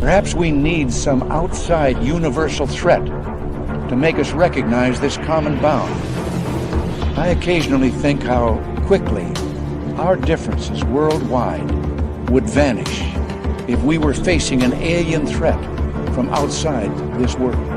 Perhaps we need some outside universal threat to make us recognize this common bound. I occasionally think how quickly our differences worldwide would vanish if we were facing an alien threat from outside this world.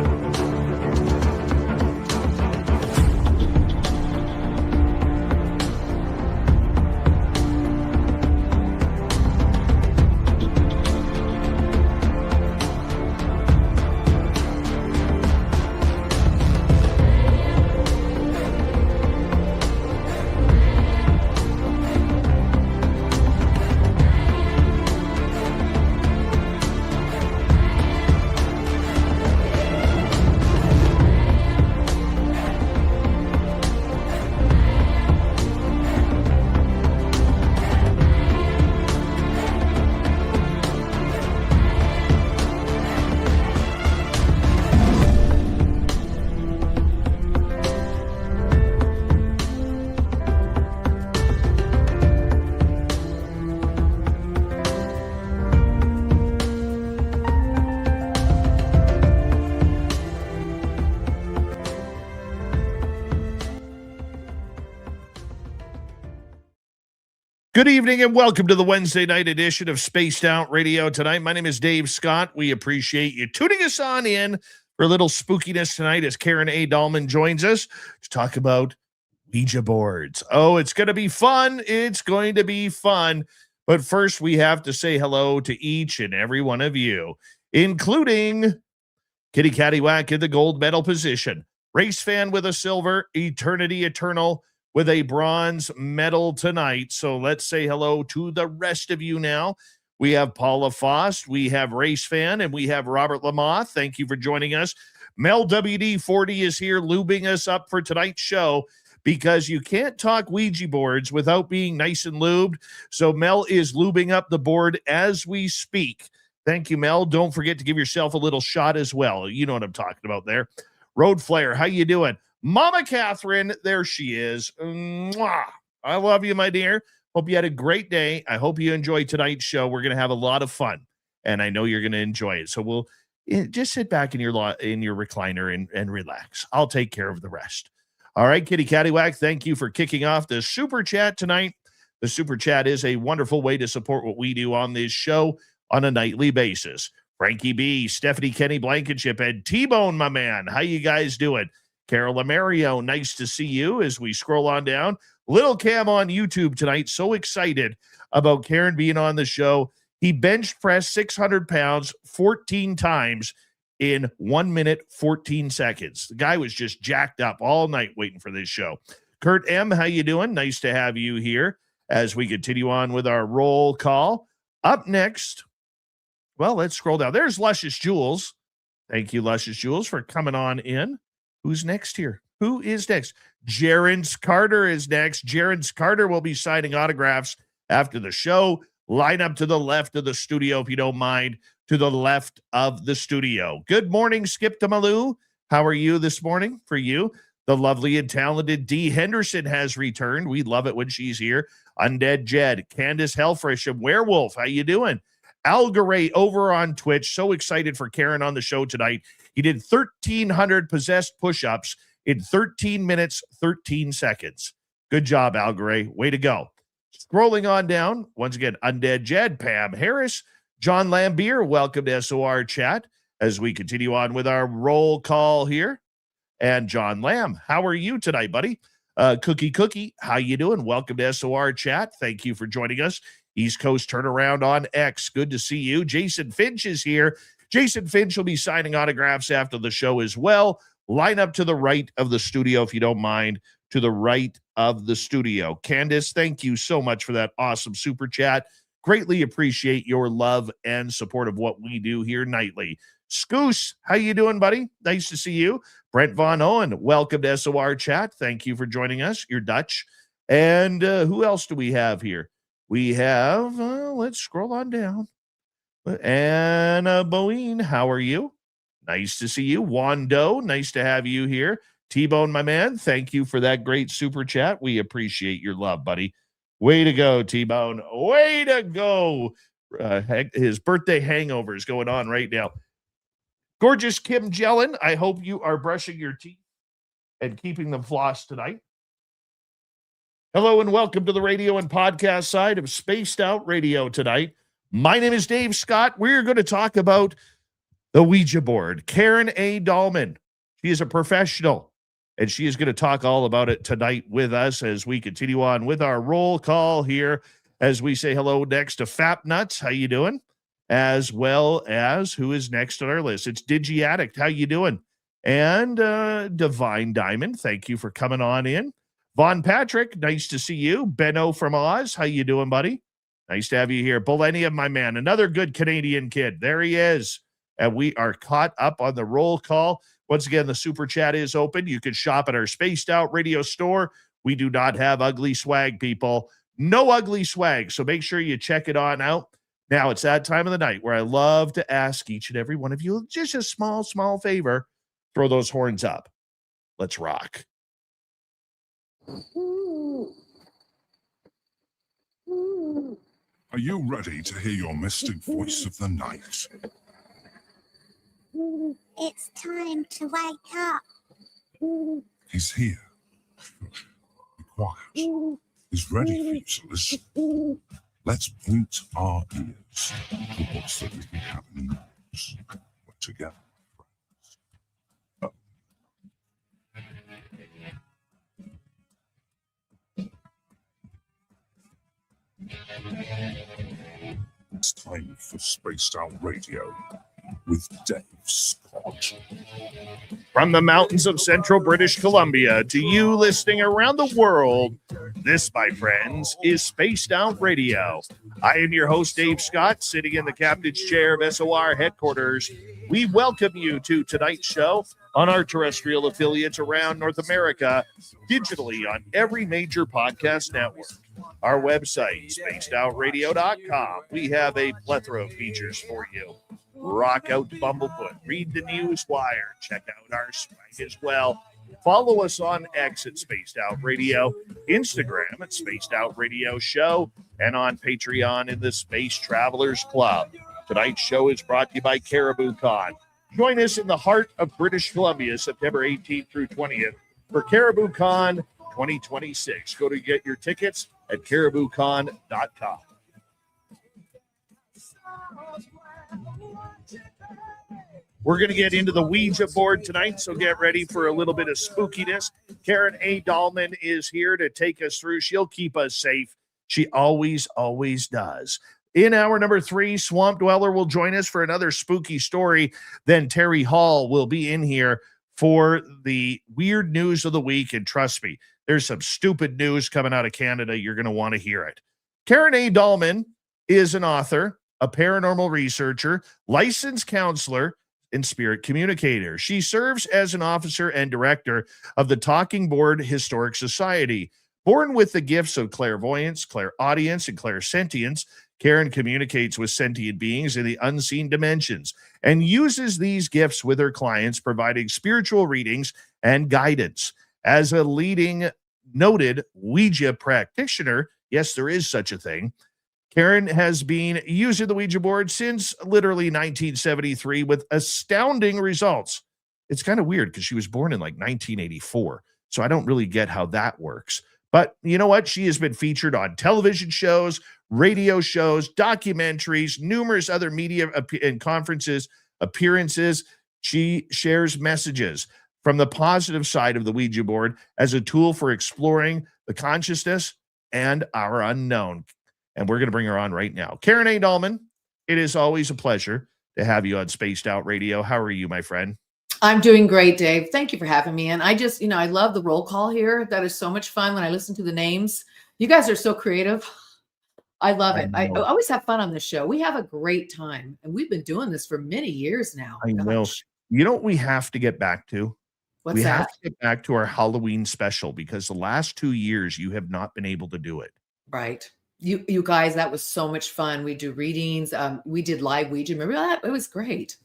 Good evening and welcome to the Wednesday night edition of Spaced Out Radio tonight. My name is Dave Scott. We appreciate you tuning us on in for a little spookiness tonight as Karen A. Dahlman joins us to talk about Ouija boards. Oh, it's going to be fun. It's going to be fun. But first, we have to say hello to each and every one of you, including Kitty Cattywhack in the gold medal position, Race Fan with a silver, Eternity Eternal with a bronze medal tonight. So let's say hello to the rest of you now. We have Paula Fost, we have Race Fan, and we have Robert Lamoth. Thank you for joining us. Mel WD-40 is here lubing us up for tonight's show because you can't talk Ouija boards without being nice and lubed. So Mel is lubing up the board as we speak. Thank you, Mel. Don't forget to give yourself a little shot as well. You know what I'm talking about there. Road Flare, how you doing? Mama Catherine, there she is. Mwah. I love you, my dear. Hope you had a great day. I hope you enjoyed tonight's show. We're going to have a lot of fun, and I know you're going to enjoy it. So we'll just sit back in your recliner and relax. I'll take care of the rest. All right, Kitty Cattywhack, thank you for kicking off the Super Chat tonight. The Super Chat is a wonderful way to support what we do on this show on a nightly basis. Frankie B, Stephanie Kenny Blankenship, and T-Bone, my man. How you guys doing? Carol Amario, nice to see you as we scroll on down. Little Cam on YouTube tonight. So excited about Karen being on the show. He bench pressed 600 pounds 14 times in 1 minute, 14 seconds. The guy was just jacked up all night waiting for this show. Kurt M., how you doing? Nice to have you here as we continue on with our roll call. Up next, well, let's scroll down. There's Luscious Jules. Thank you, Luscious Jules, for coming on in. Who's next here? Who is next? Jerence Carter is next. Jerence Carter will be signing autographs after the show. Line up to the left of the studio, if you don't mind, to the left of the studio. Good morning, Skip to Malou. How are you this morning? For you, the lovely and talented Dee Henderson has returned. We love it when she's here. Undead Jed, Candace Helfrish, and Werewolf. How you doing? Algaray over on Twitch. So excited for Karen on the show tonight. He did 1,300 possessed push-ups in 13 minutes, 13 seconds. Good job, Algaray. Way to go. Scrolling on down, once again, Undead Jed, Pam Harris, John Lambier, welcome to SOR Chat as we continue on with our roll call here. And John Lamb, how are you tonight, buddy? Cookie, how you doing? Welcome to SOR Chat. Thank you for joining us. East Coast Turnaround on X. Good to see you. Jason Finch is here. Jason Finch will be signing autographs after the show as well. Line up to the right of the studio, if you don't mind, to the right of the studio. Candace, thank you so much for that awesome super chat. Greatly appreciate your love and support of what we do here nightly. Scoos, how you doing, buddy? Nice to see you. Brent Von Owen, welcome to SOR Chat. Thank you for joining us. You're Dutch. And who else do we have here? We have, let's scroll on down. Anna Bowen, how are you? Nice to see you. Wando, nice to have you here. T-Bone, my man, thank you for that great super chat. We appreciate your love, buddy. Way to go, T-Bone. Way to go. his birthday hangover is going on right now. Gorgeous Kim Jellin, I hope you are brushing your teeth and keeping them flossed tonight. Hello and welcome to the radio and podcast side of Spaced Out Radio tonight. My name is Dave Scott. We're going to talk about the Ouija board. Karen A. Dahlman, she is a professional, and she is going to talk all about it tonight with us as we continue on with our roll call here as we say hello next to Fap Nuts. How you doing? As well as who is next on our list. It's Digi Addict. How you doing? And Divine Diamond, thank you for coming on in. Von Patrick, nice to see you. Benno from Oz, how you doing, buddy? Nice to have you here. Millennium, my man, another good Canadian kid. There he is. And we are caught up on the roll call. Once again, the super chat is open. You can shop at our Spaced Out Radio store. We do not have ugly swag, people. No ugly swag. So make sure you check it on out. Now, it's that time of the night where I love to ask each and every one of you just a small, small favor. Throw those horns up. Let's rock. Are you ready to hear your mystic voice of the night? It's time to wake up. He's here. Be quiet. He's ready for you to listen. Let's point our ears towards the little cabin knows. We're together, friends. It's time for Spaced Out Radio with Dave Scott. From the mountains of central British Columbia to you listening around the world, this, my friends, is Spaced Out Radio. I am your host, Dave Scott, sitting in the captain's chair of SOR headquarters. We welcome you to tonight's show on our terrestrial affiliates around North America, digitally on every major podcast network. Our website, spacedoutradio.com. We have a plethora of features for you. Rock out Bumblefoot, read the news wire, check out our swag as well. Follow us on X at Spaced Out Radio, Instagram at Spaced Out Radio Show, and on Patreon in the Space Travelers Club. Tonight's show is brought to you by Caribou Con. Join us in the heart of British Columbia, September 18th through 20th for Caribou Con 2026. Go to get your tickets at cariboucon.com. We're going to get into the Ouija board tonight, so get ready for a little bit of spookiness. Karen A. Dahlman is here to take us through. She'll keep us safe. She always, always does. In hour number 3, Swamp Dweller will join us for another spooky story. Then Terry Hall will be in here for the weird news of the week. And trust me, there's some stupid news coming out of Canada. You're going to want to hear it. Karen A. Dahlman is an author, a paranormal researcher, licensed counselor, and spirit communicator. She serves as an officer and director of the Talking Board Historic Society. Born with the gifts of clairvoyance, clairaudience, and clairsentience, Karen communicates with sentient beings in the unseen dimensions and uses these gifts with her clients, providing spiritual readings and guidance. As a leading noted Ouija practitioner, yes, there is such a thing, Karen has been using the Ouija board since literally 1973 with astounding results. It's kind of weird because she was born in like 1984, so I don't really get how that works. But you know what? She has been featured on television shows, radio shows, documentaries, numerous other media and conferences, appearances. She shares messages from the positive side of the Ouija board as a tool for exploring the consciousness and our unknown. And we're going to bring her on right now. Karen A. Dahlman, it is always a pleasure to have you on Spaced Out Radio. How are you, my friend? I'm doing great, Dave. Thank you for having me. And I just, I love the roll call here. That is so much fun when I listen to the names. You guys are so creative. I love it. I always have fun on this show. We have a great time. And we've been doing this for many years now. I know. You know what we have to get back to? What's that? We have to get back to our Halloween special because the last 2 years you have not been able to do it. Right. You guys, that was so much fun. We do readings. We did live Ouija. Remember that? It was great.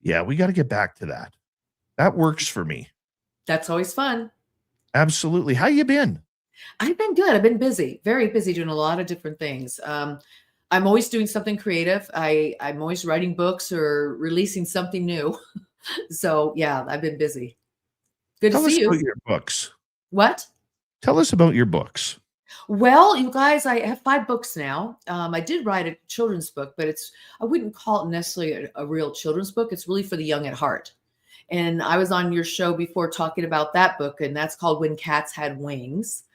Yeah, we got to get back to that. That works for me. That's always fun. Absolutely. How you been? I've been good. I've been busy, very busy doing a lot of different things. I'm always doing something creative. I'm always writing books or releasing something new. So yeah, I've been busy. Good to Tell us see about you. your books. What? Tell us about your books. Well, you guys, I have 5 books now. I did write a children's book, but I wouldn't call it necessarily a real children's book. It's really for the young at heart. And I was on your show before talking about that book, and that's called When Cats Had Wings.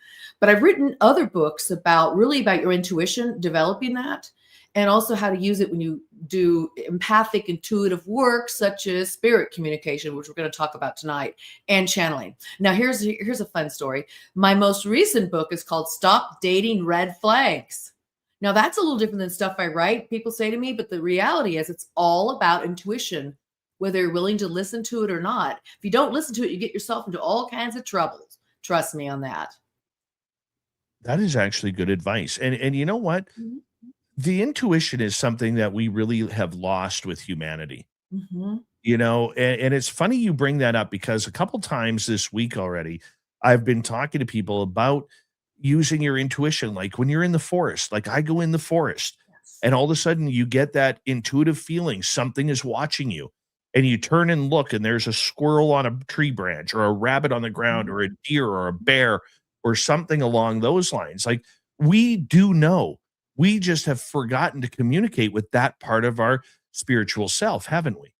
But I've written other books about your intuition, developing that, and also how to use it when you do empathic, intuitive work, such as spirit communication, which we're going to talk about tonight, and channeling. Now, here's a fun story. My most recent book is called Stop Dating Red Flags. Now, that's a little different than stuff I write, people say to me, but the reality is it's all about intuition, whether you're willing to listen to it or not. If you don't listen to it, you get yourself into all kinds of troubles. Trust me on that. That is actually good advice. And you know what? Mhm. The intuition is something that we really have lost with humanity. Mhm. And it's funny you bring that up because a couple times this week already, I've been talking to people about using your intuition. Like when you're in the forest, like I go in the forest Yes. and all of a sudden you get that intuitive feeling something is watching you, and you turn and look and there's a squirrel on a tree branch or a rabbit on the ground or a deer or a bear or something along those lines. Like we do know. We just have forgotten to communicate with that part of our spiritual self, haven't we?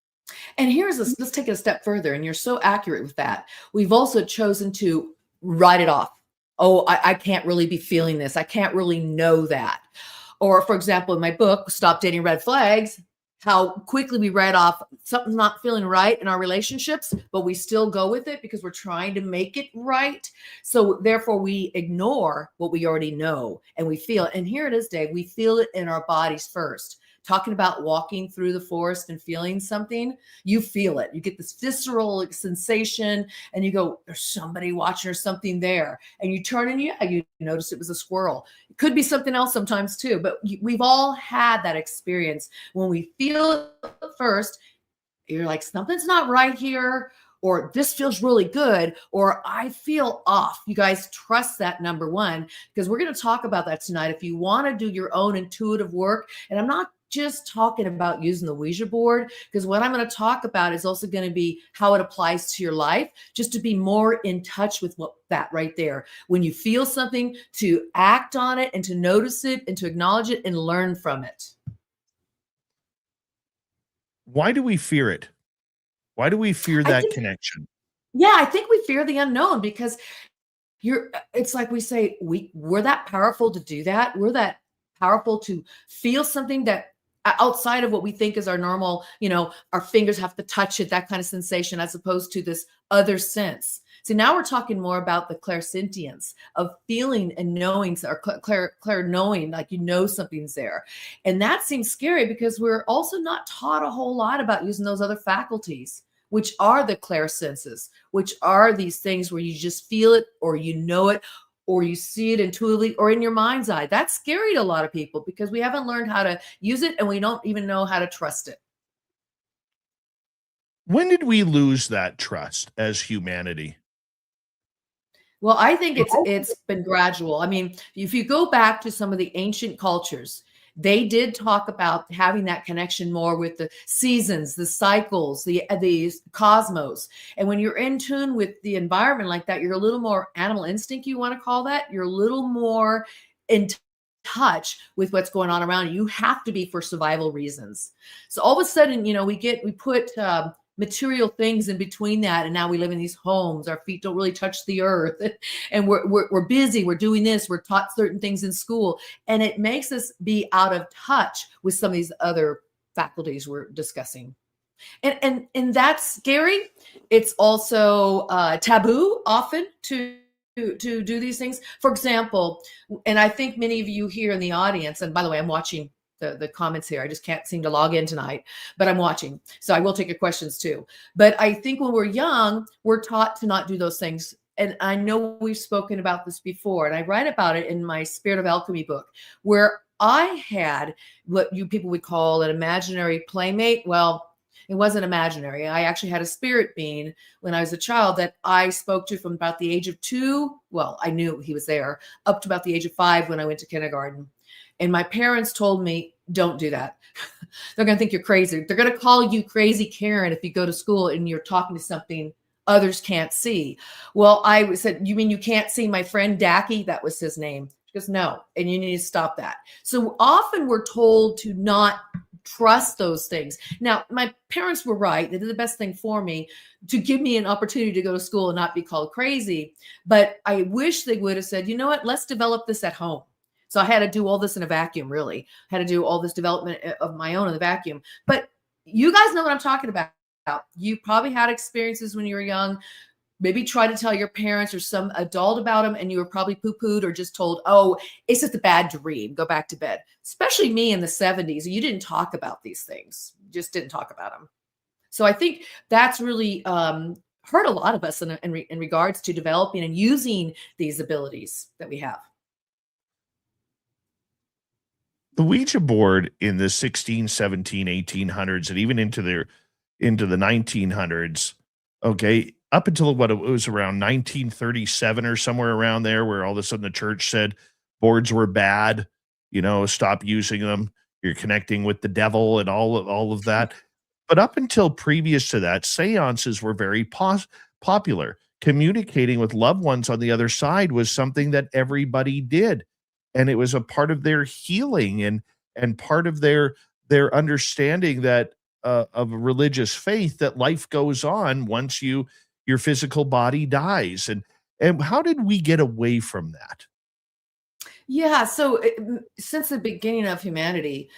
And let's take it a step further. And you're so accurate with that. We've also chosen to write it off. Oh, I can't really be feeling this. I can't really know that. Or, for example, in my book, Stop Dating Red Flags, how quickly we write off something's not feeling right in our relationships, but we still go with it because we're trying to make it right. So therefore, we ignore what we already know and we feel it. And here it is, Dave. We feel it in our bodies first. Talking about walking through the forest and feeling something, you feel it. You get this visceral sensation and you go, there's somebody watching or something there. And you turn and you notice it was a squirrel. It could be something else sometimes too, but we've all had that experience. When we feel it first, you're like, something's not right here, or this feels really good, or I feel off. You guys trust that, number one, because we're going to talk about that tonight. If you want to do your own intuitive work, and I'm not just talking about using the Ouija board, because what I'm going to talk about is also going to be how it applies to your life, just to be more in touch with that right there. When you feel something, to act on it and to notice it and to acknowledge it and learn from it. Why do we fear it? Why do we fear I that think, connection? yeah, I think we fear the unknown because it's like we say, we're that powerful to do that. We're that powerful to feel something that outside of what we think is our normal, our fingers have to touch it, that kind of sensation, as opposed to this other sense. So now we're talking more about the clairsentience of feeling and knowing, or clair knowing, like something's there. And that seems scary because we're also not taught a whole lot about using those other faculties, which are the clairsenses, which are these things where you just feel it or you know it or you see it intuitively or in your mind's eye. That's scary to a lot of people because we haven't learned how to use it and we don't even know how to trust it. When did we lose that trust as humanity? Well, I think it's been gradual. I mean, if you go back to some of the ancient cultures, they did talk about having that connection more with the seasons, the cycles, the cosmos. And when you're in tune with the environment like that, you're a little more animal instinct, you want to call that. You're a little more in touch with what's going on around you. You have to be for survival reasons. So all of a sudden, we put material things in between that, and now we live in these homes. Our feet don't really touch the earth, and we're busy. We're doing this. We're taught certain things in school, and it makes us be out of touch with some of these other faculties we're discussing. And that's scary. It's also taboo often to do these things. For example, and I think many of you here in the audience, and by the way, I'm watching the comments here. I just can't seem to log in tonight, but I'm watching. So I will take your questions too. But I think when we're young, we're taught to not do those things. And I know we've spoken about this before, and I write about it in my Spirit of Alchemy book, where I had what you people would call an imaginary playmate. Well, it wasn't imaginary. I actually had a spirit being when I was a child that I spoke to from about the age of 2. Well, I knew he was there up to about the age of 5 when I went to kindergarten. And my parents told me, don't do that. They're going to think you're crazy. They're going to call you crazy Karen if you go to school and you're talking to something others can't see. Well, I said, you mean you can't see my friend Dacky? That was his name. She goes, no, and you need to stop that. So often we're told to not trust those things. Now, my parents were right. They did the best thing for me to give me an opportunity to go to school and not be called crazy. But I wish they would have said, you know what, let's develop this at home. So I had to do all this in a vacuum, really. I had to do all this development of my own in the vacuum. But you guys know what I'm talking about. You probably had experiences when you were young. Maybe try to tell your parents or some adult about them, and you were probably poo-pooed or just told, oh, it's just a bad dream. Go back to bed. Especially me in the 70s. You didn't talk about these things. You just didn't talk about them. So I think that's really hurt a lot of us in regards to developing and using these abilities that we have. The Ouija board in the 16, 17, 1800s, and even into the 1900s, okay, up until what it was around 1937 or somewhere around there, where all of a sudden the church said boards were bad, stop using them. You're connecting with the devil and all of that. But up until previous to that, seances were very popular. Communicating with loved ones on the other side was something that everybody did. And it was a part of their healing and part of their understanding that of religious faith, that life goes on once your physical body dies. And how did we get away from that? Yeah. So since the beginning of humanity,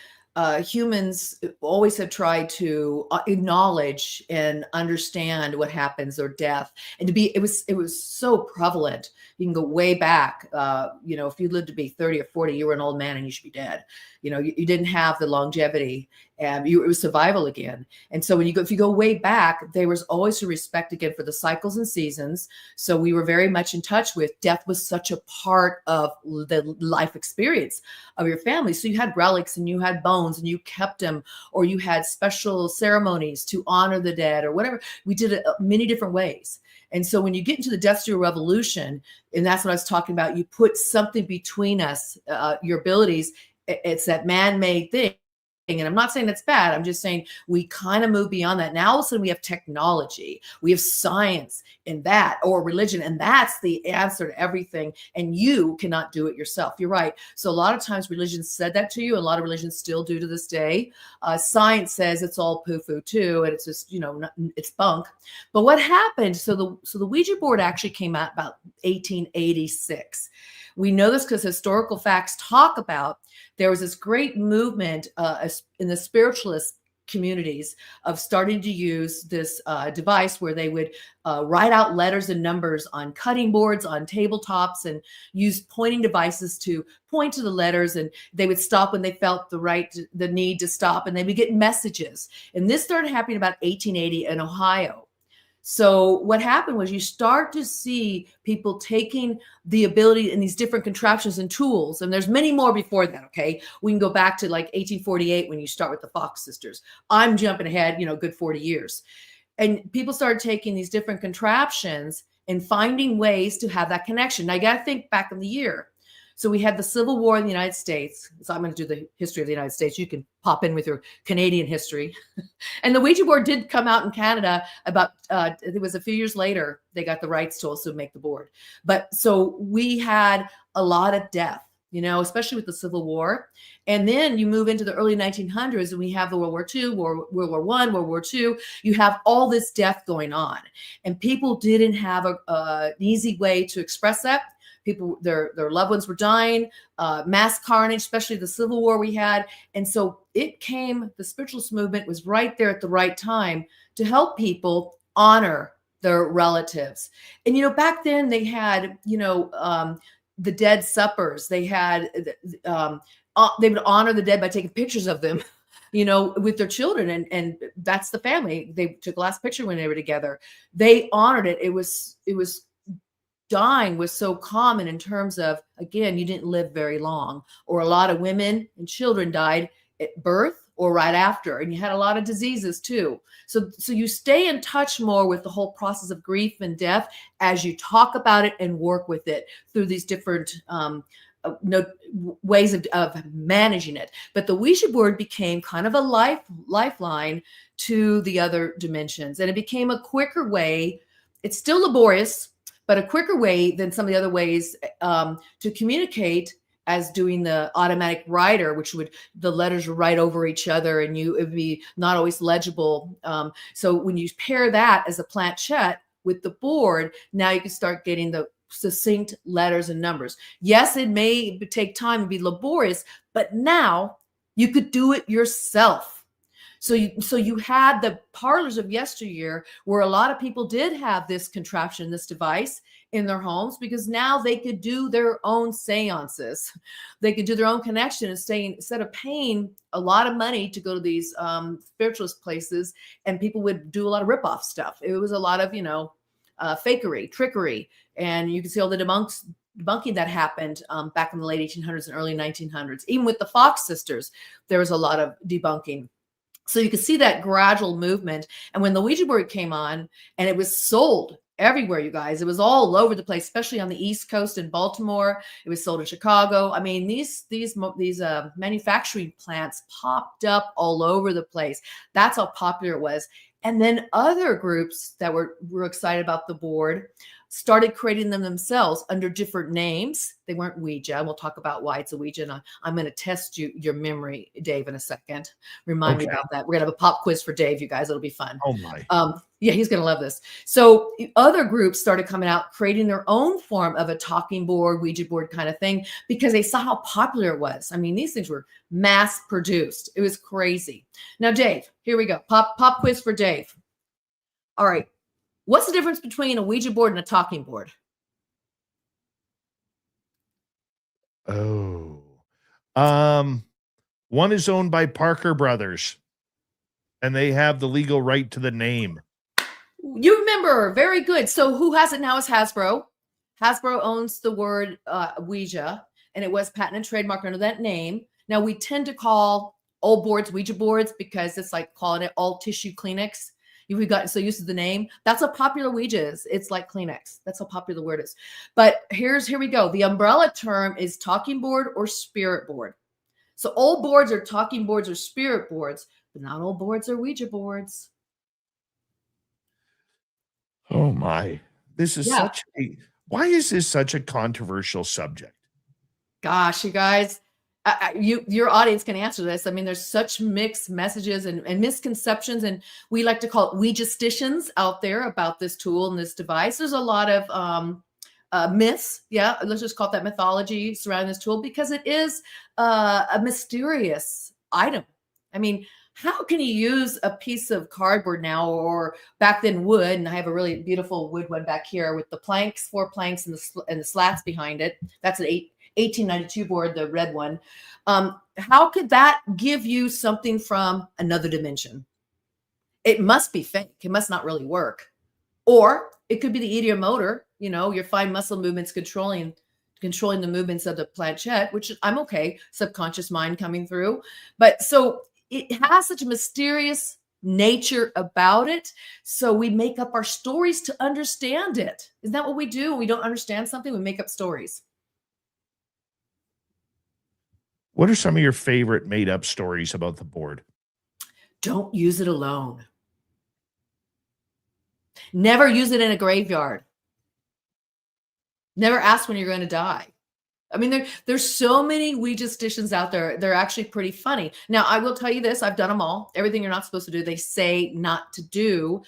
humans always have tried to acknowledge and understand what happens or death, and it was so prevalent. You can go way back. If you lived to be 30 or 40, you were an old man and you should be dead. You didn't have the longevity, and it was survival again. And so if you go way back, there was always a respect again for the cycles and seasons. So we were very much in touch with death. Was such a part of the life experience of your family. So you had relics and you had bones and you kept them, or you had special ceremonies to honor the dead or whatever. We did it many different ways. And so when you get into the Death Steal Revolution, and that's what I was talking about, you put something between us, your abilities. It's that man-made thing. And I'm not saying that's bad. I'm just saying we kind of move beyond that. Now all of a sudden we have technology, we have science in that, or religion, and that's the answer to everything. And you cannot do it yourself. You're right. So a lot of times religion said that to you, and a lot of religions still do to this day. Science says it's all poo-poo too, and it's just it's bunk. But what happened? So the Ouija board actually came out about 1886. We know this because historical facts talk about there was this great movement in the spiritualist communities of starting to use this device where they would write out letters and numbers on cutting boards, on tabletops, and use pointing devices to point to the letters. And they would stop when they felt the need to stop, and they would get messages. And this started happening about 1880 in Ohio. So what happened was you start to see people taking the ability in these different contraptions and tools. And there's many more before that. Okay. We can go back to like 1848 when you start with the Fox sisters. I'm jumping ahead, good 40 years. And people started taking these different contraptions and finding ways to have that connection. Now you got to think back in the year. So we had the Civil War in the United States. So I'm going to do the history of the United States. You can pop in with your Canadian history. And the Ouija board did come out in Canada about, it was a few years later, they got the rights to also make the board. But so we had a lot of death, especially with the Civil War. And then you move into the early 1900s and we have the World War II, World War I, World War II. You have all this death going on. And people didn't have an easy way to express that. People, their loved ones were dying, mass carnage, especially the Civil War we had. And so the spiritualist movement was right there at the right time to help people honor their relatives. And, back then they had, the dead suppers. They had, they would honor the dead by taking pictures of them, with their children. And that's the family. They took the last picture when they were together. They honored it. It was dying was so common in terms of, again, you didn't live very long, or a lot of women and children died at birth or right after. And you had a lot of diseases too. So you stay in touch more with the whole process of grief and death as you talk about it and work with it through these different ways of managing it. But the Ouija board became kind of a lifeline to the other dimensions, and it became a quicker way. It's still laborious, but a quicker way than some of the other ways to communicate, as doing the automatic writer, which the letters would write over each other, and it would be not always legible. So when you pair that as a planchette with the board, now you can start getting the succinct letters and numbers. Yes, it may take time and be laborious, but now you could do it yourself. So you had the parlors of yesteryear where a lot of people did have this contraption, this device in their homes, because now they could do their own seances. They could do their own connection instead of paying a lot of money to go to these spiritualist places, and people would do a lot of rip-off stuff. It was a lot of, fakery, trickery. And you can see all the debunking that happened back in the late 1800s and early 1900s. Even with the Fox sisters, there was a lot of debunking. So you can see that gradual movement. And when the Ouija board came on, and it was sold everywhere, you guys, it was all over the place, especially on the East Coast in Baltimore. It was sold in Chicago. I mean, these manufacturing plants popped up all over the place. That's how popular it was. And then other groups that were excited about the board started creating them themselves under different names. They weren't Ouija. We'll talk about why it's a Ouija. And I'm going to test your memory, Dave, in a second. Remind me about that. We're going to have a pop quiz for Dave, you guys. It'll be fun. Oh my. Yeah, he's going to love this. So other groups started coming out, creating their own form of a talking board, Ouija board kind of thing, because they saw how popular it was. I mean, these things were mass produced. It was crazy. Now, Dave, here we go. Pop quiz for Dave. All right. What's the difference between a Ouija board and a talking board? Oh, one is owned by Parker Brothers, and they have the legal right to the name. You remember, very good. So who has it now is Hasbro. Hasbro owns the word Ouija, and it was patent and trademark under that name. Now we tend to call old boards Ouija boards because it's like calling it all tissue Kleenex. We've gotten so used to the name. That's how popular Ouija is. It's like Kleenex. That's how popular the word is. But here we go. The umbrella term is talking board or spirit board. So old boards are talking boards or spirit boards, but not all boards are Ouija boards. Oh my. This is why is this such a controversial subject? Gosh, you guys, your audience can answer this. I mean, there's such mixed messages and misconceptions, and we like to call it Ouija-sticians out there about this tool and this device. There's a lot of myths. Yeah, let's just call it that, mythology surrounding this tool, because it is a mysterious item. I mean, how can you use a piece of cardboard now, or back then wood? And I have a really beautiful wood one back here with the planks, 4 planks, and the slats behind it. That's an 1892 board, the red one. How could that give you something from another dimension? It must be fake. It must not really work. Or it could be the ideomotor, your fine muscle movements controlling the movements of the planchette, which I'm okay, subconscious mind coming through. But so it has such a mysterious nature about it. So we make up our stories to understand it. Isn't that what we do? When we don't understand something, we make up stories. What are some of your favorite made up stories about the board? Don't use it alone. Never use it in a graveyard. Never ask when you're going to die. I mean, there's so many Ouija-sticians out there. They're actually pretty funny. Now, I will tell you this. I've done them all. Everything you're not supposed to do, they say not to do.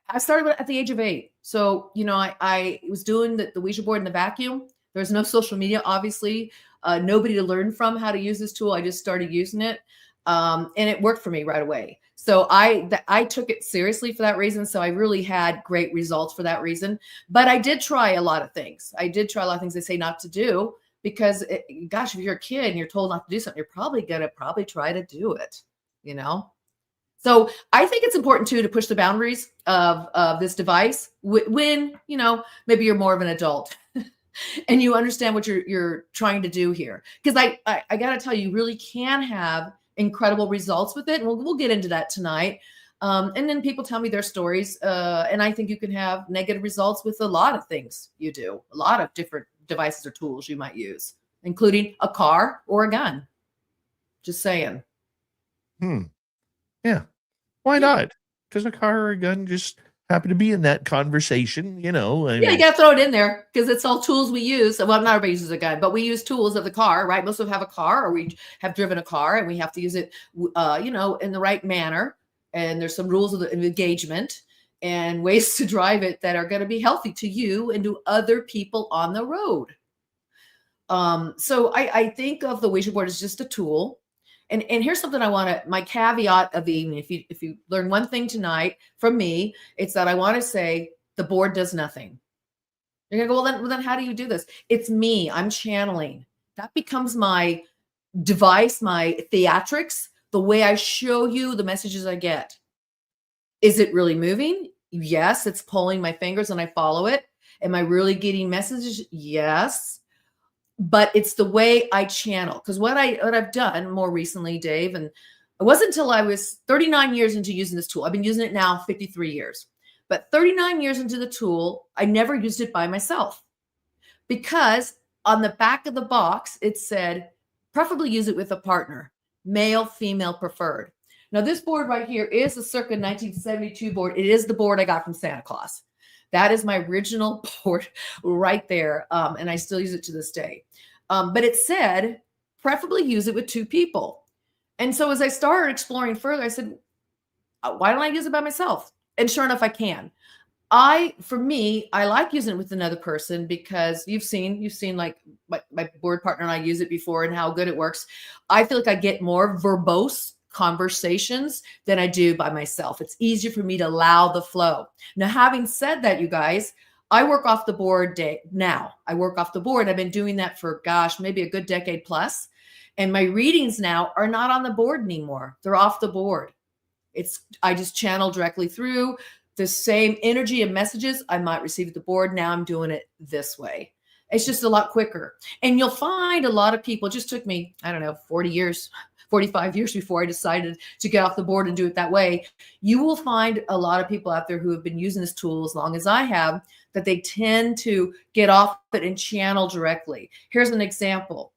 I started at the age of 8. So, I was doing the Ouija board in the vacuum. There was no social media, obviously. Nobody to learn from how to use this tool. I just started using it. And it worked for me right away. So I took it seriously for that reason. So I really had great results for that reason. But I did try a lot of things. They say not to do, because gosh, if you're a kid and you're told not to do something, you're probably going to try to do it, So I think it's important too to push the boundaries of this device when, maybe you're more of an adult and you understand what you're trying to do here. Because I got to tell you, you really can have incredible results with it. And we'll get into that tonight. And then people tell me their stories. And I think you can have negative results with a lot of things you do, a lot of different devices or tools you might use. including a car or a gun. Just saying. Yeah. Why not? Does a car or a gun just happen to be in that conversation? You know, Yeah, you got to throw it in there because it's all tools we use. Well, not everybody uses a gun, but we use tools of the car, right? Most of us have a car, or we have driven a car, and we have to use it, in the right manner. And there's some rules of engagement and ways to drive it that are going to be healthy to you and to other people on the road. So I think of the Ouija board as just a tool. And here's something my caveat of the evening. If you learn one thing tonight from me, it's that I want to say the board does nothing. You're gonna go, well then how do you do this? It's me. I'm channeling. That becomes my device, my theatrics, the way I show you the messages I get. Is it really moving? Yes, it's pulling my fingers and I follow it. Am I really getting messages? Yes. But it's the way I channel. Because what I've done more recently, Dave, and it wasn't until I was 39 years into using this tool. I've been using it now 53 years. But 39 years into the tool, I never used it by myself. Because on the back of the box, it said, preferably use it with a partner, male, female preferred. Now, this board right here is the circa 1972 board. It is the board I got from Santa Claus. That is my original board right there. And I still use it to this day. But it said, preferably use it with two people. And so as I started exploring further, I said, why don't I use it by myself? And sure enough, I can. For me, I like using it with another person because you've seen like my board partner and I use it before and how good it works. I feel like I get more verbose conversations than I do by myself. It's easier for me to allow the flow. Now, having said that, you guys, I work off the board now. I work off the board. I've been doing that for, maybe a good decade plus. And my readings now are not on the board anymore. They're off the board. I just channel directly through the same energy and messages I might receive at the board. Now I'm doing it this way. It's just a lot quicker. And you'll find a lot of people, it just took me, 45 years before I decided to get off the board and do it that way. You will find a lot of people out there who have been using this tool as long as I have, that they tend to get off it and channel directly. Here's an example.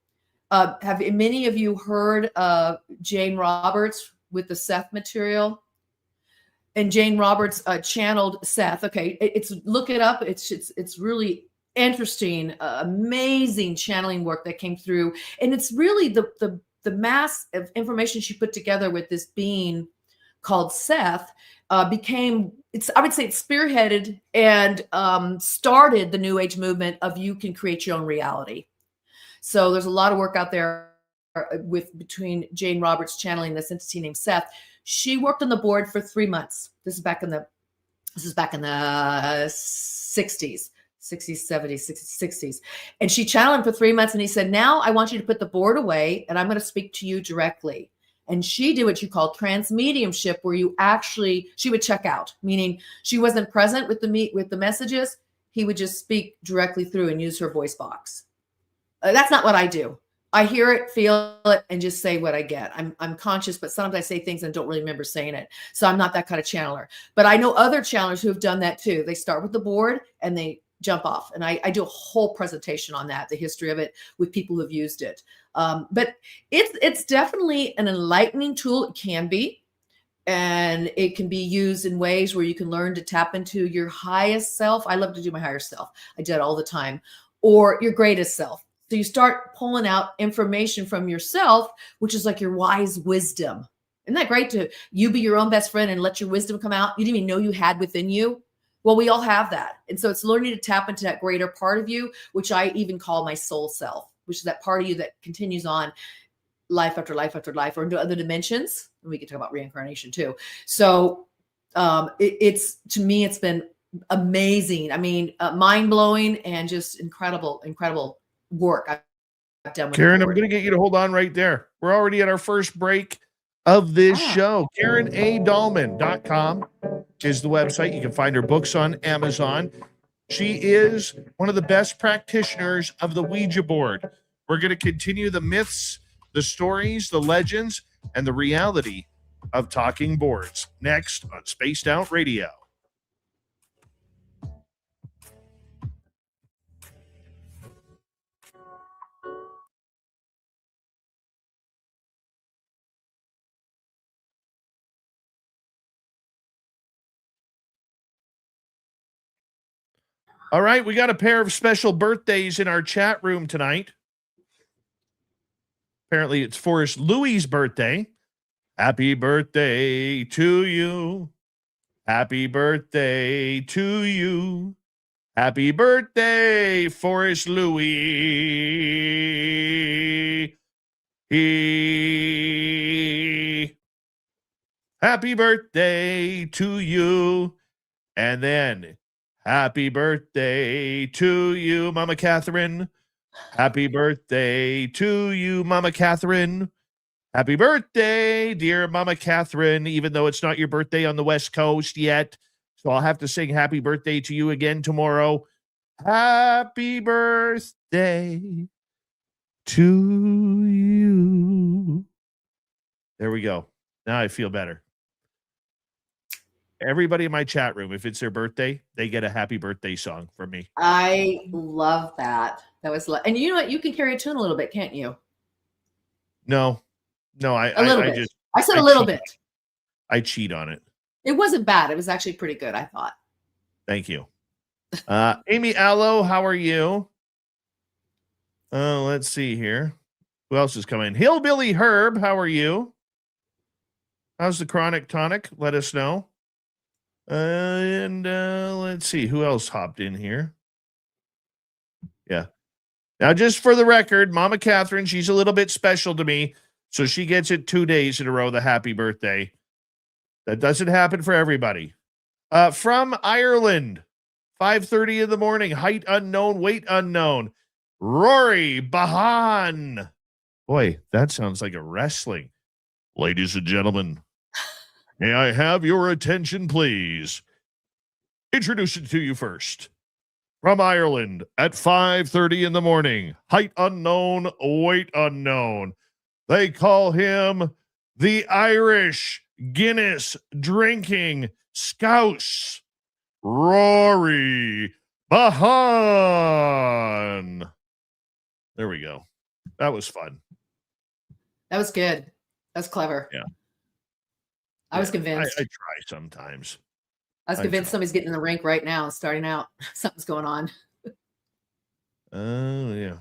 Have many of you heard of Jane Roberts with the Seth material? And Jane Roberts channeled Seth. Okay, look it up. It's really interesting, amazing channeling work that came through, and it's really the mass of information she put together with this being called Seth I would say it spearheaded and started the New Age movement of you can create your own reality. So there's a lot of work out there between Jane Roberts channeling this entity named Seth. She worked on the board for 3 months. This is back in the 60s. 60s, 70s, 60s. And she channeled him for 3 months. And he said, now I want you to put the board away and I'm going to speak to you directly. And she did what you call transmediumship, where she would check out, meaning she wasn't present with the messages. He would just speak directly through and use her voice box. That's not what I do. I hear it, feel it, and just say what I get. I'm conscious, but sometimes I say things and don't really remember saying it. So I'm not that kind of channeler. But I know other channelers who have done that too. They start with the board and they jump off. And I do a whole presentation on that, the history of it with people who have used it. But it's definitely an enlightening tool. It can be. And it can be used in ways where you can learn to tap into your highest self. I love to do my higher self. I do it all the time. Or your greatest self. So you start pulling out information from yourself, which is like your wise wisdom. Isn't that great to you be your own best friend and let your wisdom come out? You didn't even know you had within you. Well, we all have that. And so it's learning to tap into that greater part of you, which I even call my soul self, which is that part of you that continues on life after life after life or into other dimensions. And we can talk about reincarnation too. So to me, it's been amazing. I mean, mind-blowing and just incredible work I've done with Karen, I'm going to get you to hold on right there. We're already at our first break of this show. KarenADahlman.com is the website. You can find her books on Amazon. She is one of the best practitioners of the Ouija board. We're going to continue the myths, the stories, the legends, and the reality of talking boards next on Spaced Out Radio. All right, we got a pair of special birthdays in our chat room tonight. Apparently, it's Forrest Louis' birthday. Happy birthday to you. Happy birthday to you. Happy birthday, Forrest Louis. Happy birthday to you. And then, happy birthday to you, Mama Catherine. Happy birthday to you, Mama Catherine. Happy birthday, dear Mama Catherine, even though it's not your birthday on the West Coast yet. So I'll have to sing happy birthday to you again tomorrow. Happy birthday to you. There we go. Now I feel better. Everybody in my chat room, if it's their birthday, they get a happy birthday song from me. I love that. That was, and you know what? You can carry a tune a little bit, can't you? No, I said a little bit. I cheat on it. It wasn't bad. It was actually pretty good, I thought. Thank you. Amy Allo, how are you? Let's see here. Who else is coming? Hillbilly Herb, how are you? How's the chronic tonic? Let us know. And let's see who else hopped in here. Yeah. Now, just for the record, Mama Catherine, she's a little bit special to me, so she gets it 2 days in a row, the happy birthday. That doesn't happen for everybody. From Ireland, 5:30 in the morning, height unknown, weight unknown. Rory Bahan. Boy, that sounds like a wrestling. Ladies and gentlemen, may I have your attention, please? Introduce it to you first. From Ireland at 5:30 in the morning, height unknown, weight unknown. They call him the Irish Guinness drinking scouse, Rory Bahan. There we go. That was fun. That was good. That's clever. Yeah. I was convinced. I try sometimes. I was convinced somebody's getting in the rink right now and starting out. Something's going on. Oh, yeah.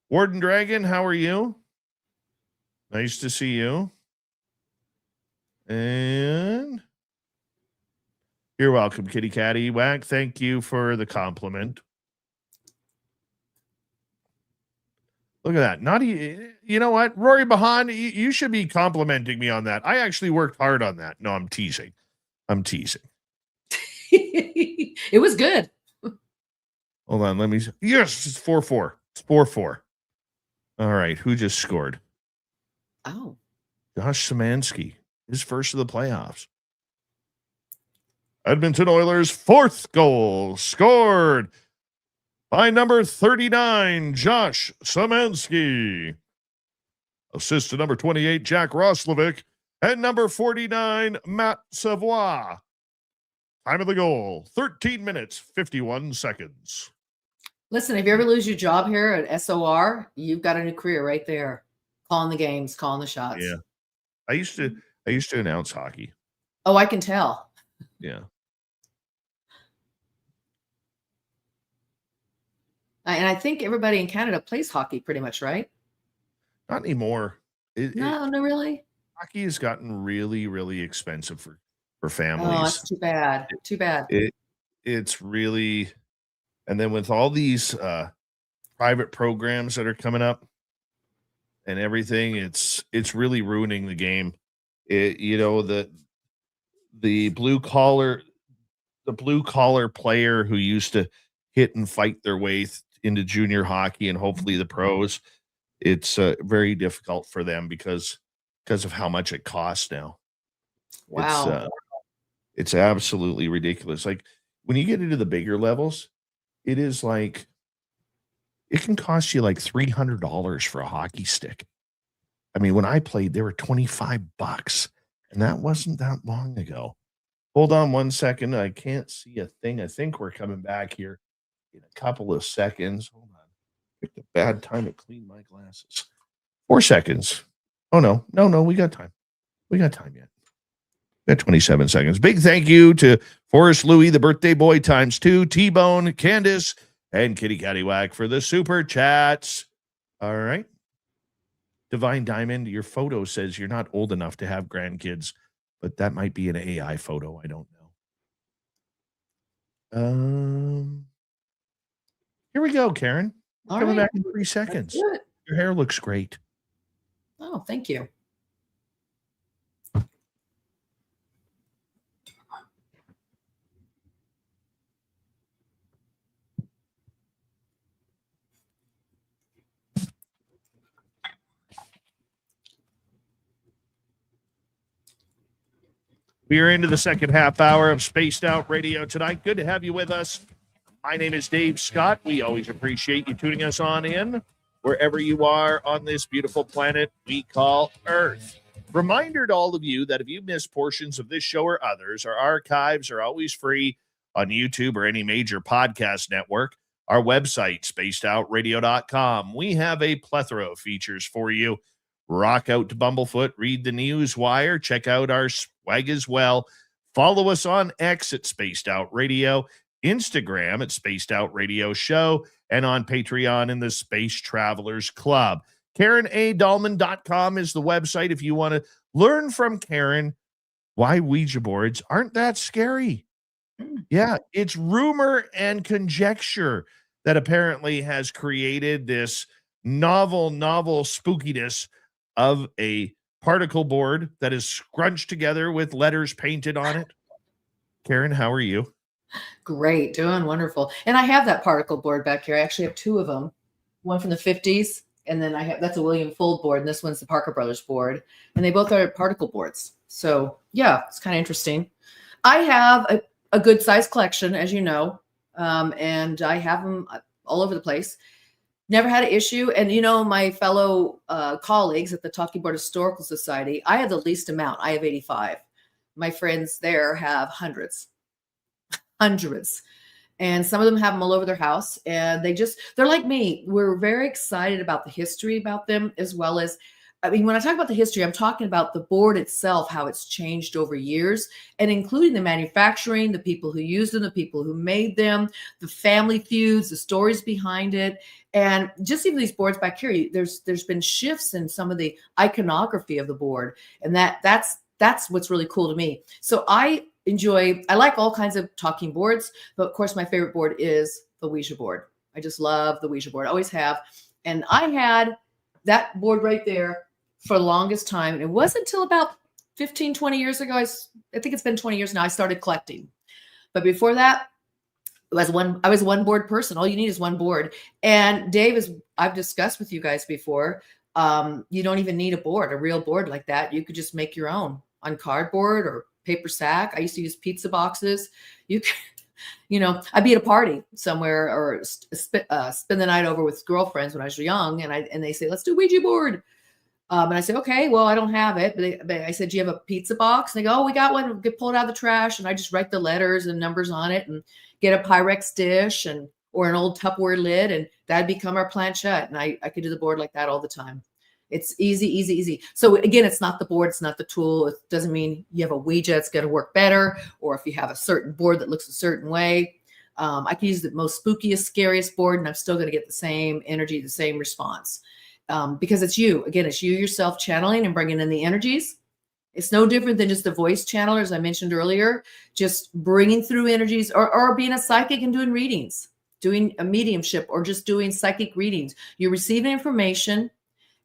Warden Dragon, how are you? Nice to see you. And you're welcome, Kitty Catty Whack. Thank you for the compliment. Look at that. Not you know what? Rory Bahan, you should be complimenting me on that. I actually worked hard on that. No, I'm teasing. It was good. Hold on, let me see. Yes, it's 4-4. It's 4-4. All right, who just scored? Oh. Josh Szymanski, his first of the playoffs. Edmonton Oilers' fourth goal scored by number 39, Josh Szymanski. Assist to number 28, Jack Roslovic. And number 49, Matt Savoie. Time of the goal, 13 minutes, 51 seconds. Listen, if you ever lose your job here at SOR, you've got a new career right there. Calling the games, calling the shots. Yeah. I used to announce hockey. Oh, I can tell. Yeah. And I think everybody in Canada plays hockey pretty much, right? Not anymore. No, really. Hockey has gotten really, really expensive for families. Oh, that's too bad. Too bad. It's really, and then with all these private programs that are coming up and everything, it's really ruining the game. The blue collar player who used to hit and fight their way into junior hockey and hopefully the pros, it's very difficult for them because of how much it costs now. Wow. It's absolutely ridiculous. Like when you get into the bigger levels, it is like it can cost you like $300 for a hockey stick. I mean, when I played, they were $25, and that wasn't that long ago. Hold on one second. I can't see a thing. I think we're coming back here in a couple of seconds. Hold on. Picked a bad time to clean my glasses. 4 seconds. Oh, no. We got time. We got time yet. Got 27 seconds. Big thank you to Forrest Louie, the birthday boy ×2, T-Bone, Candace, and Kitty Cattywack for the super chats. All right. Divine Diamond, your photo says you're not old enough to have grandkids, but that might be an AI photo. I don't know. Here we go, Karen. All Coming right. back in 3 seconds. Good. Your hair looks great. Oh, thank you. We are into the second half hour of Spaced Out Radio tonight. Good to have you with us. My name is Dave Scott. We always appreciate you tuning us on in wherever you are on this beautiful planet we call Earth. Reminder to all of you that if you miss portions of this show or others, our archives are always free on YouTube or any major podcast network. Our website, spacedoutradio.com. We have a plethora of features for you. Rock out to Bumblefoot, read the news wire, check out our swag as well. Follow us on X at Spaced Out Radio, Instagram at Spaced Out Radio Show, and on Patreon in the Space Travelers Club. KarenADahlman.com is the website if you want to learn from Karen why Ouija boards aren't that scary. Yeah, it's rumor and conjecture that apparently has created this novel spookiness of a particle board that is scrunched together with letters painted on it. Karen, how are you? Great, doing wonderful. And I have that particle board back here. I actually have two of them, one from the 50s, and then I have, that's a William Fuld board, and this one's the Parker Brothers board, and they both are particle boards. So yeah, it's kind of interesting. I have a good size collection, as you know, and I have them all over the place. Never had an issue. And, you know, my fellow colleagues at the Talking Board Historical Society, I have the least amount. I have 85. My friends there have hundreds. And some of them have them all over their house. And they're like me. We're very excited about the history about them, as well as, I mean, when I talk about the history, I'm talking about the board itself, how it's changed over years, and including the manufacturing, the people who used them, the people who made them, the family feuds, the stories behind it. And just even these boards back here, there's been shifts in some of the iconography of the board. And that's what's really cool to me. So I like all kinds of talking boards, but of course my favorite board is the Ouija board. I just love the Ouija board. I always have. And I had that board right there for the longest time. And it wasn't until about 15, 20 years ago, I think it's been 20 years now, I started collecting. But before that, I was one board person. All you need is one board. And Dave, I've discussed with you guys before, you don't even need a real board like that. You could just make your own on cardboard or paper sack. I used to use pizza boxes. I'd be at a party somewhere or spend the night over with girlfriends when I was young, and they say, let's do Ouija board. And I said, okay, well, I don't have it. But I said, do you have a pizza box? And they go, oh, we got one. Pull it out of the trash. And I just write the letters and numbers on it and get a Pyrex dish or an old Tupperware lid. And that'd become our planchette. And I could do the board like that all the time. It's easy. So again, it's not the board. It's not the tool. It doesn't mean you have a Ouija, it's going to work better. Or if you have a certain board that looks a certain way, I can use the most spookiest, scariest board, and I'm still going to get the same energy, the same response. Because it's you. Again, it's you yourself channeling and bringing in the energies. It's no different than just a voice channeler, as I mentioned earlier, just bringing through energies or being a psychic and doing readings, doing a mediumship or just doing psychic readings. You're receiving information.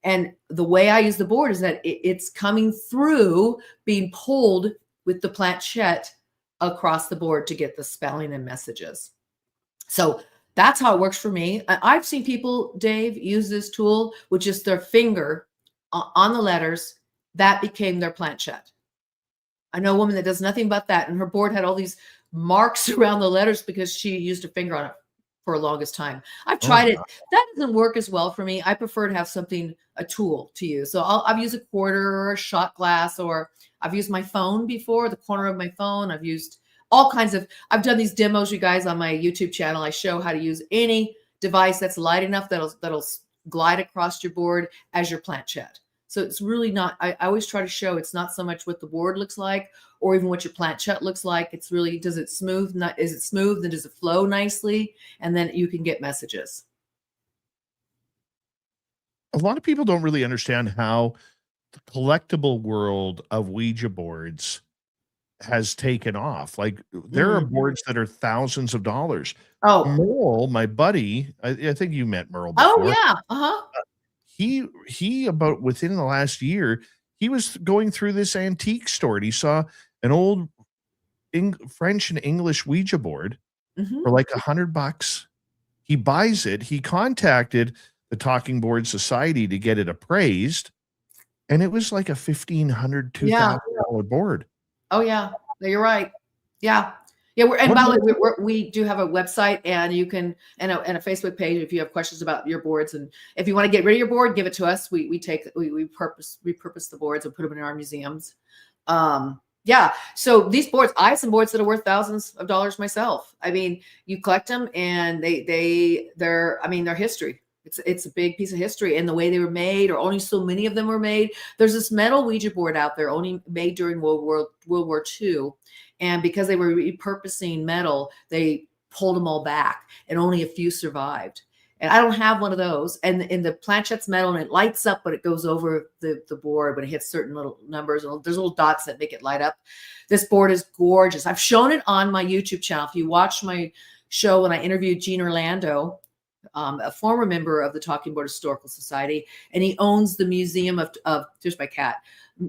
And the way I use the board is that it's coming through, being pulled with the planchette across the board to get the spelling and messages. So that's how it works for me. I've seen people, Dave, use this tool with just their finger on the letters. That became their planchette. I know a woman that does nothing but that, and her board had all these marks around the letters because she used her finger on it for the longest time. I've tried it. That doesn't work as well for me. I prefer to have a tool to use. So I've used a quarter or a shot glass, or I've used my phone before, the corner of my phone. I've used all kinds of, I've done these demos, you guys, on my YouTube channel. I show how to use any device that's light enough that'll glide across your board as your planchette. So it's really not, I always try to show it's not so much what the board looks like or even what your planchette looks like. It's really, is it smooth and does it flow nicely? And then you can get messages. A lot of people don't really understand how the collectible world of Ouija boards has taken off. Like there are boards that are thousands of dollars. Oh, Merle, my buddy, I think you met Merle oh before. yeah. Uh-huh. He about within the last year, he was going through this antique store and he saw an old French and English Ouija board for like $100. He buys it. He contacted the Talking Board Society to get it appraised, and it was like a $1,500, $2,000 board. Oh yeah, no, you're right. Yeah, yeah. And by the way, we do have a website, and you can and a Facebook page if you have questions about your boards, and if you want to get rid of your board, give it to us. We repurpose the boards and put them in our museums. Yeah. So these boards, I have some boards that are worth thousands of dollars myself. I mean, you collect them, and they're history. It's a big piece of history, and the way they were made, or only so many of them were made. There's this metal Ouija board out there, only made during World War II, and because they were repurposing metal, they pulled them all back, and only a few survived. And I don't have one of those. And the planchette's metal, and it lights up when it goes over the board when it hits certain little numbers. And there's little dots that make it light up. This board is gorgeous. I've shown it on my YouTube channel. If you watch my show when I interviewed Gene Orlando, a former member of the Talking Board Historical Society, and he owns the Museum of there's my cat,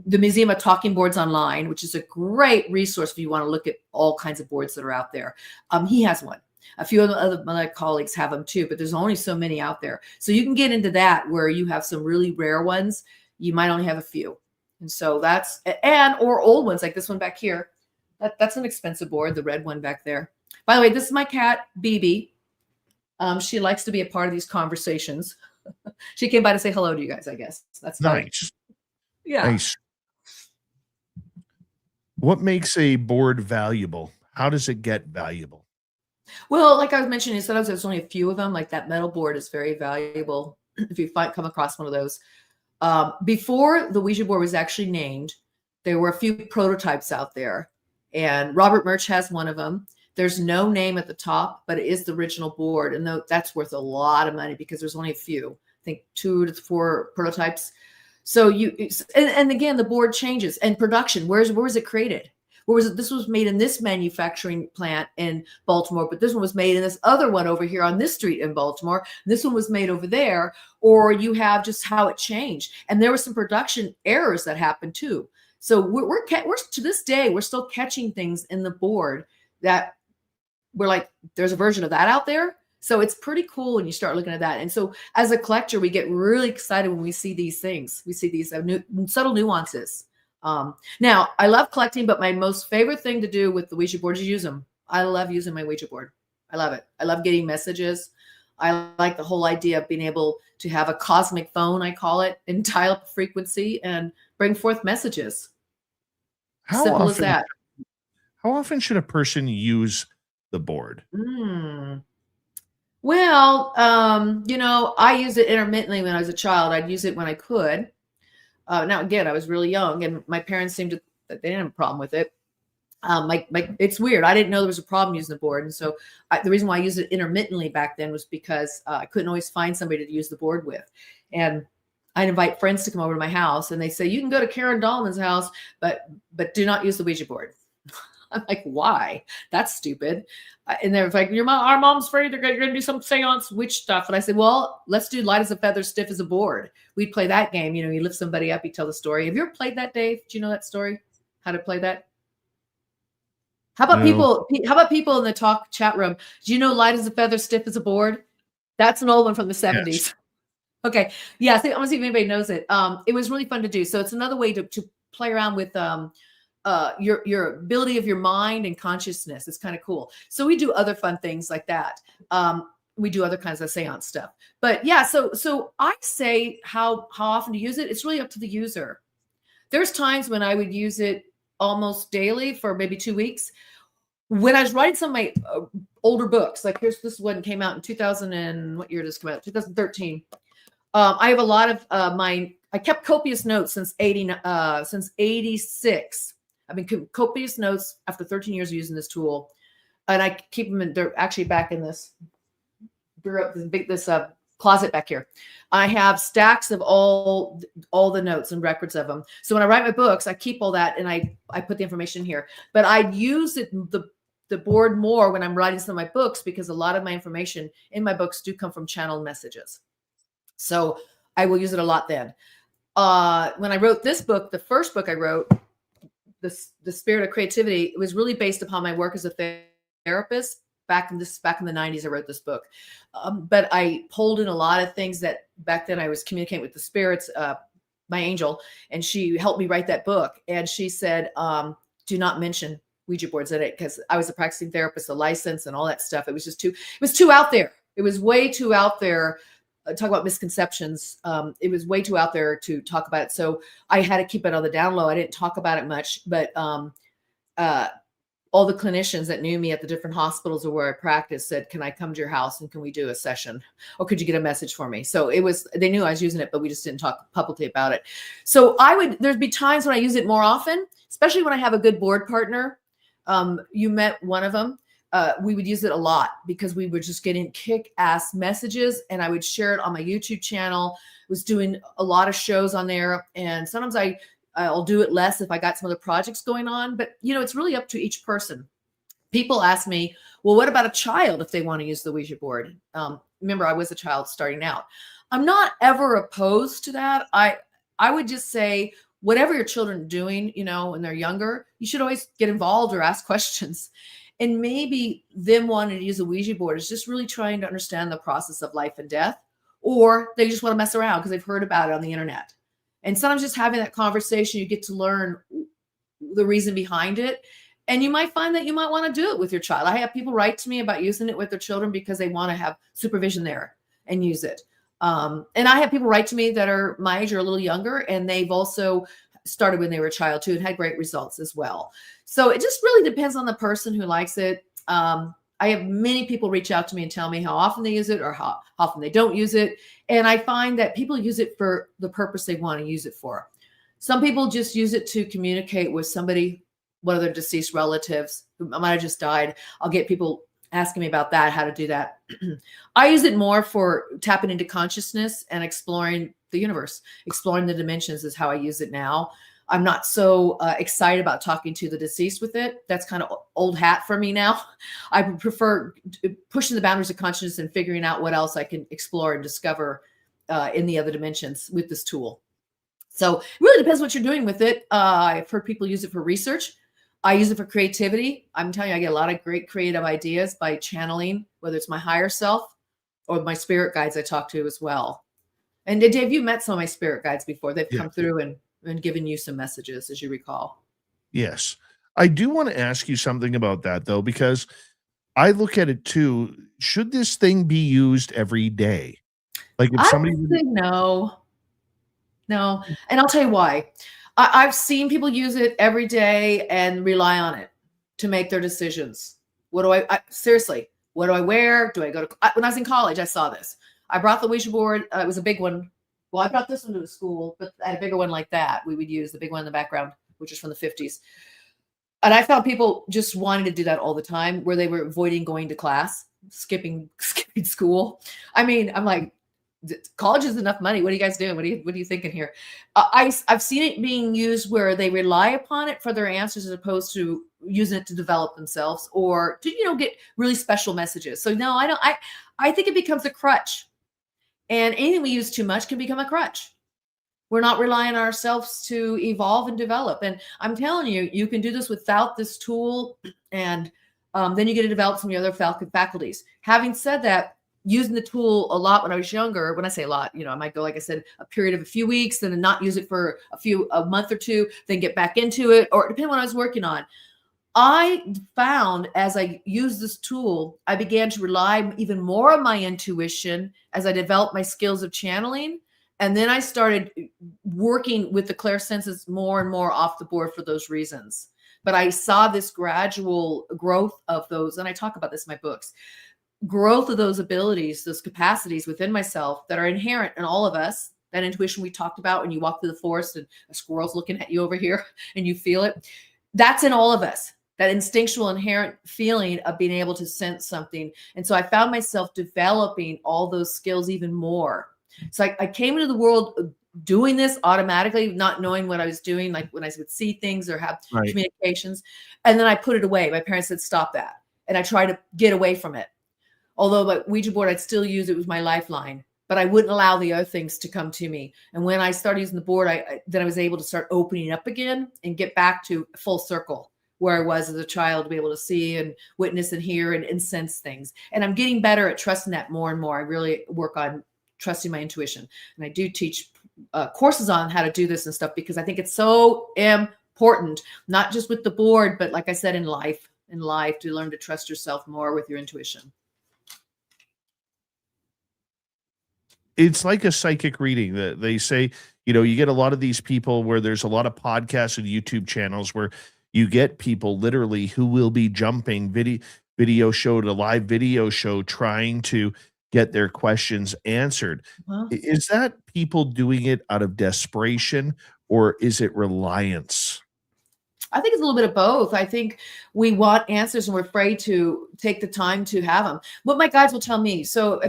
the Museum of Talking Boards Online, which is a great resource if you want to look at all kinds of boards that are out there. He has one. A few of my colleagues have them too, but there's only so many out there. So you can get into that where you have some really rare ones. You might only have a few. And so or old ones like this one back here. That's an expensive board, the red one back there. By the way, this is my cat, BB. She likes to be a part of these conversations. She came by to say hello to you guys, I guess. That's nice. Yeah. Nice. What makes a board valuable? How does it get valuable? Well, like I was mentioning, sometimes there's only a few of them. Like that metal board is very valuable if you come across one of those. Before the Ouija board was actually named, there were a few prototypes out there, and Robert Murch has one of them. There's no name at the top, but it is the original board, and that's worth a lot of money because there's only a few. I think 2 to 4 prototypes. So and again, the board changes and production. Where was it created? This was made in this manufacturing plant in Baltimore, but this one was made in this other one over here on this street in Baltimore. This one was made over there, or you have just how it changed. And there were some production errors that happened too. So we're to this day, we're still catching things in the board that we're like, there's a version of that out there. So it's pretty cool when you start looking at that. And so as a collector, we get really excited when we see these things. We see these subtle nuances. Now, I love collecting, but my most favorite thing to do with the Ouija board is use them. I love using my Ouija board. I love it. I love getting messages. I like the whole idea of being able to have a cosmic phone, I call it, and dial up a frequency and bring forth messages. Simple as that. How often should a person use the board? Well, I used it intermittently when I was a child. I'd use it when I could. Now, again, I was really young, and my parents they didn't have a problem with it. It's weird. I didn't know there was a problem using the board. And so the reason why I used it intermittently back then was because I couldn't always find somebody to use the board with. And I'd invite friends to come over to my house, and they say, you can go to Karen Dahlman's house, but do not use the Ouija board. I'm like, why? That's stupid. And they're like, our mom's afraid you're going to do some seance witch stuff. And I said, well, let's do light as a feather, stiff as a board. We'd play that game. You lift somebody up, you tell the story. Have you ever played that, Dave? Do you know that story? How to play that? How about people in the talk chat room? Do you know light as a feather, stiff as a board? That's an old one from the 70s. Yes. Okay. Yeah. So I want to see if anybody knows it. It was really fun to do. So it's another way to play around with your ability of your mind and consciousness. It's kind of cool. So we do other fun things like that. We do other kinds of seance stuff. But yeah, so I say how often to use it. It's really up to the user. There's times when I would use it almost daily for maybe 2 weeks. When I was writing some of my older books, like this one came out in 2000 and what year did this come out? 2013. I have a lot of I I kept copious notes since 86. I've been keeping copious notes after 13 years of using this tool, and I keep them they're actually back in this closet back here. I have stacks of all the notes and records of them. So when I write my books, I keep all that and I put the information here. But I use the board more when I'm writing some of my books, because a lot of my information in my books do come from channeled messages. So I will use it a lot then. When I wrote this book, the first book I wrote, the Spirit of Creativity, it was really based upon my work as a therapist. Back in the 90s, I wrote this book. But I pulled in a lot of things that back then I was communicating with the spirits, my angel, and she helped me write that book. And she said, do not mention Ouija boards in it, because I was a practicing therapist, a license and all that stuff. It was just too out there. It was way too out there. Talk about misconceptions. It was way too out there to talk about it. So I had to keep it on the down low. I didn't talk about it much, but all the clinicians that knew me at the different hospitals or where I practiced said, can I come to your house and can we do a session? Or could you get a message for me? So they knew I was using it, but we just didn't talk publicly about it. So there'd be times when I use it more often, especially when I have a good board partner. You met one of them. We would use it a lot because we were just getting kick-ass messages, and I would share it on my YouTube channel. Was doing a lot of shows on there, and sometimes I'll do it less if I got some other projects going on. But it's really up to each person. People ask me, well, what about a child if they want to use the Ouija board? Remember, I was a child starting out. I'm not ever opposed to that. I would just say, whatever your children are doing, when they're younger, you should always get involved or ask questions. And maybe them wanting to use a Ouija board is just really trying to understand the process of life and death, or they just want to mess around because they've heard about it on the internet. And sometimes just having that conversation, you get to learn the reason behind it. And you might find that you might want to do it with your child. I have people write to me about using it with their children because they want to have supervision there and use it. And I have people write to me that are my age or a little younger, and they've also started when they were a child too and had great results as well. So it just really depends on the person who likes it. I have many people reach out to me and tell me how often they use it or how often they don't use it. And I find that people use it for the purpose they want to use it for. Some people just use it to communicate with somebody, one of their deceased relatives who might have just died. I'll get people asking me about that, how to do that. I use it more for tapping into consciousness and exploring the universe. Exploring the dimensions is how I use it now. I'm not so excited about talking to the deceased with it. That's kind of old hat for me now. I prefer pushing the boundaries of consciousness and figuring out what else I can explore and discover in the other dimensions with this tool. So it really depends what you're doing with it. I've heard people use it for research. I use it for creativity. I'm telling you, I get a lot of great creative ideas by channeling, whether it's my higher self or my spirit guides I talk to as well. And Dave, you met some of my spirit guides before. They've come through and given you some messages, as you recall. Yes. I do want to ask you something about that, though, because I look at it too. Should this thing be used every day? Like if somebody would say no. And I'll tell you why. I've seen people use it every day and rely on it to make their decisions. Seriously, what do I wear? Do I go to, when I was in college, I saw this. I brought the Ouija board. It was a big one. Well, I brought this one to the school, but I had a bigger one like that. We would use the big one in the background, which is from the 50s. And I found people just wanting to do that all the time, where they were avoiding going to class, skipping school. I mean, I'm like, college is enough money. What are you guys doing? What are you thinking here? I've seen it being used where they rely upon it for their answers as opposed to using it to develop themselves or to, get really special messages. So no, I think it becomes a crutch. And anything we use too much can become a crutch. We're not relying on ourselves to evolve and develop. And I'm telling you, you can do this without this tool, and then you get to develop some of your other faculties. Having said that, using the tool a lot when I was younger, when I say a lot, I might go, like I said, a period of a few weeks, then not use it for a month or two, then get back into it, or depending on what I was working on. I found as I used this tool, I began to rely even more on my intuition as I developed my skills of channeling. And then I started working with the clairsenses more and more off the board for those reasons. But I saw this gradual growth of those, and I talk about this in my books, growth of those abilities, those capacities within myself that are inherent in all of us. that intuition we talked about when you walk through the forest and a squirrel's looking at you over here and you feel it. That's in all of us, that instinctual inherent feeling of being able to sense something. And so I found myself developing all those skills even more. So I came into the world doing this automatically, not knowing what I was doing, like when I would see things or have communications. And then I put it away. My parents said, stop that. And I tried to get away from it. Although my Ouija board, I'd still use it was my lifeline, but I wouldn't allow the other things to come to me. And when I started using the board, then I was able to start opening up again and get back to full circle where I was as a child, to be able to see and witness and hear and sense things. And I'm getting better at trusting that more and more. I really work on trusting my intuition. And I do teach courses on how to do this and stuff, because I think it's so important, not just with the board, but like I said, in life, to learn to trust yourself more with your intuition. It's like a psychic reading that they say, you get a lot of these people where there's a lot of podcasts and YouTube channels where you get people literally who will be jumping video show to live video show trying to get their questions answered. Is that people doing it out of desperation, or is it reliance? I think it's a little bit of both. I think we want answers and we're afraid to take the time to have them. What my guides will tell me. So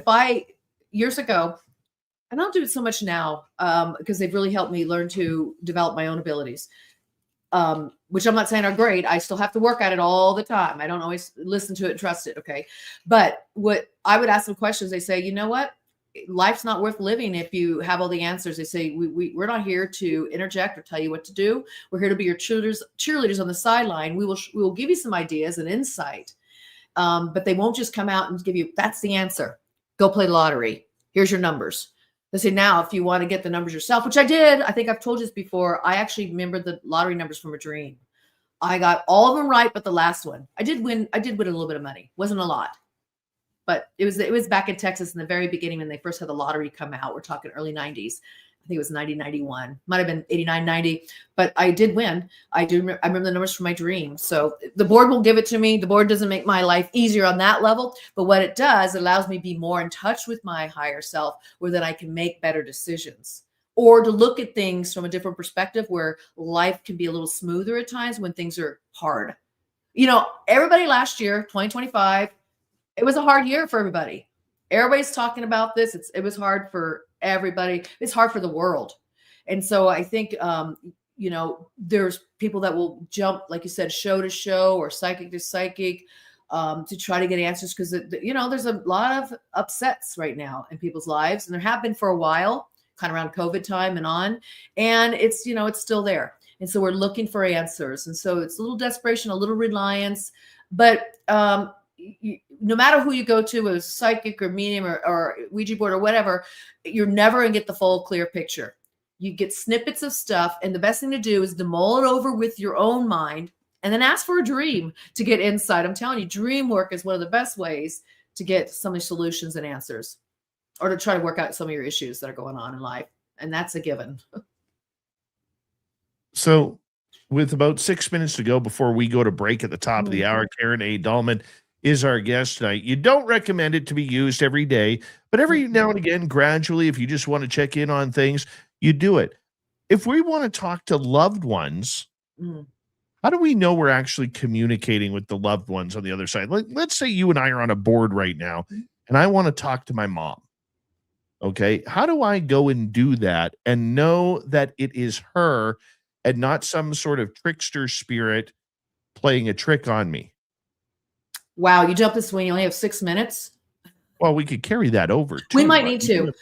years ago, I don't do it so much now because they've really helped me learn to develop my own abilities, which I'm not saying are great. I still have to work at it all the time. I don't always listen to it and trust it. Okay. But what I would ask them questions, they say, you know what? Life's not worth living if you have all the answers. They say, we're not here to interject or tell you what to do. We're here to be your cheerleaders on the sideline. We will give you some ideas and insight, but they won't just come out and give you, that's the answer. Go play lottery. Here's your numbers. They say, now, if you want to get the numbers yourself, which I did, I think I've told you this before, I actually remembered the lottery numbers from a dream. I got all of them right, but the last one, I did win a little bit of money. Wasn't a lot, but it was back in Texas in the very beginning when they first had the lottery come out. We're talking early 90s. I think it was 90, 91, might have been 89, 90, but I did win. I remember the numbers from my dream. So the board will give it to me. The board doesn't make my life easier on that level, but what it does, it allows me to be more in touch with my higher self, where then I can make better decisions, or to look at things from a different perspective, where life can be a little smoother at times when things are hard. Everybody last year, 2025, it was a hard year for everybody. Everybody's talking about this. It was hard for everybody. It's hard for the world. And so I think, there's people that will jump, like you said, show to show or psychic to psychic to try to get answers. Because, there's a lot of upsets right now in people's lives. And there have been for a while, kind of around COVID time and on. And it's, it's still there. And so we're looking for answers. And so it's a little desperation, a little reliance. But no matter who you go to, a psychic or medium or Ouija board or whatever, you're never going to get the full clear picture. You get snippets of stuff. And the best thing to do is to mull it over with your own mind and then ask for a dream to get insight. I'm telling you, dream work is one of the best ways to get some of the solutions and answers, or to try to work out some of your issues that are going on in life. And that's a given. So with about 6 minutes to go before we go to break at the top of the hour, Karen A. Dahlman is our guest tonight. You don't recommend it to be used every day, but every now and again, gradually, if you just want to check in on things, you do it. If we want to talk to loved ones, how do we know we're actually communicating with the loved ones on the other side? Let's say you and I are on a board right now, and I want to talk to my mom. Okay. How do I go and do that and know that it is her and not some sort of trickster spirit playing a trick on me? Wow, you jumped this when you only have 6 minutes. Well, we could carry that over. We might need to.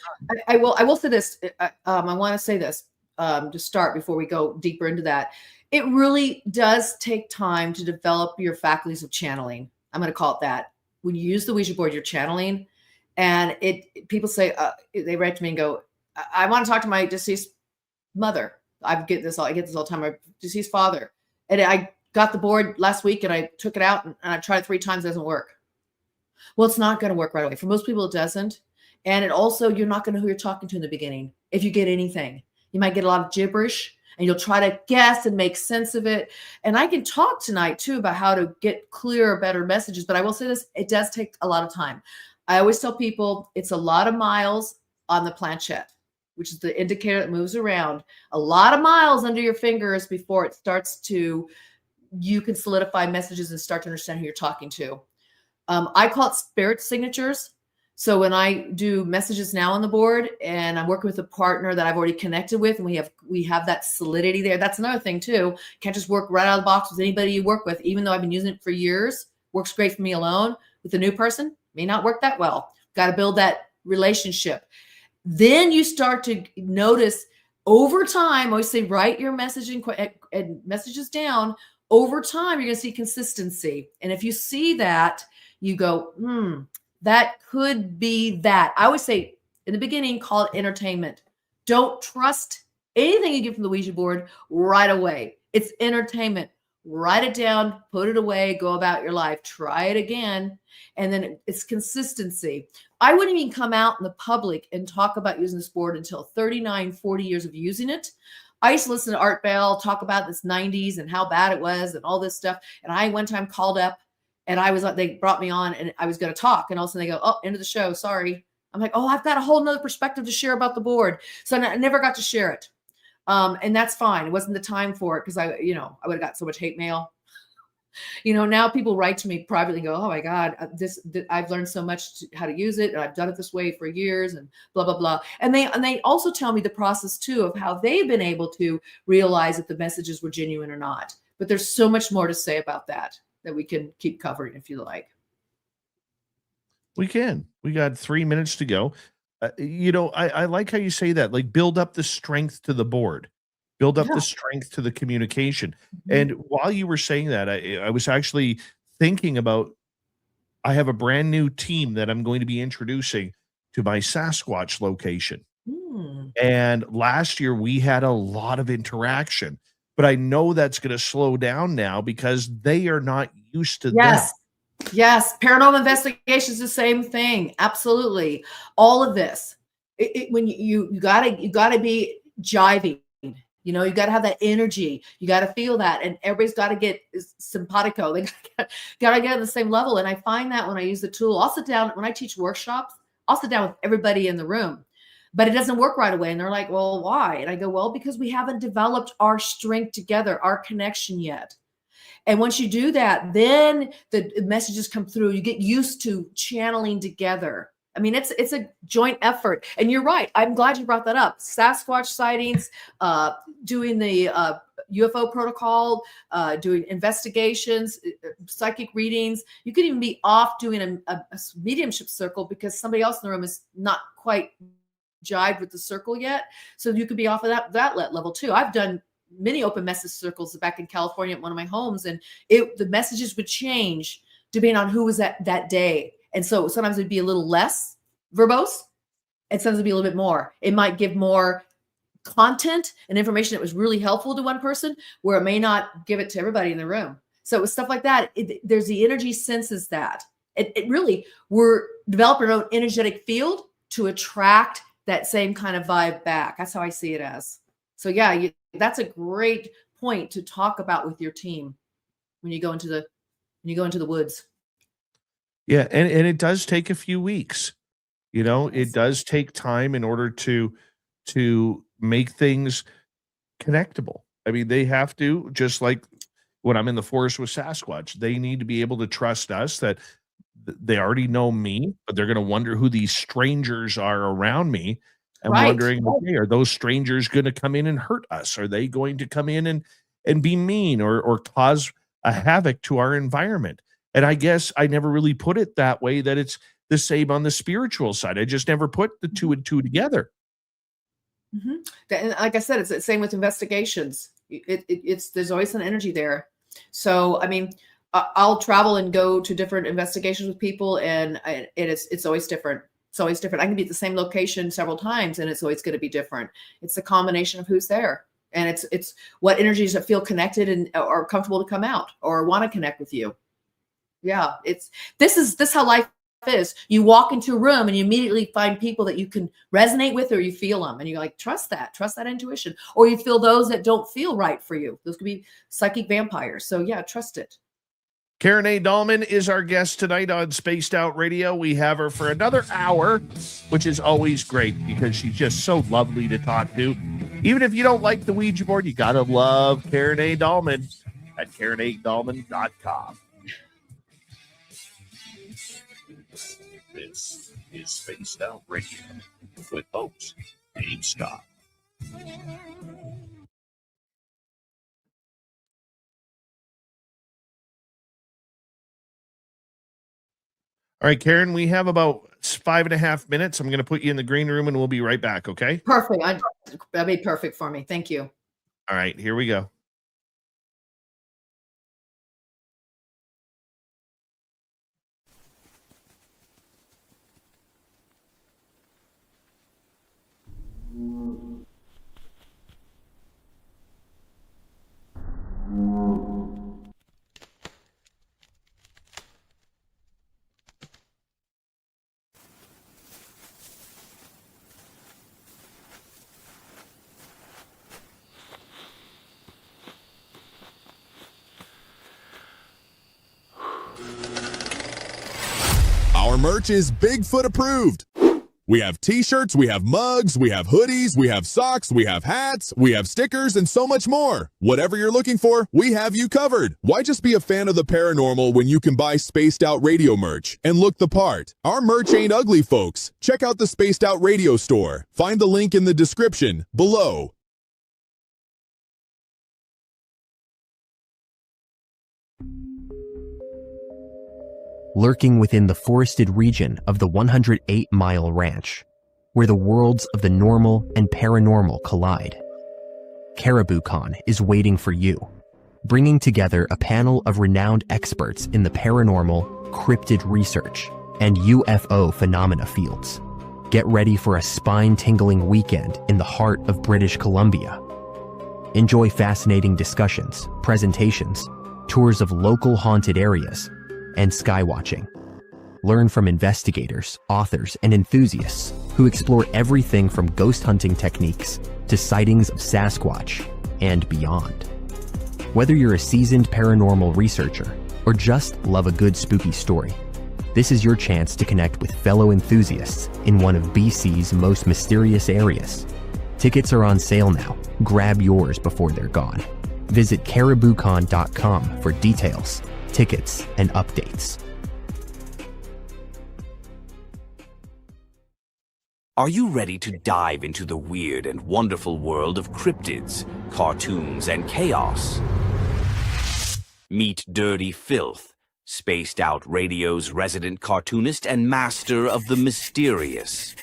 I will say this. I want to say this to start before we go deeper into that. It really does take time to develop your faculties of channeling. I'm going to call it that. When you use the Ouija board, you're channeling, and people say they write to me and go, "I want to talk to my deceased mother. I get this all the time. My deceased father," and I got the board last week and I took it out and I tried it 3 times. It doesn't work. Well, it's not going to work right away. For most people, it doesn't. And it also, you're not going to know who you're talking to in the beginning. If you get anything, you might get a lot of gibberish and you'll try to guess and make sense of it. And I can talk tonight too about how to get clearer, better messages. But I will say this, it does take a lot of time. I always tell people it's a lot of miles on the planchette. which is the indicator that moves around a lot of miles under your fingers before it starts to, you can solidify messages and start to understand who you're talking to. I call it spirit signatures. So when I do messages now on the board and I'm working with a partner that I've already connected with, and we have that solidity there. That's another thing too. Can't just work right out of the box with anybody you work with, even though I've been using it for years. Works great for me alone. With a new person, may not work that well. Got to build that relationship. Then you start to notice over time, I always say, write your messaging and messages down. Over time, you're going to see consistency. And if you see that, you go, that could be that. I always say in the beginning, call it entertainment. Don't trust anything you get from the Ouija board right away. It's entertainment. Write it down, put it away, go about your life, try it again. And then it's consistency. I wouldn't even come out in the public and talk about using this board until 39, 40 years of using it. I used to listen to Art Bell talk about this 90s and how bad it was and all this stuff. And I one time called up and they brought me on and I was going to talk. And all of a sudden they go, oh, end of the show. Sorry. I'm like, oh, I've got a whole nother perspective to share about the board. So I never got to share it. And that's fine. It wasn't the time for it because I would have got so much hate mail. Now people write to me privately and go, oh my God, I've learned so much how to use it. And I've done it this way for years and blah, blah, blah. And they also tell me the process too of how they've been able to realize if the messages were genuine or not. But there's so much more to say about that we can keep covering if you like. We can. We got 3 minutes to go. I like how you say that, like build up the strength to the board, build up the strength to the communication. And while you were saying that, I was actually thinking about, I have a brand new team that I'm going to be introducing to my Sasquatch location. And last year we had a lot of interaction, but I know that's going to slow down now because they are not used to that. Yes. Paranormal investigation is the same thing. Absolutely. All of this, when you gotta be jiving, you gotta have that energy. You gotta feel that. And everybody's got to get simpatico. They gotta get on the same level. And I find that when I use the tool, I'll sit down when I teach workshops, I'll sit down with everybody in the room, but it doesn't work right away. And they're like, well, why? And I go, well, because we haven't developed our strength together, our connection yet. And once you do that, then the messages come through. You get used to channeling together. I mean, it's a joint effort. And you're right. I'm glad you brought that up. Sasquatch sightings, doing the UFO protocol, doing investigations, psychic readings. You could even be off doing a mediumship circle because somebody else in the room is not quite jived with the circle yet. So you could be off of that level too. I've done many open message circles back in California at one of my homes, and the messages would change depending on who was that day. And so sometimes it'd be a little less verbose and sometimes it'd be a little bit more. It might give more content and information that was really helpful to one person where it may not give it to everybody in the room. So it was stuff like that. There's the energy senses that. It really, we're developing our own energetic field to attract that same kind of vibe back. That's how I see it as. So yeah, that's a great point to talk about with your team when you go into the woods. Yeah, and it does take a few weeks. It does take time in order to make things connectable. I mean, they have to, just like when I'm in the forest with Sasquatch, they need to be able to trust us that they already know me, but they're going to wonder who these strangers are around me. And wondering, okay, are those strangers going to come in and hurt us? Are they going to come in and be mean or cause a havoc to our environment? And I guess I never really put it that way, that it's the same on the spiritual side. I just never put the two and two together. And like I said, it's the same with investigations. There's always an energy there. So, I mean, I'll travel and go to different investigations with people, and it's always different. It's always different. I can be at the same location several times and it's always going to be different. It's a combination of who's there. And it's what energies that feel connected and are comfortable to come out or want to connect with you. Yeah. This is how life is. You walk into a room and you immediately find people that you can resonate with, or you feel them and you're like, trust that intuition, or you feel those that don't feel right for you. Those could be psychic vampires. So yeah, trust it. Karen A. Dahlman is our guest tonight on Spaced Out Radio. We have her for another hour, which is always great because she's just so lovely to talk to. Even if you don't like the Ouija board, you got to love Karen A. Dahlman at KarenADahlman.com. This is Spaced Out Radio with host Dave Scott. All right, Karen, we have about 5.5 minutes. I'm going to put you in the green room and we'll be right back, okay? Perfect. That'd be perfect for me. Thank you. All right, here we go. Our merch is Bigfoot approved. We have t-shirts, we have mugs, we have hoodies, we have socks, we have hats, we have stickers, and so much more. Whatever you're looking for, we have you covered. Why just be a fan of the paranormal when you can buy Spaced Out Radio merch and look the part? Our merch ain't ugly, folks. Check out the Spaced Out Radio store. Find the link in the description below. Lurking within the forested region of the 108-mile ranch, where the worlds of the normal and paranormal collide. CaribouCon is waiting for you, bringing together a panel of renowned experts in the paranormal, cryptid research, and UFO phenomena fields. Get ready for a spine-tingling weekend in the heart of British Columbia. Enjoy fascinating discussions, presentations, tours of local haunted areas, and skywatching. Learn from investigators, authors, and enthusiasts who explore everything from ghost hunting techniques to sightings of Sasquatch and beyond. Whether you're a seasoned paranormal researcher or just love a good spooky story, this is your chance to connect with fellow enthusiasts in one of BC's most mysterious areas. Tickets are on sale now. Grab yours before they're gone. Visit CaribouCon.com for details, tickets, and updates. Are you ready to dive into the weird and wonderful world of cryptids, cartoons, and chaos? Meet Dirty Filth, Spaced Out Radio's resident cartoonist and master of the mysterious.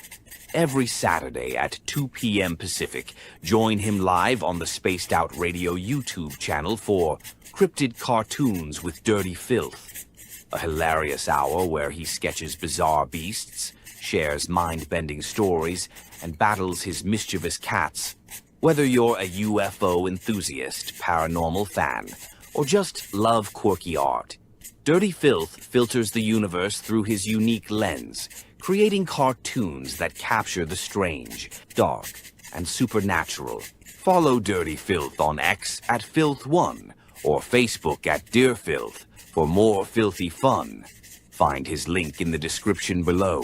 Every Saturday at 2 p.m. Pacific, join him live on the Spaced Out Radio YouTube channel for Cryptid Cartoons with Dirty Filth, a hilarious hour where he sketches bizarre beasts, shares mind-bending stories, and battles his mischievous cats. Whether you're a UFO enthusiast, paranormal fan, or just love quirky art, Dirty Filth filters the universe through his unique lens, creating cartoons that capture the strange, dark, and supernatural. Follow Dirty Filth on X at Filth1 or Facebook at Dear Filth for more filthy fun. Find his link in the description below.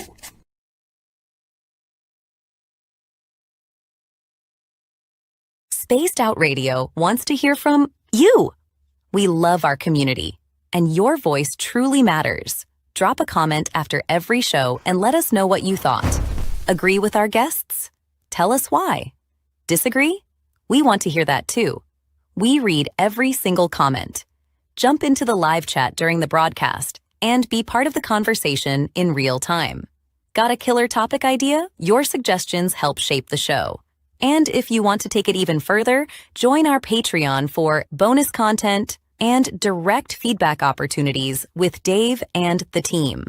Spaced Out Radio wants to hear from you. We love our community, and your voice truly matters. Drop a comment after every show and let us know what you thought. Agree with our guests? Tell us why. Disagree? We want to hear that too. We read every single comment. Jump into the live chat during the broadcast and be part of the conversation in real time. Got a killer topic idea? Your suggestions help shape the show. And if you want to take it even further, join our Patreon for bonus content and direct feedback opportunities with Dave and the team.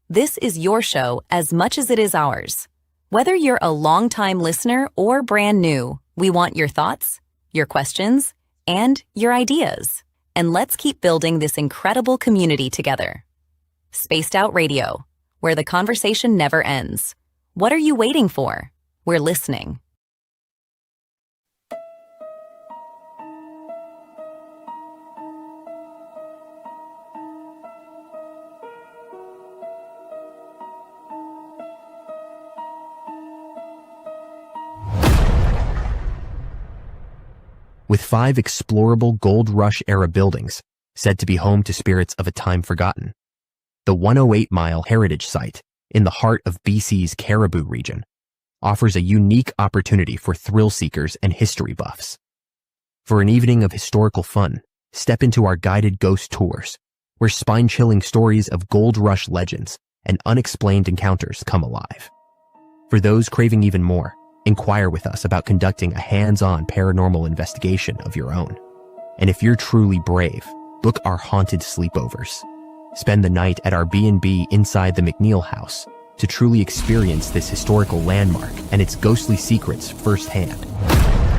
This is your show as much as it is ours. Whether you're a longtime listener or brand new, we want your thoughts, your questions, and your ideas. And let's keep building this incredible community together. Spaced Out Radio, where the conversation never ends. What are you waiting for? We're listening. with 5 explorable Gold Rush-era buildings said to be home to spirits of a time forgotten. The 108-mile heritage site in the heart of BC's Caribou region offers a unique opportunity for thrill seekers and history buffs. For an evening of historical fun, step into our guided ghost tours, where spine-chilling stories of Gold Rush legends and unexplained encounters come alive. For those craving even more, inquire with us about conducting a hands-on paranormal investigation of your own. And if you're truly brave, book our haunted sleepovers. Spend the night at our B&B inside the McNeil House to truly experience this historical landmark and its ghostly secrets firsthand.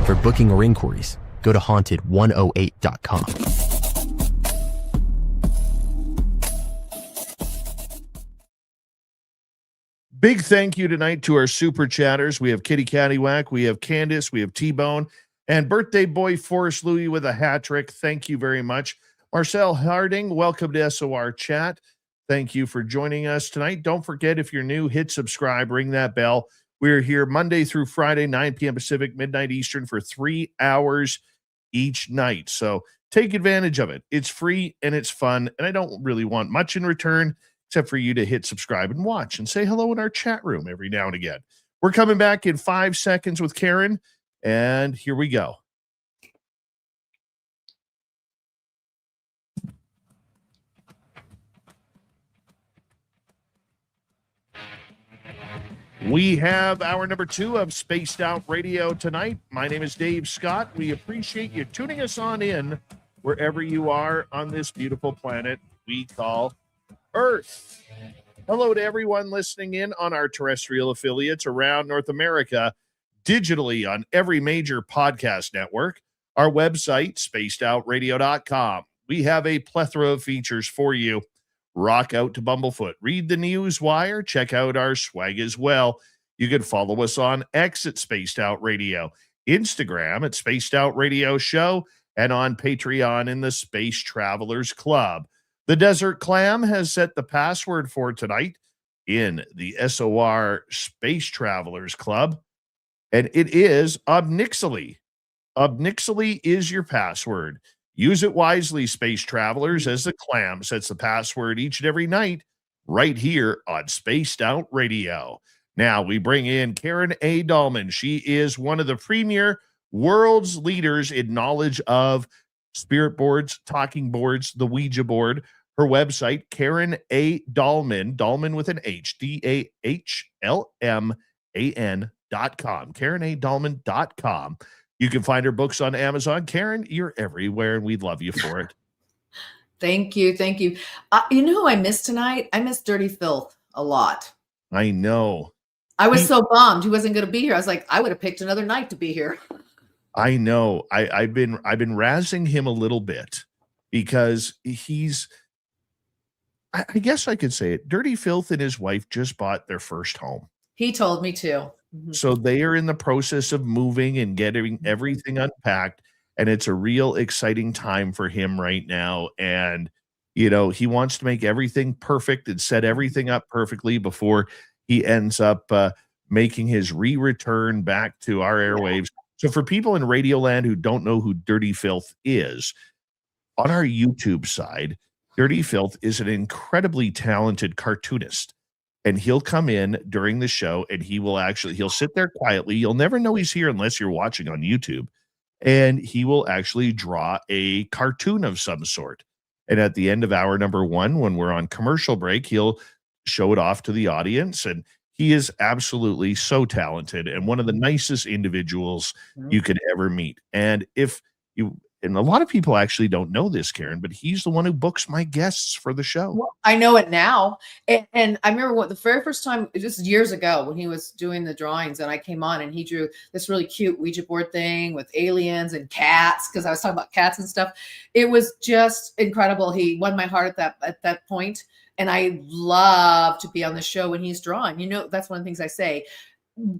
For booking or inquiries, go to haunted108.com. Big thank you tonight to our super chatters. We have Kitty Caddywhack, we have Candace, we have T-Bone, and birthday boy Forrest Louie with a hat trick. Thank you very much. Marcel Harding, welcome to SOR Chat. Thank you for joining us tonight. Don't forget, if you're new, hit subscribe, ring that bell. We're here Monday through Friday, 9 p.m. Pacific, midnight Eastern, for 3 hours each night. So take advantage of it. It's free and it's fun, and I don't really want much in return except for you to hit subscribe and watch and say hello in our chat room every now and again. We're coming back in 5 seconds with Karen, and here we go. We have hour number 2 of Spaced Out Radio tonight. My name is Dave Scott. We appreciate you tuning us on in wherever you are on this beautiful planet we call Earth. Hello to everyone listening in on our terrestrial affiliates around North America, digitally on every major podcast network, our website, spacedoutradio.com. We have a plethora of features for you. Rock out to Bumblefoot, read the news wire, check out our swag as well. You can follow us on X at Spaced Out Radio, Instagram at Spaced Out Radio Show, and on Patreon in the Space Travelers Club. The Desert Clam has set the password for tonight in the SOR Space Travelers Club, and it is Obnixily. Obnixily is your password. Use it wisely, Space Travelers, as the Clam sets the password each and every night right here on Spaced Out Radio. Now we bring in Karen A. Dahlman. She is one of the premier world's leaders in knowledge of spirit boards, talking boards, the Ouija board. Her website, Karen A. Dahlman, Dahlman with an H, DAHLMAN.com, KarenADahlman.com. You can find her books on Amazon. Karen, you're everywhere, and we love you for it. Thank you. Thank you. You know who I missed tonight? I missed Dirty Filth a lot. I know. I was so bummed he wasn't going to be here. I was like, I would have picked another night to be here. I know. I've been razzing him a little bit because he's, I guess I could say it, Dirty Filth and his wife just bought their first home. He told me to. Mm-hmm. So they are in the process of moving and getting everything unpacked. And it's a real exciting time for him right now. And, you know, he wants to make everything perfect and set everything up perfectly before he ends up making his return back to our airwaves. So for people in Radioland who don't know who Dirty Filth is, on our YouTube side, Dirty Filth is an incredibly talented cartoonist. And he'll come in during the show and he'll sit there quietly. You'll never know he's here unless you're watching on YouTube. And he will actually draw a cartoon of some sort. And at the end of hour number 1, when we're on commercial break, he'll show it off to the audience. And he is absolutely so talented and one of the nicest individuals you could ever meet. And and a lot of people actually don't know this, Karen, but he's the one who books my guests for the show. Well, I know it now. And I remember the very first time, just years ago, when he was doing the drawings and I came on and he drew this really cute Ouija board thing with aliens and cats, because I was talking about cats and stuff. It was just incredible. He won my heart at that point. And I love to be on the show when he's drawing. You know, that's one of the things I say.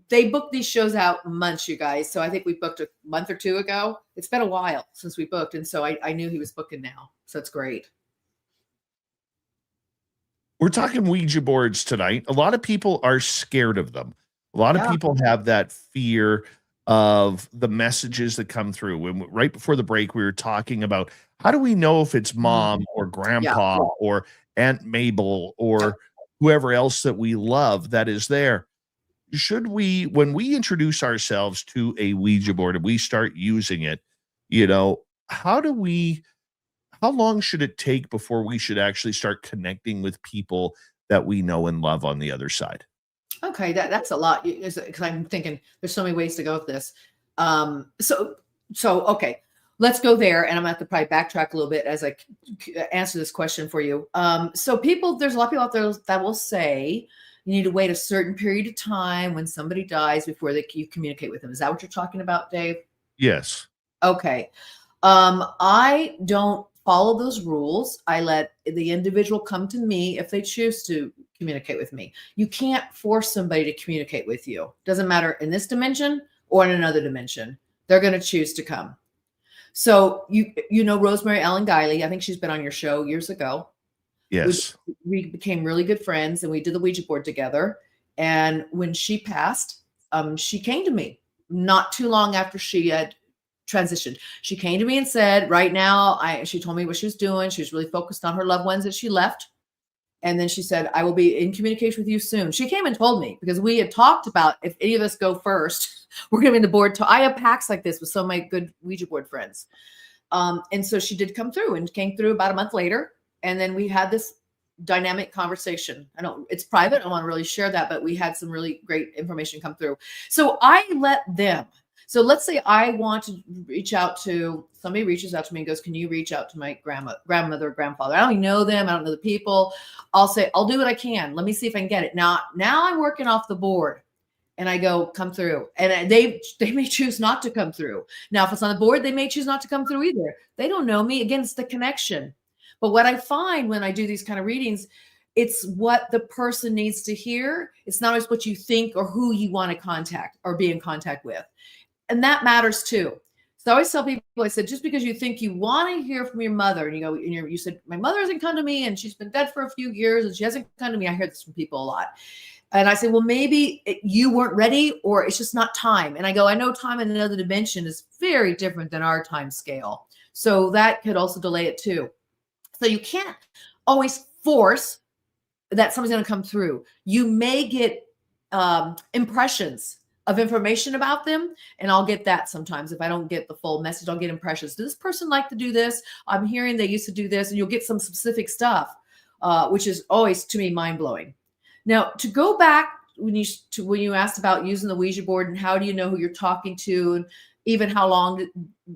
They book these shows out months, you guys. So I think we booked a month or 2 ago. It's been a while since we booked. And so I knew he was booking now. So it's great. We're talking Ouija boards tonight. A lot of people are scared of them. A lot of people have that fear of the messages that come through. Right before the break, we were talking about how do we know if it's mom or grandpa or Aunt Mabel or whoever else that we love that is there. Should we, when we introduce ourselves to a Ouija board and we start using it, how long should it take before we should actually start connecting with people that we know and love on the other side? Okay, that's a lot, because I'm thinking there's so many ways to go with this. So okay, let's go there, and I'm gonna have to probably backtrack a little bit as I answer this question for you. So there's a lot of people out there that will say you need to wait a certain period of time when somebody dies before you communicate with them. Is that what you're talking about, Dave? Yes. Okay. I don't follow those rules. I let the individual come to me if they choose to communicate with me. You can't force somebody to communicate with you. Doesn't matter in this dimension or in another dimension. They're going to choose to come. So you know Rosemary Ellen Guiley. I think she's been on your show years ago. Yes. We became really good friends, and we did the Ouija board together. And when she passed, she came to me not too long after she had transitioned. She came to me and said, right now, she told me what she was doing. She was really focused on her loved ones that she left. And then she said, I will be in communication with you soon. She came and told me, because we had talked about if any of us go first, we're giving the board I have packs like this with some of my good Ouija board friends. And so she did come through, and came through about a month later. And then we had this dynamic conversation. It's private. I don't want to really share that, but we had some really great information come through. So I let them. So let's say I want to reach out to somebody, reaches out to me and goes, can you reach out to my grandmother or grandfather? I don't even know them. I don't know the people. I'll say, I'll do what I can. Let me see if I can get it. Now I'm working off the board, and I go, come through. And they may choose not to come through. Now, if it's on the board, they may choose not to come through either. They don't know me. Again, it's the connection. But what I find when I do these kind of readings, it's what the person needs to hear. It's not always what you think or who you want to contact or be in contact with. And that matters too. So I always tell people, I said, just because you think you want to hear from your mother, and you said, my mother hasn't come to me and she's been dead for a few years and she hasn't come to me. I hear this from people a lot. And I say, well, maybe you weren't ready, or it's just not time. And I go, I know time in another dimension is very different than our time scale. So that could also delay it too. So you can't always force that somebody's going to come through. You may get impressions of information about them, and I'll get that sometimes. If I don't get the full message, I'll get impressions. Does this person like to do this? I'm hearing they used to do this, and you'll get some specific stuff, which is always, to me, mind-blowing. Now, to go back when you asked about using the Ouija board and how do you know who you're talking to, and even how long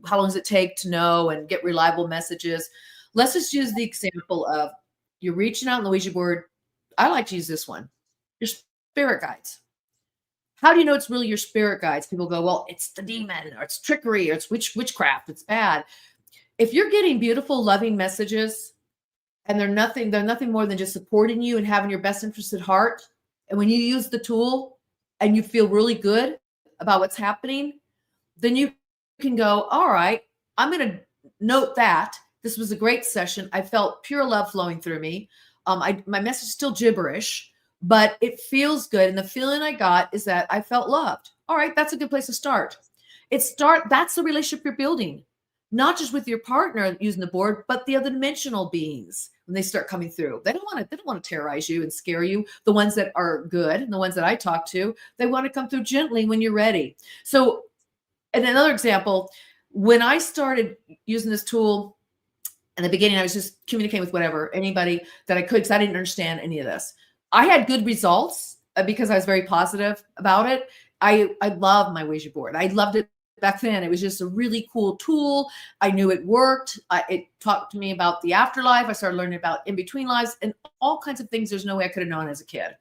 does it take to know and get reliable messages? Let's just use the example of you're reaching out on the Ouija board. I like to use this one. Your spirit guides. How do you know it's really your spirit guides? People go, well, it's the demon, or it's trickery, or it's witchcraft. It's bad. If you're getting beautiful, loving messages, and they're nothing more than just supporting you and having your best interest at heart, and when you use the tool and you feel really good about what's happening, then you can go, all right, I'm going to note that. This was a great session. I felt pure love flowing through me. My message is still gibberish, but it feels good. And the feeling I got is that I felt loved. All right, that's a good place to start. That's the relationship you're building, not just with your partner using the board, but the other dimensional beings when they start coming through. They don't want to terrorize you and scare you. The ones that are good and the ones that I talk to, they want to come through gently when you're ready. So, and another example, when I started using this tool in the beginning, I was just communicating with anybody that I could, because I didn't understand any of this. I had good results because I was very positive about it. I love my Ouija board. I loved it back then. It was just a really cool tool. I knew it worked. It talked to me about the afterlife. I started learning about in-between lives and all kinds of things there's no way I could have known as a kid.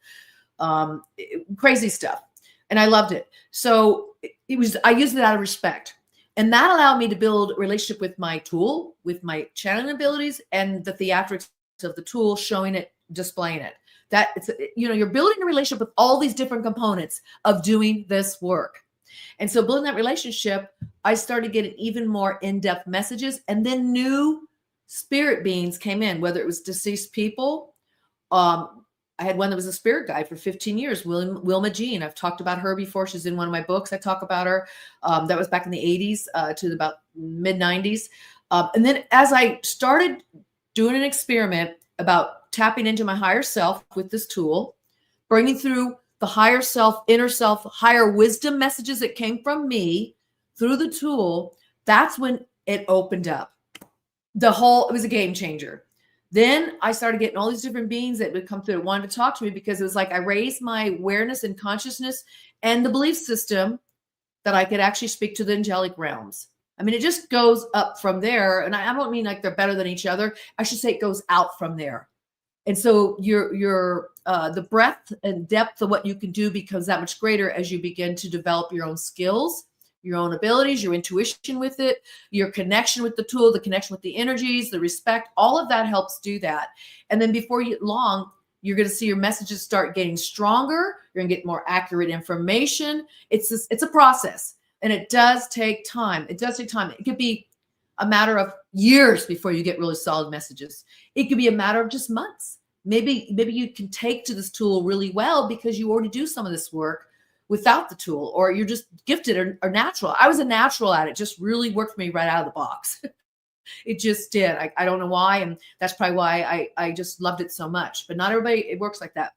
Crazy stuff. And I loved it. So I used it out of respect. And that allowed me to build a relationship with my tool, with my channeling abilities, and the theatrics of the tool, showing it, displaying it. That you're building a relationship with all these different components of doing this work. And so building that relationship, I started getting even more in-depth messages, and then new spirit beings came in, whether it was deceased people. I I had one that was a spirit guide for 15 years, Wilma Jean. I've talked about her before. She's in one of my books. I talk about her. That was back in the 80s to about mid 90s. And then as I started doing an experiment about tapping into my higher self with this tool, bringing through the higher self, inner self, higher wisdom messages that came from me through the tool, that's when it opened up. It was a game changer. Then I started getting all these different beings that would come through that wanted to talk to me, because it was like I raised my awareness and consciousness and the belief system that I could actually speak to the angelic realms. I mean, it just goes up from there. And I don't mean like they're better than each other. I should say it goes out from there. And so the breadth and depth of what you can do becomes that much greater as you begin to develop your own skills, your own abilities, your intuition with it, your connection with the tool, the connection with the energies, the respect, all of that helps do that. And then before long, you're going to see your messages start getting stronger. You're going to get more accurate information. It's a process, and it does take time. It does take time. It could be a matter of years before you get really solid messages. It could be a matter of just months. Maybe you can take to this tool really well because you already do some of this work without the tool, or you're just gifted or natural. I was a natural at it. Just really worked for me right out of the box. It just did. I don't know why. And that's probably why I just loved it so much, but not everybody, it works like that.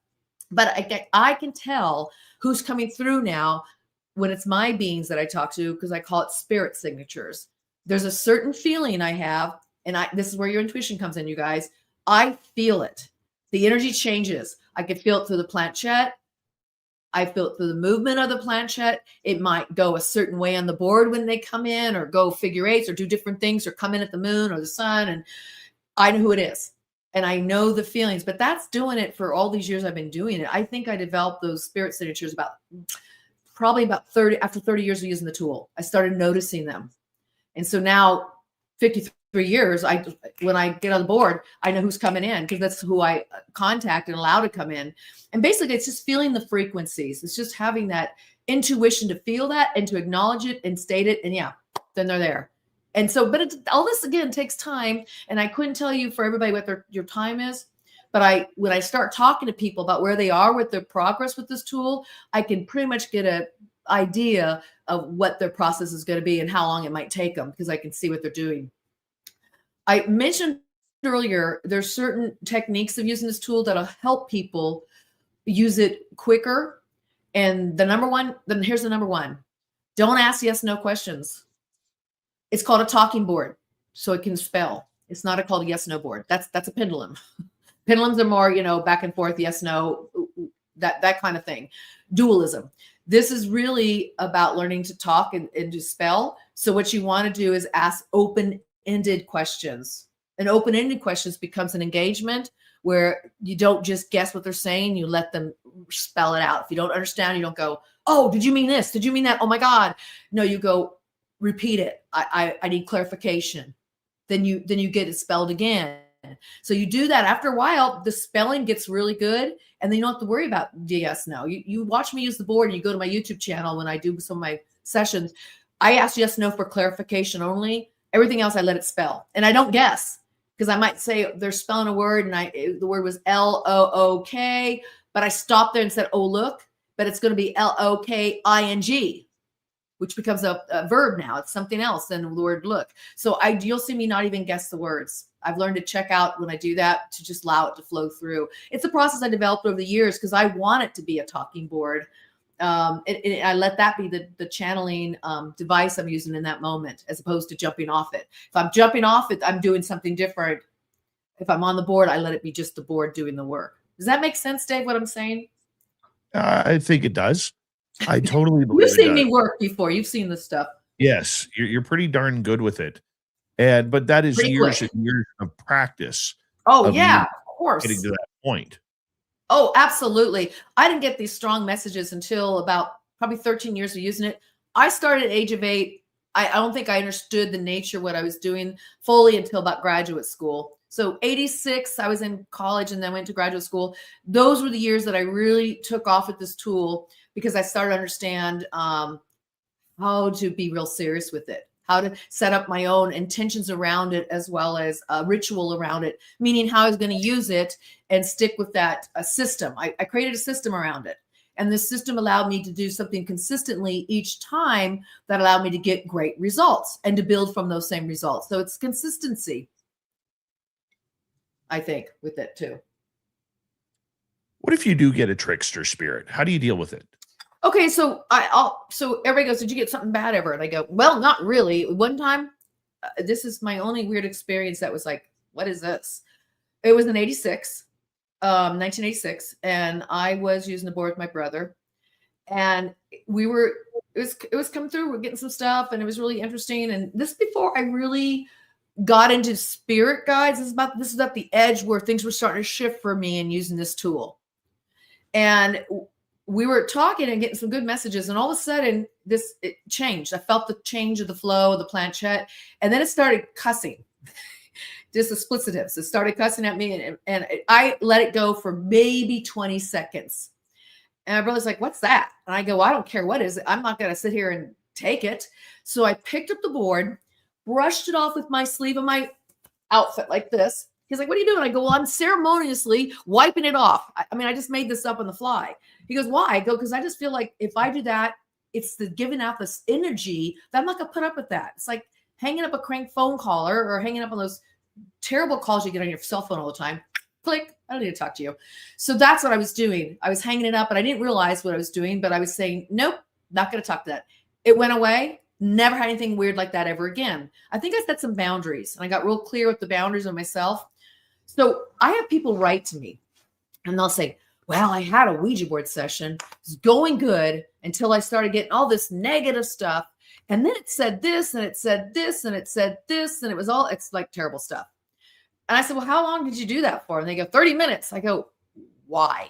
But I can tell who's coming through now when it's my beings that I talk to, because I call it spirit signatures. There's a certain feeling I have, and this is where your intuition comes in, you guys. I feel it. The energy changes. I can feel it through the planchette. I feel it through the movement of the planchette. It might go a certain way on the board when they come in, or go figure eights, or do different things, or come in at the moon or the sun. And I know who it is. And I know the feelings, but that's doing it for all these years I've been doing it. I think I developed those spirit signatures after 30 years of using the tool. I started noticing them. And so now 53 years, when I get on the board, I know who's coming in, because that's who I contact and allow to come in. And basically it's just feeling the frequencies. It's just having that intuition to feel that and to acknowledge it and state it. And yeah, then they're there. And so, but all this again takes time. And I couldn't tell you for everybody what your time is. But when I start talking to people about where they are with their progress with this tool, I can pretty much get an idea of what their process is going to be and how long it might take them, because I can see what they're doing. I mentioned earlier, there's certain techniques of using this tool that'll help people use it quicker. And here's the number one. Don't ask yes, no questions. It's called a talking board, so it can spell. It's not called a yes, no board. That's a pendulum. Pendulums are more, back and forth, yes, no, that kind of thing. Dualism. This is really about learning to talk and to spell. So what you want to do is ask open-ended questions. And open-ended questions becomes an engagement where you don't just guess what they're saying. You let them spell it out. If you don't understand, you don't go, oh, did you mean this? Did you mean that? Oh my God. No, you go, repeat it. I need clarification. Then you get it spelled again. So you do that. After a while, the spelling gets really good, and then you don't have to worry about yes, no. You watch me use the board, and you go to my YouTube channel when I do some of my sessions. I ask yes, no for clarification only. Everything else, I let it spell. And I don't guess, because I might say they're spelling a word, and the word was L-O-O-K, but I stopped there and said, oh, look, but it's going to be L-O-K-I-N-G, which becomes a verb now. It's something else than the word look. So you'll see me not even guess the words. I've learned to check out when I do that, to just allow it to flow through. It's a process I developed over the years because I want it to be a talking board. And I let that be the channeling device I'm using in that moment, as opposed to jumping off it. If I'm jumping off it, I'm doing something different. If I'm on the board, I let it be just the board doing the work. Does that make sense, Dave, what I'm saying? I think it does. I totally believe You've seen me work before. You've seen this stuff. Yes, you're pretty darn good with it. But that is Pretty years quick. and years of practice. Oh, of yeah, you of course. getting to that point. Oh, absolutely. I didn't get these strong messages until about probably 13 years of using it. I started at age of 8. I don't think I understood the nature of what I was doing fully until about graduate school. So 86, I was in college and then went to graduate school. Those were the years that I really took off with this tool, because I started to understand how to be real serious with it. how to set up my own intentions around it, as well as a ritual around it, meaning how I was going to use it and stick with that system. I created a system around it. And this system allowed me to do something consistently each time that allowed me to get great results and to build from those same results. So it's consistency, I think, with it too. What if you do get a trickster spirit? How do you deal with it? Okay, so so everybody goes, did you get something bad ever? And I go, well, not really. One time, this is my only weird experience that was like, what is this? It was in 1986, and I was using the board with my brother, and it was coming through. We're getting some stuff, and it was really interesting. And this before I really got into spirit guides. This is at the edge where things were starting to shift for me and using this tool. And we were talking and getting some good messages, and all of a sudden it changed. I felt the change of the flow of the planchette, and then it started cussing. Just explicitives. It started cussing at me, and I let it go for maybe 20 seconds. And my brother's like, what's that? And I go, well, I don't care what it is. I'm not going to sit here and take it. So I picked up the board, brushed it off with my sleeve of my outfit like this. He's like, what are you doing? I go, well, I'm ceremoniously wiping it off. I mean, I just made this up on the fly. He goes, why? I go, because I just feel like if I do that, it's the giving out this energy that I'm not going to put up with that. It's like hanging up a crank phone caller or hanging up on those terrible calls you get on your cell phone all the time. Click. I don't need to talk to you. So that's what I was doing. I was hanging it up, and I didn't realize what I was doing, but I was saying, nope, not going to talk to that. It went away. Never had anything weird like that ever again. I think I set some boundaries, and I got real clear with the boundaries of myself. So I have people write to me, and they'll say, well, I had a Ouija board session. It was going good until I started getting all this negative stuff. And then it said this, and it said this, and it said this, and it's like terrible stuff. And I said, well, how long did you do that for? And they go, 30 minutes. I go, why?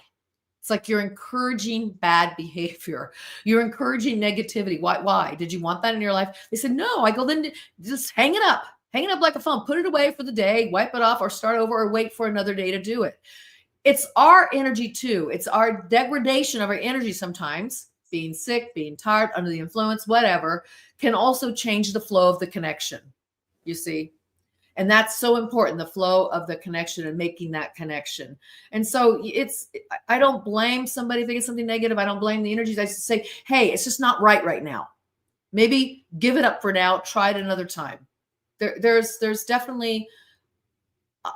It's like you're encouraging bad behavior. You're encouraging negativity. Why? Did you want that in your life? They said, no. I go, then just hang it up like a phone, put it away for the day, wipe it off, or start over, or wait for another day to do it. It's our energy too. It's our degradation of our energy sometimes. Being sick, being tired, under the influence, whatever, can also change the flow of the connection, you see? And that's so important, the flow of the connection and making that connection. And so I don't blame somebody thinking something negative. I don't blame the energies. I just say, hey, it's just not right now. Maybe give it up for now. Try it another time. There's definitely,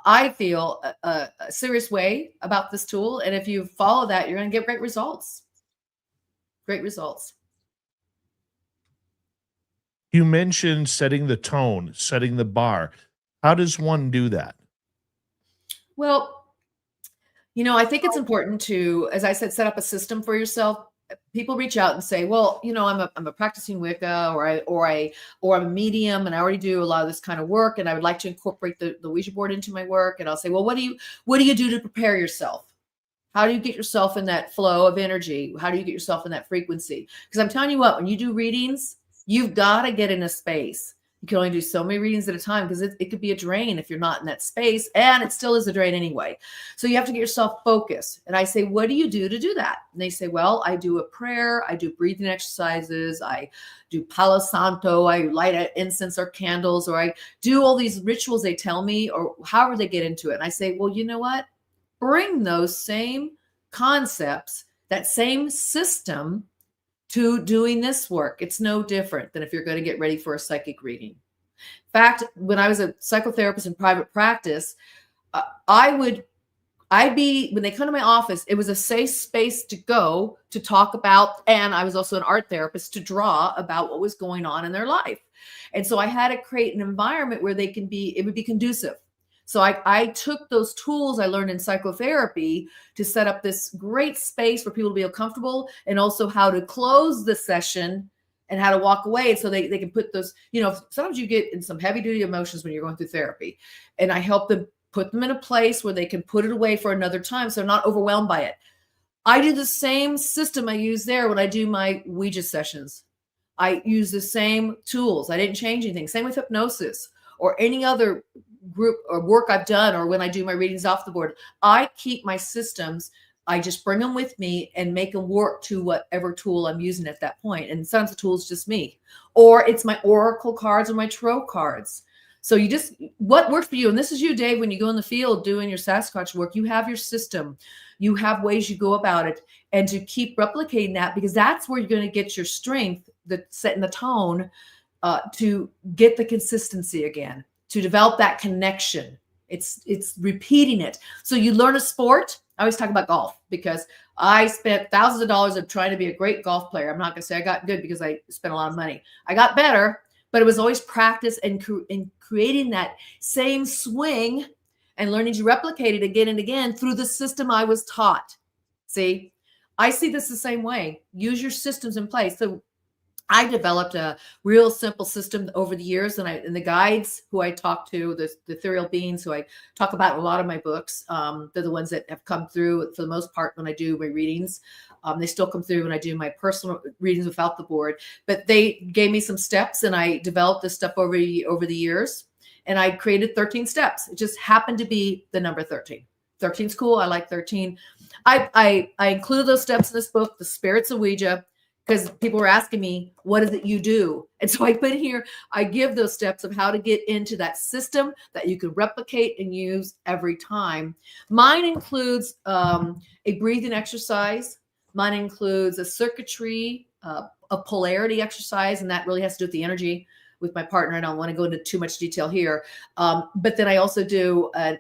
I feel, a serious way about this tool. And if you follow that, you're going to get great results. Great results. You mentioned setting the tone, setting the bar. How does one do that? Well, I think it's important to, as I said, set up a system for yourself. People reach out and say, well, I'm a practicing Wicca, or I'm a medium, and I already do a lot of this kind of work, and I would like to incorporate the Ouija board into my work. And I'll say, well, what do you do to prepare yourself? How do you get yourself in that flow of energy? How do you get yourself in that frequency? Because I'm telling you what, when you do readings, you've got to get in a space. You can only do so many readings at a time, because it could be a drain if you're not in that space, and it still is a drain anyway. So you have to get yourself focused. And I say, what do you do to do that? And they say, well, I do a prayer. I do breathing exercises. I do Palo Santo. I light an incense or candles, or I do all these rituals they tell me, or however they get into it. And I say, well, you know what? Bring those same concepts, that same system, to doing this work. It's no different than if you're going to get ready for a psychic reading. In fact, when I was a psychotherapist in private practice, when they come to my office, it was a safe space to go to talk about, and I was also an art therapist, to draw about what was going on in their life. And so I had to create an environment where it would be conducive. So I took those tools I learned in psychotherapy to set up this great space for people to feel comfortable, and also how to close the session and how to walk away. So they can put those, sometimes you get in some heavy duty emotions when you're going through therapy, and I help them put them in a place where they can put it away for another time, so they're not overwhelmed by it. I do the same system I use there when I do my Ouija sessions. I use the same tools. I didn't change anything. Same with hypnosis or any other group or work I've done, or when I do my readings off the board. I keep my systems I just bring them with me and make them work to whatever tool I'm using at that point. And sometimes the tool is just me, or it's my oracle cards or my tarot cards. So you just, what works for you. And this is you, Dave, when you go in the field doing your Sasquatch work, you have your system, you have ways you go about it, and to keep replicating that, because that's where you're going to get your strength, that setting the tone, to get the consistency again, to develop that connection. It's repeating it. So you learn a sport. I always talk about golf because I spent thousands of dollars of trying to be a great golf player. I'm not going to say I got good because I spent a lot of money. I got better, but it was always practice and creating that same swing and learning to replicate it again and again through the system I was taught. See, I see this the same way. Use your systems in place. So I developed a real simple system over the years, and the guides who I talk to, the ethereal beings who I talk about in a lot of my books, they're the ones that have come through for the most part when I do my readings. They still come through when I do my personal readings without the board, but they gave me some steps, and I developed this stuff over the years, and I created 13 steps. It just happened to be the number 13. 13 is cool. I like 13. I include those steps in this book, The Spirits of Ouija, because people were asking me, what is it you do? And so I put here, I give those steps of how to get into that system that you can replicate and use every time. Mine includes a breathing exercise. Mine includes a circuitry, a polarity exercise, and that really has to do with the energy with my partner. I don't want to go into too much detail here. But then I also do an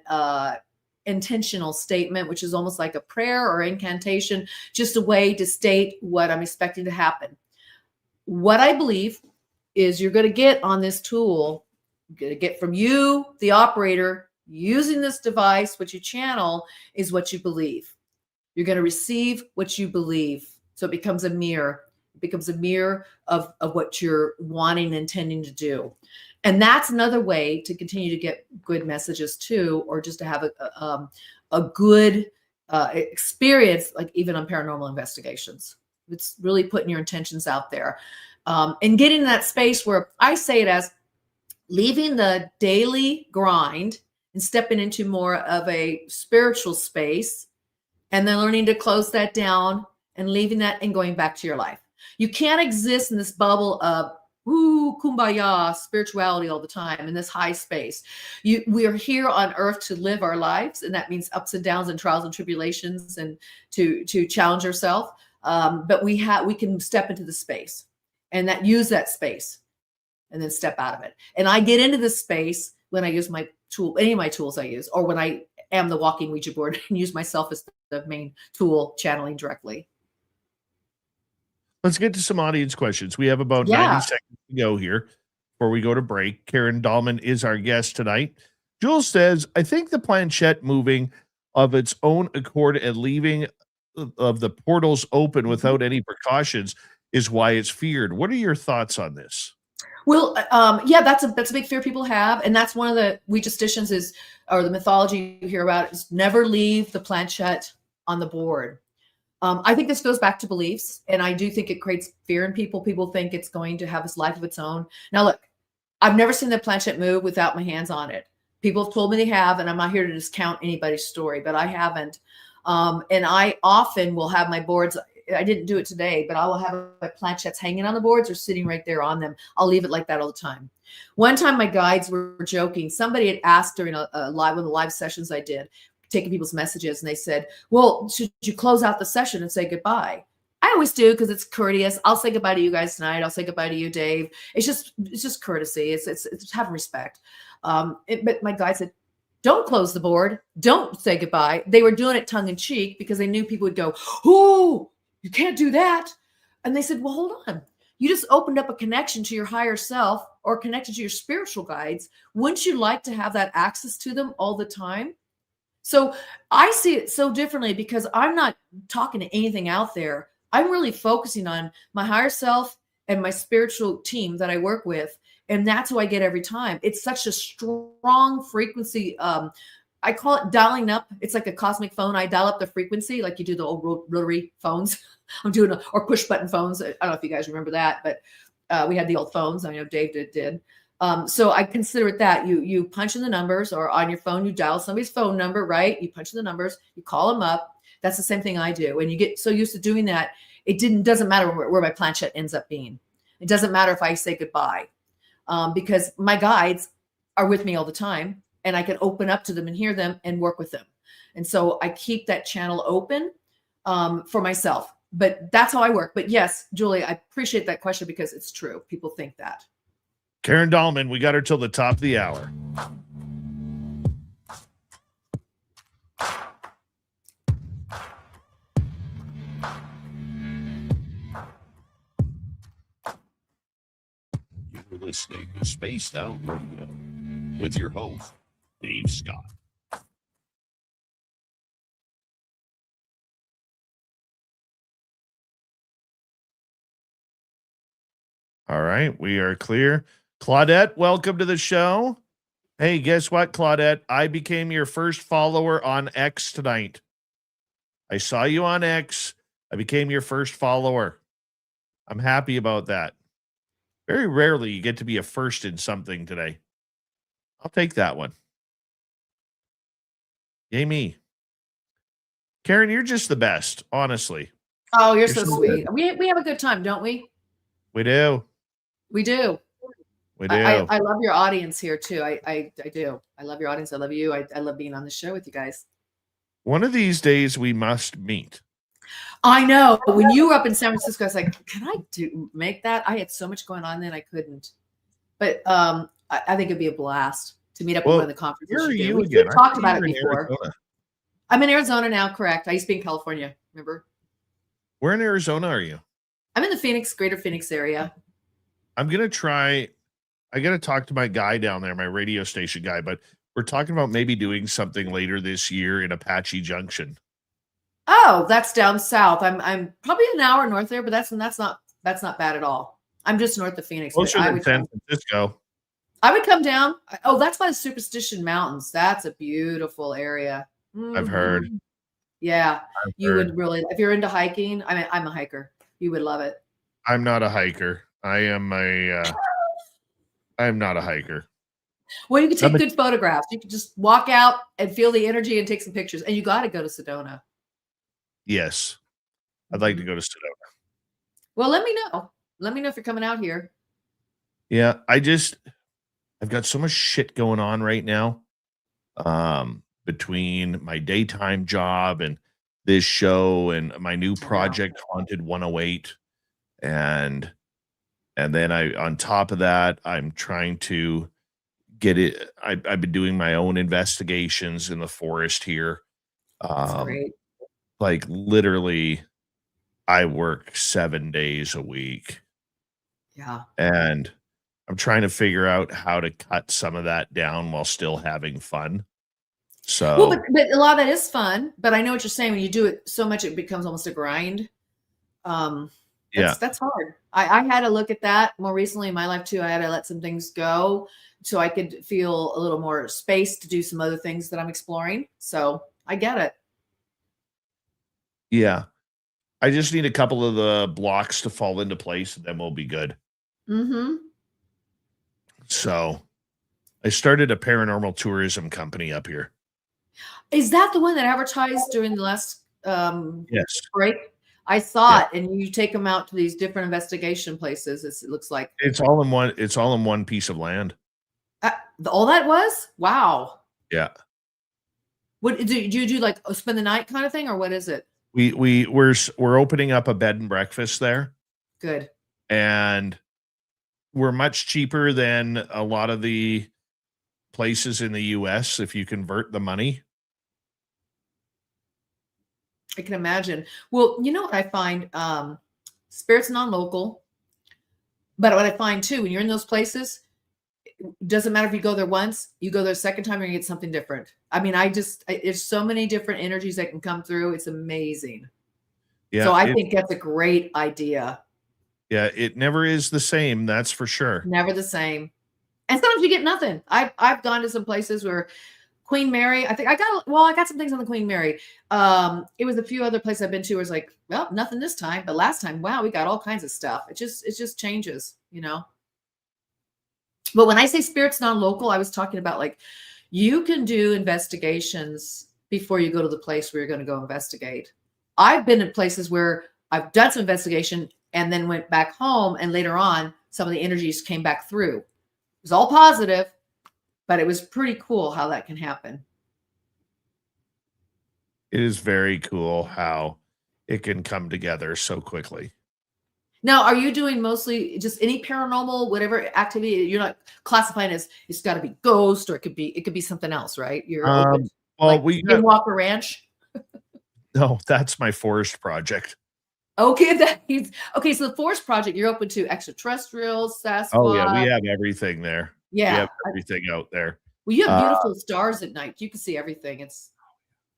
intentional statement, which is almost like a prayer or incantation, just a way to state what I'm expecting to happen. What I believe is you're going to get on this tool, you're going to get from you, the operator, using this device, what you channel is what you believe. You're going to receive what you believe. So it becomes a mirror. It becomes a mirror of what you're wanting and intending to do. And that's another way to continue to get good messages too, or just to have a good experience, like even on paranormal investigations. It's really putting your intentions out there, and getting in that space where I say it as leaving the daily grind and stepping into more of a spiritual space, and then learning to close that down and leaving that and going back to your life. You can't exist in this bubble of kumbaya spirituality all the time in this high space. We are here on earth to live our lives, and that means ups and downs and trials and tribulations, and to challenge ourselves. But we can step into the space and use that space and then step out of it. And I get into this space when I use my tool, any of my tools I use, or when I am the walking Ouija board and use myself as the main tool channeling directly. Let's get to some audience questions. We have about 90 seconds to go here before we go to break. Karen Dahlman is our guest tonight. Jules says, I think the planchette moving of its own accord and leaving of the portals open without any precautions is why it's feared. What are your thoughts on this? Well, yeah, that's a big fear people have. And that's one of the Ouijasticians or the mythology you hear about is never leave the planchette on the board. I think this goes back to beliefs, and I do think it creates fear in people. People think it's going to have this life of its own. Now, look, I've never seen the planchette move without my hands on it. People have told me they have, and I'm not here to discount anybody's story, but I haven't. And I often will have my boards. I didn't do it today, but I will have my planchettes hanging on the boards or sitting right there on them. I'll leave it like that all the time. One time my guides were joking. Somebody had asked during one of the live sessions I did, taking people's messages, and they said, well, should you close out the session and say goodbye? I always do because it's courteous. I'll say goodbye to you guys tonight. I'll say goodbye to you, Dave. It's just courtesy. It's having respect. But my guide said, don't close the board. Don't say goodbye. They were doing it tongue in cheek because they knew people would go, oh, you can't do that. And they said, well, hold on. You just opened up a connection to your higher self or connected to your spiritual guides. Wouldn't you like to have that access to them all the time? So I see it so differently because I'm not talking to anything out there. I'm really focusing on my higher self and my spiritual team that I work with. And that's who I get every time. It's such a strong frequency. I call it dialing up. It's like a cosmic phone. I dial up the frequency like you do the old rotary phones. I'm doing or push button phones. I don't know if you guys remember that, but we had the old phones. I know Dave did. So I consider it that you punch in the numbers, or on your phone, you dial somebody's phone number, right? You punch in the numbers, you call them up, That's the same thing I do. And you get so used to doing that, doesn't matter where my planchette ends up being. It doesn't matter if I say goodbye, because my guides are with me all the time, and I can open up to them and hear them and work with them. And so I keep that channel open for myself. But that's how I work. But yes, Julie, I appreciate that question because it's true. People think that. Karen Dahlman, we got her till the top of the hour. You're listening to Spaced Out Radio with your host, Dave Scott. All right, we are clear. Claudette, welcome to the show. Hey, guess what, Claudette? I became your first follower on X tonight. I saw you on X. I became your first follower. I'm happy about that. Very rarely you get to be a first in something today. I'll take that one. Yay me. Karen, you're just the best, honestly. Oh, you're so sweet. We have a good time, don't we? We do. We do. We do. I love your audience here too. I do. I love your audience. I love you. I love being on the show with you guys. One of these days we must meet. I know. When you were up in San Francisco, I was like, can I make that? I had so much going on then I couldn't. But I think it'd be a blast to meet up at one of the conferences. Where are you We've again? talked about it before. Arizona. I'm in Arizona now, correct. I used to be in California, remember? Where in Arizona are you? I'm in the greater Phoenix area. I'm going to try. I got to talk to my guy down there, my radio station guy, but we're talking about maybe doing something later this year in Apache Junction. Oh, that's down south. I'm probably an hour north there, but that's not bad at all. I'm just north of Phoenix. Closer than San Francisco. I would come down. Oh, that's by the Superstition Mountains. That's a beautiful area. I've heard. Yeah, would really, if you're into hiking. I mean, I'm a hiker. You would love it. I'm not a hiker. I'm not a hiker. Well, you can take good photographs. You can just walk out and feel the energy and take some pictures. And you got to go to Sedona. Yes. I'd like to go to Sedona. Well, let me know. Let me know if you're coming out here. Yeah, I've got so much shit going on right now. Between my daytime job and this show and my new project, Haunted 108. And then on top of that, I'm trying to get it. I've been doing my own investigations in the forest here. That's great. Like literally I work 7 days a week. Yeah. And I'm trying to figure out how to cut some of that down while still having fun. So, well, but a lot of that is fun. But I know what you're saying. When you do it so much, it becomes almost a grind. That's hard. I had to look at that more recently in my life too. I had to let some things go so I could feel a little more space to do some other things that I'm exploring. So I get it. Yeah. I just need a couple of the blocks to fall into place and then we'll be good. Mm-hmm. So I started a paranormal tourism company up here. Is that the one that advertised during the last yes. break? I thought, and you take them out to these different investigation places. It looks like it's all in one. It's all in one piece of land. All that was? Wow. Yeah. What do you do? Like spend the night kind of thing, or what is it? We're opening up a bed and breakfast there. Good. And we're much cheaper than a lot of the places in the US if you convert the money. I can imagine. Well, you know what I find? Spirit's non-local. But what I find too, when you're in those places, it doesn't matter if you go there once, you go there a second time, you're gonna get something different. I mean, there's so many different energies that can come through. It's amazing. Yeah. So I think that's a great idea. Yeah, it never is the same, that's for sure. Never the same. And sometimes you get nothing. I've gone to some places where Queen Mary, I got some things on the Queen Mary. It was a few other places I've been to where it's like, well, nothing this time, but last time, wow, we got all kinds of stuff. It just changes, you know. But when I say spirit's non-local, I was talking about like you can do investigations before you go to the place where you're going to go investigate. I've been in places where I've done some investigation and then went back home, and later on, some of the energies came back through. It was all positive, but it was pretty cool how that can happen. It is very cool how it can come together so quickly. Now, are you doing mostly just any paranormal, whatever activity? You're not classifying as it's got to be ghost, or it could be something else, right? You're open, Well, like we got, Walker Ranch. no, that's my forest project. Okay, okay. So the Forest Project, you're open to extraterrestrials, Sasquatch. Oh yeah, we have everything there. Yeah. We have everything out there. Well, you have beautiful stars at night. You can see everything.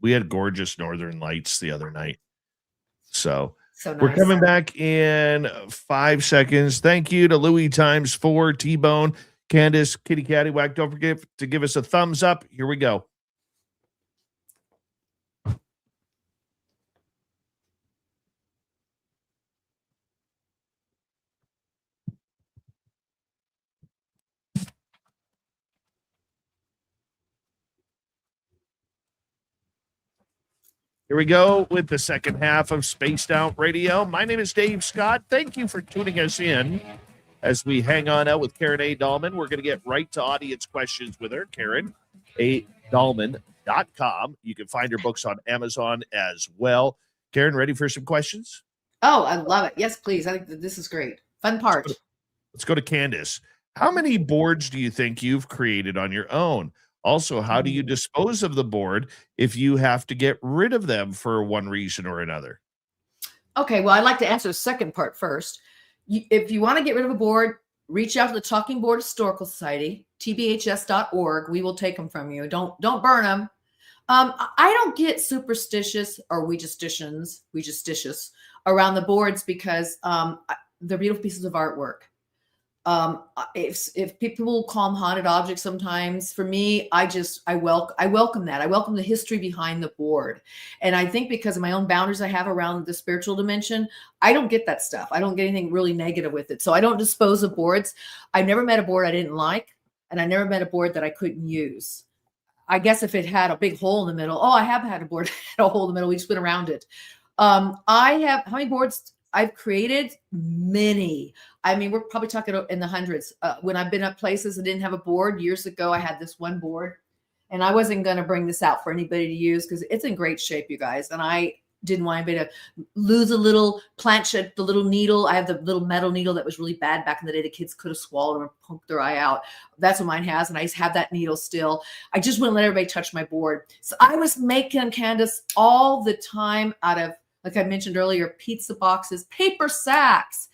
We had gorgeous northern lights the other night. So so nice. We're coming back in 5 seconds. Thank you to Louis ×4, T-Bone, Candace, Kitty Cattywhack. Don't forget to give us a thumbs up. Here we go. Here we go with the second half of Spaced Out Radio. My name is Dave Scott. Thank you for tuning us in as we hang on out with Karen A. Dahlman. We're going to get right to audience questions with her, Karen A. Dahlman.com. You can find her books on Amazon as well. Karen, ready for some questions? Oh, I love it. Yes, please. I think that this is great. Fun part. Let's go to Candace. How many boards do you think you've created on your own? Also, how do you dispose of the board if you have to get rid of them for one reason or another? Okay, well, I'd like to answer the second part first. If you want to get rid of a board, reach out to the Talking Board Historical Society, tbhs.org. We will take them from you. Don't burn them. I don't get superstitious or Ouija-stitious around the boards because they're beautiful pieces of artwork. If people call them haunted objects sometimes, for me, I welcome that. I welcome the history behind the board. And I think because of my own boundaries I have around the spiritual dimension, I don't get that stuff. I don't get anything really negative with it. So I don't dispose of boards. I've never met a board I didn't like, and I never met a board that I couldn't use. I guess if it had a big hole in the middle, I have had a board that had a hole in the middle. We just went around it. How many boards I've created? Many. I mean, we're probably talking in the hundreds. When I've been at places that didn't have a board years ago, I had this one board, and I wasn't going to bring this out for anybody to use because it's in great shape, you guys. And I didn't want anybody to lose a little planchette, the little needle. I have the little metal needle that was really bad back in the day. The kids could have swallowed or poked their eye out. That's what mine has. And I have that needle still. I just wouldn't let everybody touch my board. So I was making, Candace, all the time out of, like I mentioned earlier, pizza boxes, paper sacks.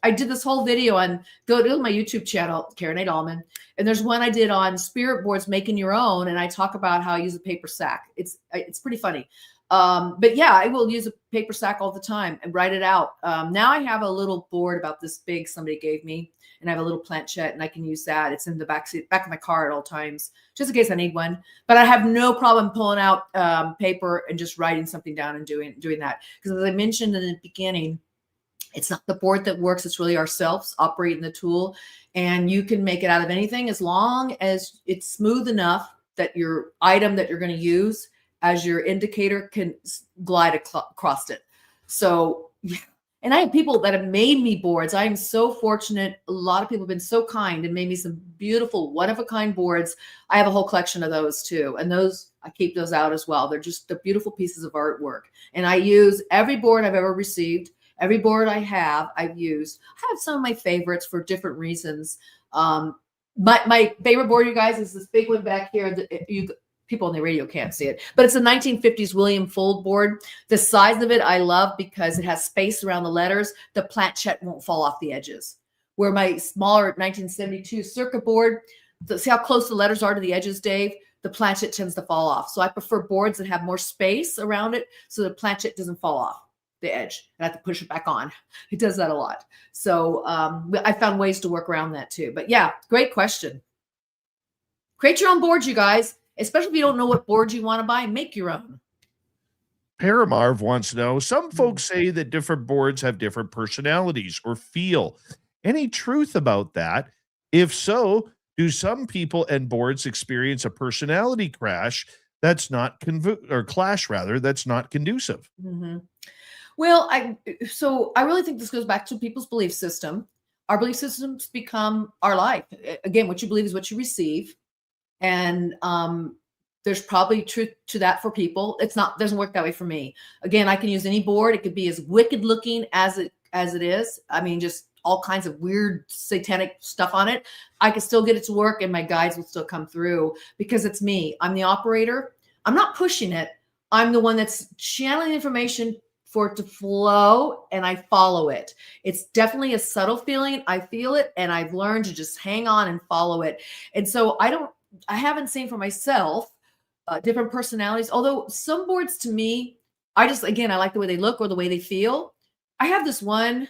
I did this whole video on, go to my YouTube channel, Karen A. Dahlman, and there's one I did on spirit boards, making your own, and I talk about how I use a paper sack. It's pretty funny. But yeah, I will use a paper sack all the time and write it out. Now I have a little board about this big somebody gave me, and I have a little planchette, and I can use that. It's in the back of my car at all times, just in case I need one. But I have no problem pulling out paper and just writing something down and doing that. Because as I mentioned in the beginning, it's not the board that works. It's really ourselves operating the tool. And you can make it out of anything as long as it's smooth enough that your item that you're going to use as your indicator can glide across it. So, yeah. And I have people that have made me boards. I am so fortunate. A lot of people have been so kind and made me some beautiful one-of-a-kind boards. I have a whole collection of those too. And those, I keep those out as well. They're just the beautiful pieces of artwork. And I use every board I've ever received. Every board I've used. I have some of my favorites for different reasons. My favorite board, you guys, is this big one back here. People on the radio can't see it, but it's a 1950s William Fold board. The size of it I love because it has space around the letters. The planchette won't fall off the edges. Where my smaller 1972 circuit board, see how close the letters are to the edges, Dave? The planchette tends to fall off. So I prefer boards that have more space around it so the planchette doesn't fall off the edge and I have to push it back on. It does that a lot. So I found ways to work around that too. But yeah, great question. Create your own boards, you guys. Especially if you don't know what board you want to buy, make your own. Paramarv wants to know, some folks say that different boards have different personalities or feel. Any truth about that? If so, do some people and boards experience a personality crash that's not clash rather, that's not conducive. Mm-hmm. Well, I really think this goes back to people's belief system. Our belief systems become our life. Again, what you believe is what you receive. And there's probably truth to that for people. Doesn't work that way for me. Again, I can use any board. It could be as wicked looking as it is. I mean, just all kinds of weird satanic stuff on it. I can still get it to work and my guides will still come through because it's me. I'm the operator. I'm not pushing it. I'm the one that's channeling information for it to flow, and I follow it. It's definitely a subtle feeling. I feel it, and I've learned to just hang on and follow it. And so I haven't seen for myself different personalities, although some boards to me, I like the way they look or the way they feel. I have this one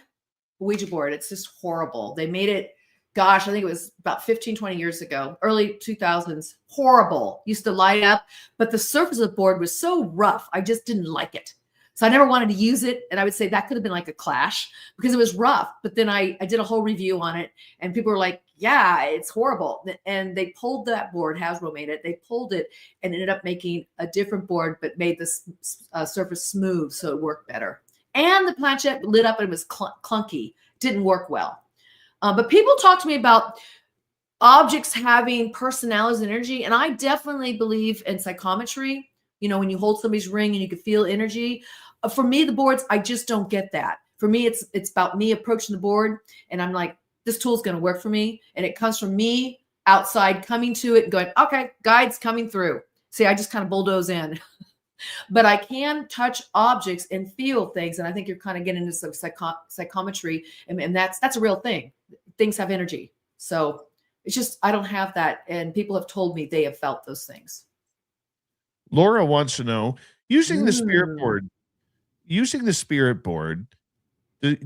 Ouija board. It's just horrible. They made it, gosh, I think it was about 15, 20 years ago, early 2000s. Horrible. Used to light up, but the surface of the board was so rough. I just didn't like it. So I never wanted to use it. And I would say that could have been like a clash because it was rough. But then I did a whole review on it and people were like, yeah, it's horrible. And they pulled that board. Hasbro made it. They pulled it and ended up making a different board, but made this surface smooth so it worked better. And the planchette lit up and it was clunky. Didn't work well. But people talk to me about objects having personalities and energy. And I definitely believe in psychometry. You know, when you hold somebody's ring and you can feel energy. For me, the boards, I just don't get that. For me, it's about me approaching the board. And I'm like, this tool is going to work for me. And it comes from me outside coming to it and going, okay, guides coming through. See, I just kind of bulldoze in. But I can touch objects and feel things. And I think you're kind of getting into some psychometry. And that's a real thing. Things have energy. So it's just, I don't have that. And people have told me they have felt those things. Laura wants to know, using the spirit board,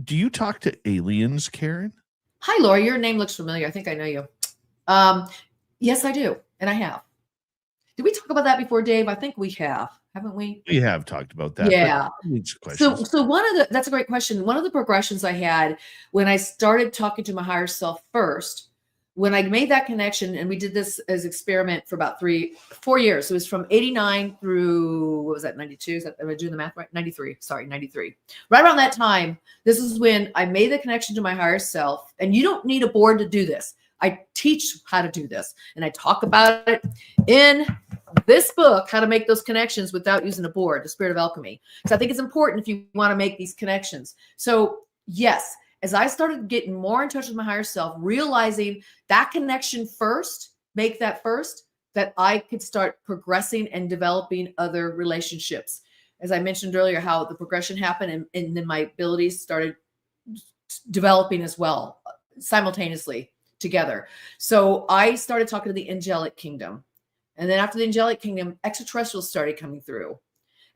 do you talk to aliens, Karen? Hi, Laura. Your name looks familiar. I think I know you. Yes, I do. And I have. Did we talk about that before, Dave? I think we have, haven't we? We have talked about that. Yeah. So that's a great question. One of the progressions I had when I started talking to my higher self first, when I made that connection, and we did this as experiment for about 4 years. It was from 89 through, what was that, 92? Am I doing the math right? 93. Sorry, 93. Right around that time, this is when I made the connection to my higher self. And you don't need a board to do this. I teach how to do this. And I talk about it in this book, How to Make Those Connections Without Using a Board, The Spirit of Alchemy. So I think it's important if you want to make these connections. So yes, as I started getting more in touch with my higher self, realizing that connection first, make that first, that I could start progressing and developing other relationships. As I mentioned earlier, how the progression happened and then my abilities started developing as well, simultaneously together. So I started talking to the angelic kingdom. And then after the angelic kingdom, extraterrestrials started coming through.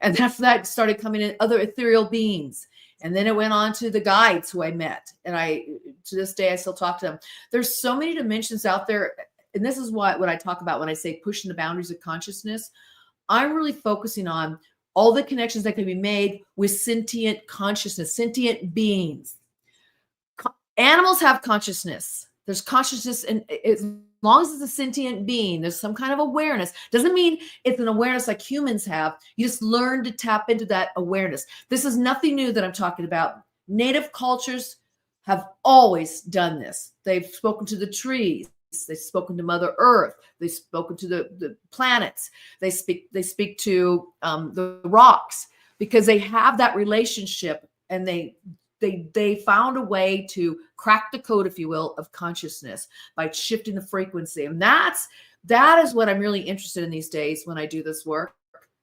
And after that started coming in other ethereal beings. And then it went on to the guides who I met. And to this day, I still talk to them. There's so many dimensions out there. And this is what I talk about when I say pushing the boundaries of consciousness. I'm really focusing on all the connections that can be made with sentient consciousness, sentient beings. Animals have consciousness. There's consciousness, and as long as it's a sentient being, there's some kind of awareness. Doesn't mean it's an awareness like humans have. You just learn to tap into that awareness. This is nothing new that I'm talking about. Native cultures have always done this. They've spoken to the trees. They've spoken to Mother Earth. They've spoken to the planets. They speak to the rocks because they have that relationship, and they found a way to crack the code, if you will, of consciousness by shifting the frequency. And that is what I'm really interested in these days when I do this work.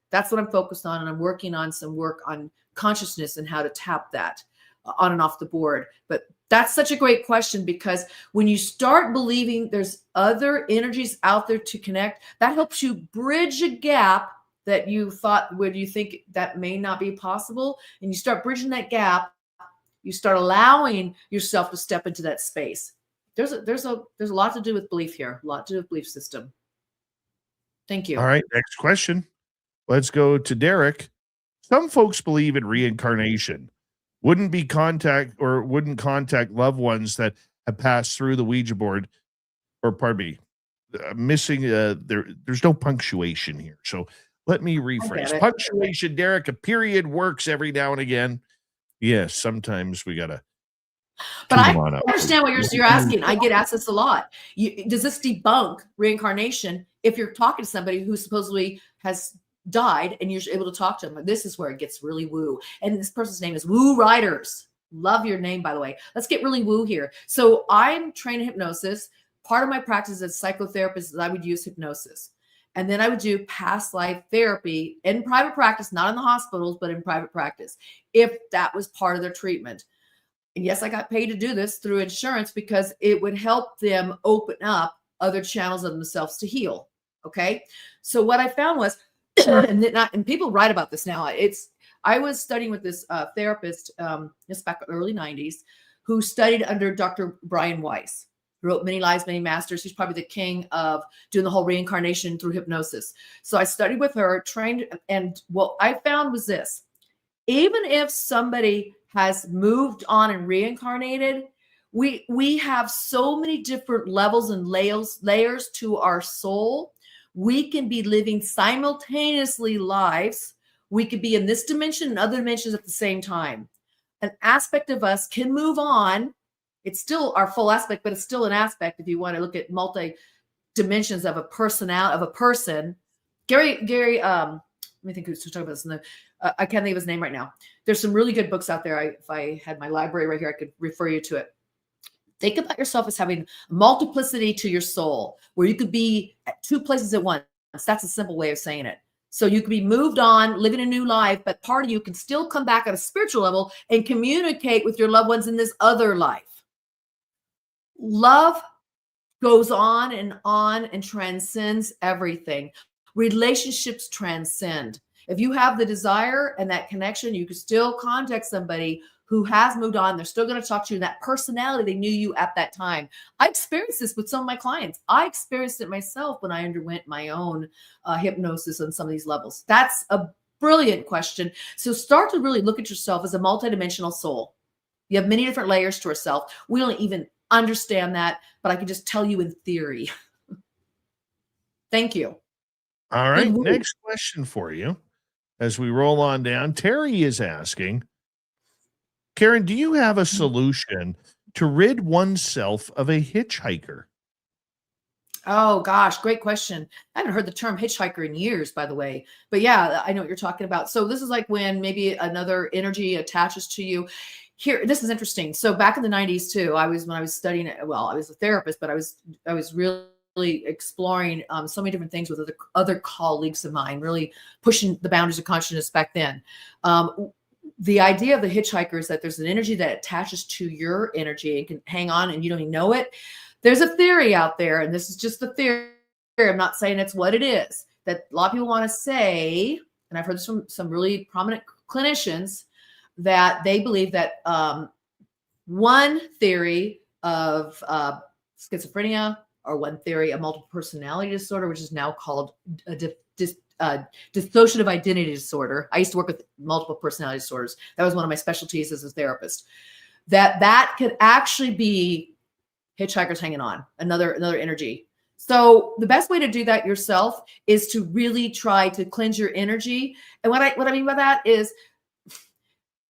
That's what I'm focused on. And I'm working on some work on consciousness and how to tap that on and off the board. But that's such a great question, because when you start believing there's other energies out there to connect, that helps you bridge a gap that you thought, would you think that may not be possible? And you start bridging that gap. You start allowing yourself to step into that space. There's a lot to do with belief here, a lot to do with belief system. Thank you. All right, next question. Let's go to Derek. Some folks believe in reincarnation. Wouldn't contact loved ones that have passed through the Ouija board, or pardon me, missing there's no punctuation here. So Let me get rephrase. it. Punctuation, Derek, a period works every now and again. Yes, sometimes we got to. But I understand what you're asking. I get asked this a lot. Does this debunk reincarnation if you're talking to somebody who supposedly has died and you're able to talk to them? This is where it gets really woo. And this person's name is Woo Riders. Love your name, by the way. Let's get really woo here. So I'm trained in hypnosis. Part of my practice as a psychotherapist is I would use hypnosis. And then I would do past life therapy in private practice, not in the hospitals, but in private practice, if that was part of their treatment. And yes, I got paid to do this through insurance because it would help them open up other channels of themselves to heal. Okay. So what I found was, and people write about this now. I was studying with this therapist, just back in the early 90s, who studied under Dr. Brian Weiss, wrote Many Lives, Many Masters. He's probably the king of doing the whole reincarnation through hypnosis. So I studied with her, trained, and what I found was this: even if somebody has moved on and reincarnated, we have so many different levels and layers to our soul. We can be living simultaneously lives. We could be in this dimension and other dimensions at the same time. An aspect of us can move on. It's still our full aspect, but it's still an aspect if you want to look at multi dimensions of a personality of a person. Gary, let me think who's talking about this. I can't think of his name right now. There's some really good books out there. If I had my library right here, I could refer you to it. Think about yourself as having multiplicity to your soul, where you could be at two places at once. That's a simple way of saying it. So you could be moved on, living a new life, but part of you can still come back at a spiritual level and communicate with your loved ones in this other life. Love goes on and transcends everything. Relationships transcend. If you have the desire and that connection, you can still contact somebody who has moved on. They're still going to talk to you. That personality, they knew you at that time. I experienced this with some of my clients. I experienced it myself when I underwent my own hypnosis on some of these levels. That's a brilliant question. So start to really look at yourself as a multidimensional soul. You have many different layers to yourself. We don't even understand that, but I can just tell you in theory. Thank you. All right. Next question for you as we roll on down. Terry is asking, Karen, do you have a solution to rid oneself of a hitchhiker? Oh, gosh, great question. I haven't heard the term hitchhiker in years, by the way. But yeah, I know what you're talking about. So this is like when maybe another energy attaches to you. Here, this is interesting. So back in the 90s too, when I was studying, well, I was a therapist, but I was really exploring so many different things with other colleagues of mine, really pushing the boundaries of consciousness back then. The idea of the hitchhiker is that there's an energy that attaches to your energy and can hang on and you don't even know it. There's a theory out there, and this is just the theory. I'm not saying it's what it is, that a lot of people want to say, and I've heard this from some really prominent clinicians, that they believe that one theory of schizophrenia, or one theory of multiple personality disorder, which is now called dissociative identity disorder. I used to work with multiple personality disorders. That was one of my specialties as a therapist. That could actually be hitchhikers hanging on, another energy. So the best way to do that yourself is to really try to cleanse your energy. And what I mean by that is,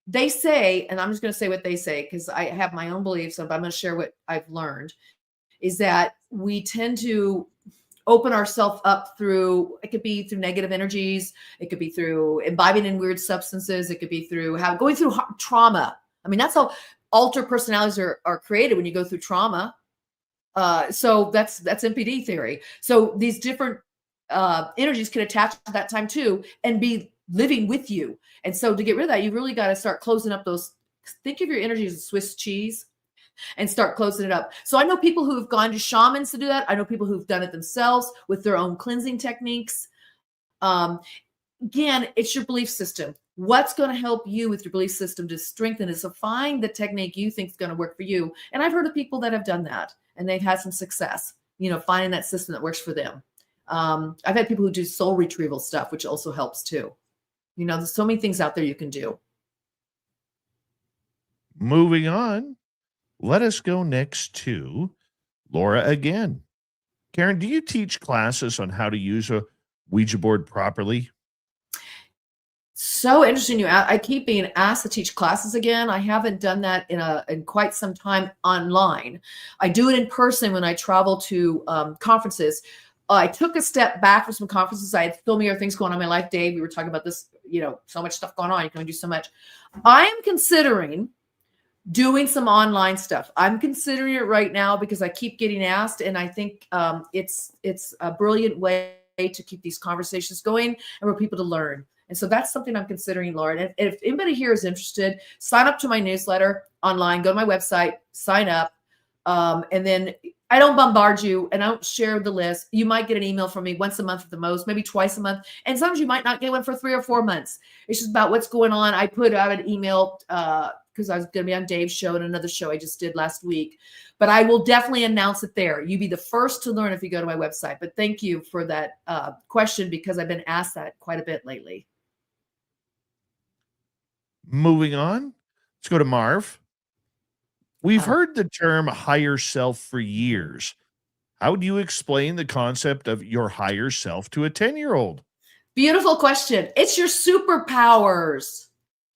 they say, and I'm just going to say what they say because I have my own beliefs, but I'm going to share what I've learned, is that we tend to open ourselves up through, it could be through negative energies. It could be through imbibing in weird substances. It could be through going through trauma. I mean, that's how altered personalities are created, when you go through trauma. So that's MPD theory. So these different energies can attach to that time too and be living with you. And so to get rid of that, you really got to start closing up those. Think of your energy as Swiss cheese and start closing it up. So I know people who have gone to shamans to do that. I know people who've done it themselves with their own cleansing techniques. Again, it's your belief system. What's going to help you with your belief system to strengthen it? So find the technique you think is going to work for you. And I've heard of people that have done that and they've had some success, finding that system that works for them. I've had people who do soul retrieval stuff, which also helps too. There's so many things out there you can do. Moving on, let us go next to Laura again. Karen, do you teach classes on how to use a Ouija board properly? So interesting. I keep being asked to teach classes again. I haven't done that in quite some time online. I do it in person when I travel to conferences. I took a step back from some conferences. I had so many other things going on in my life, Dave. We were talking about this, so much stuff going on. You can only do so much. I am considering doing some online stuff. I'm considering it right now because I keep getting asked, and I think it's a brilliant way to keep these conversations going and for people to learn. And so that's something I'm considering, Lauren. And if anybody here is interested, sign up to my newsletter online, go to my website, sign up. And then I don't bombard you and I don't share the list. You might get an email from me once a month at the most, maybe twice a month. And sometimes you might not get one for 3 or 4 months. It's just about what's going on. I put out an email because I was going to be on Dave's show and another show I just did last week. But I will definitely announce it there. You'd be the first to learn if you go to my website. But thank you for that question because I've been asked that quite a bit lately. Moving on, let's go to Marv. We've heard the term higher self for years. How do you explain the concept of your higher self to a 10-year-old? Beautiful question. It's your superpowers.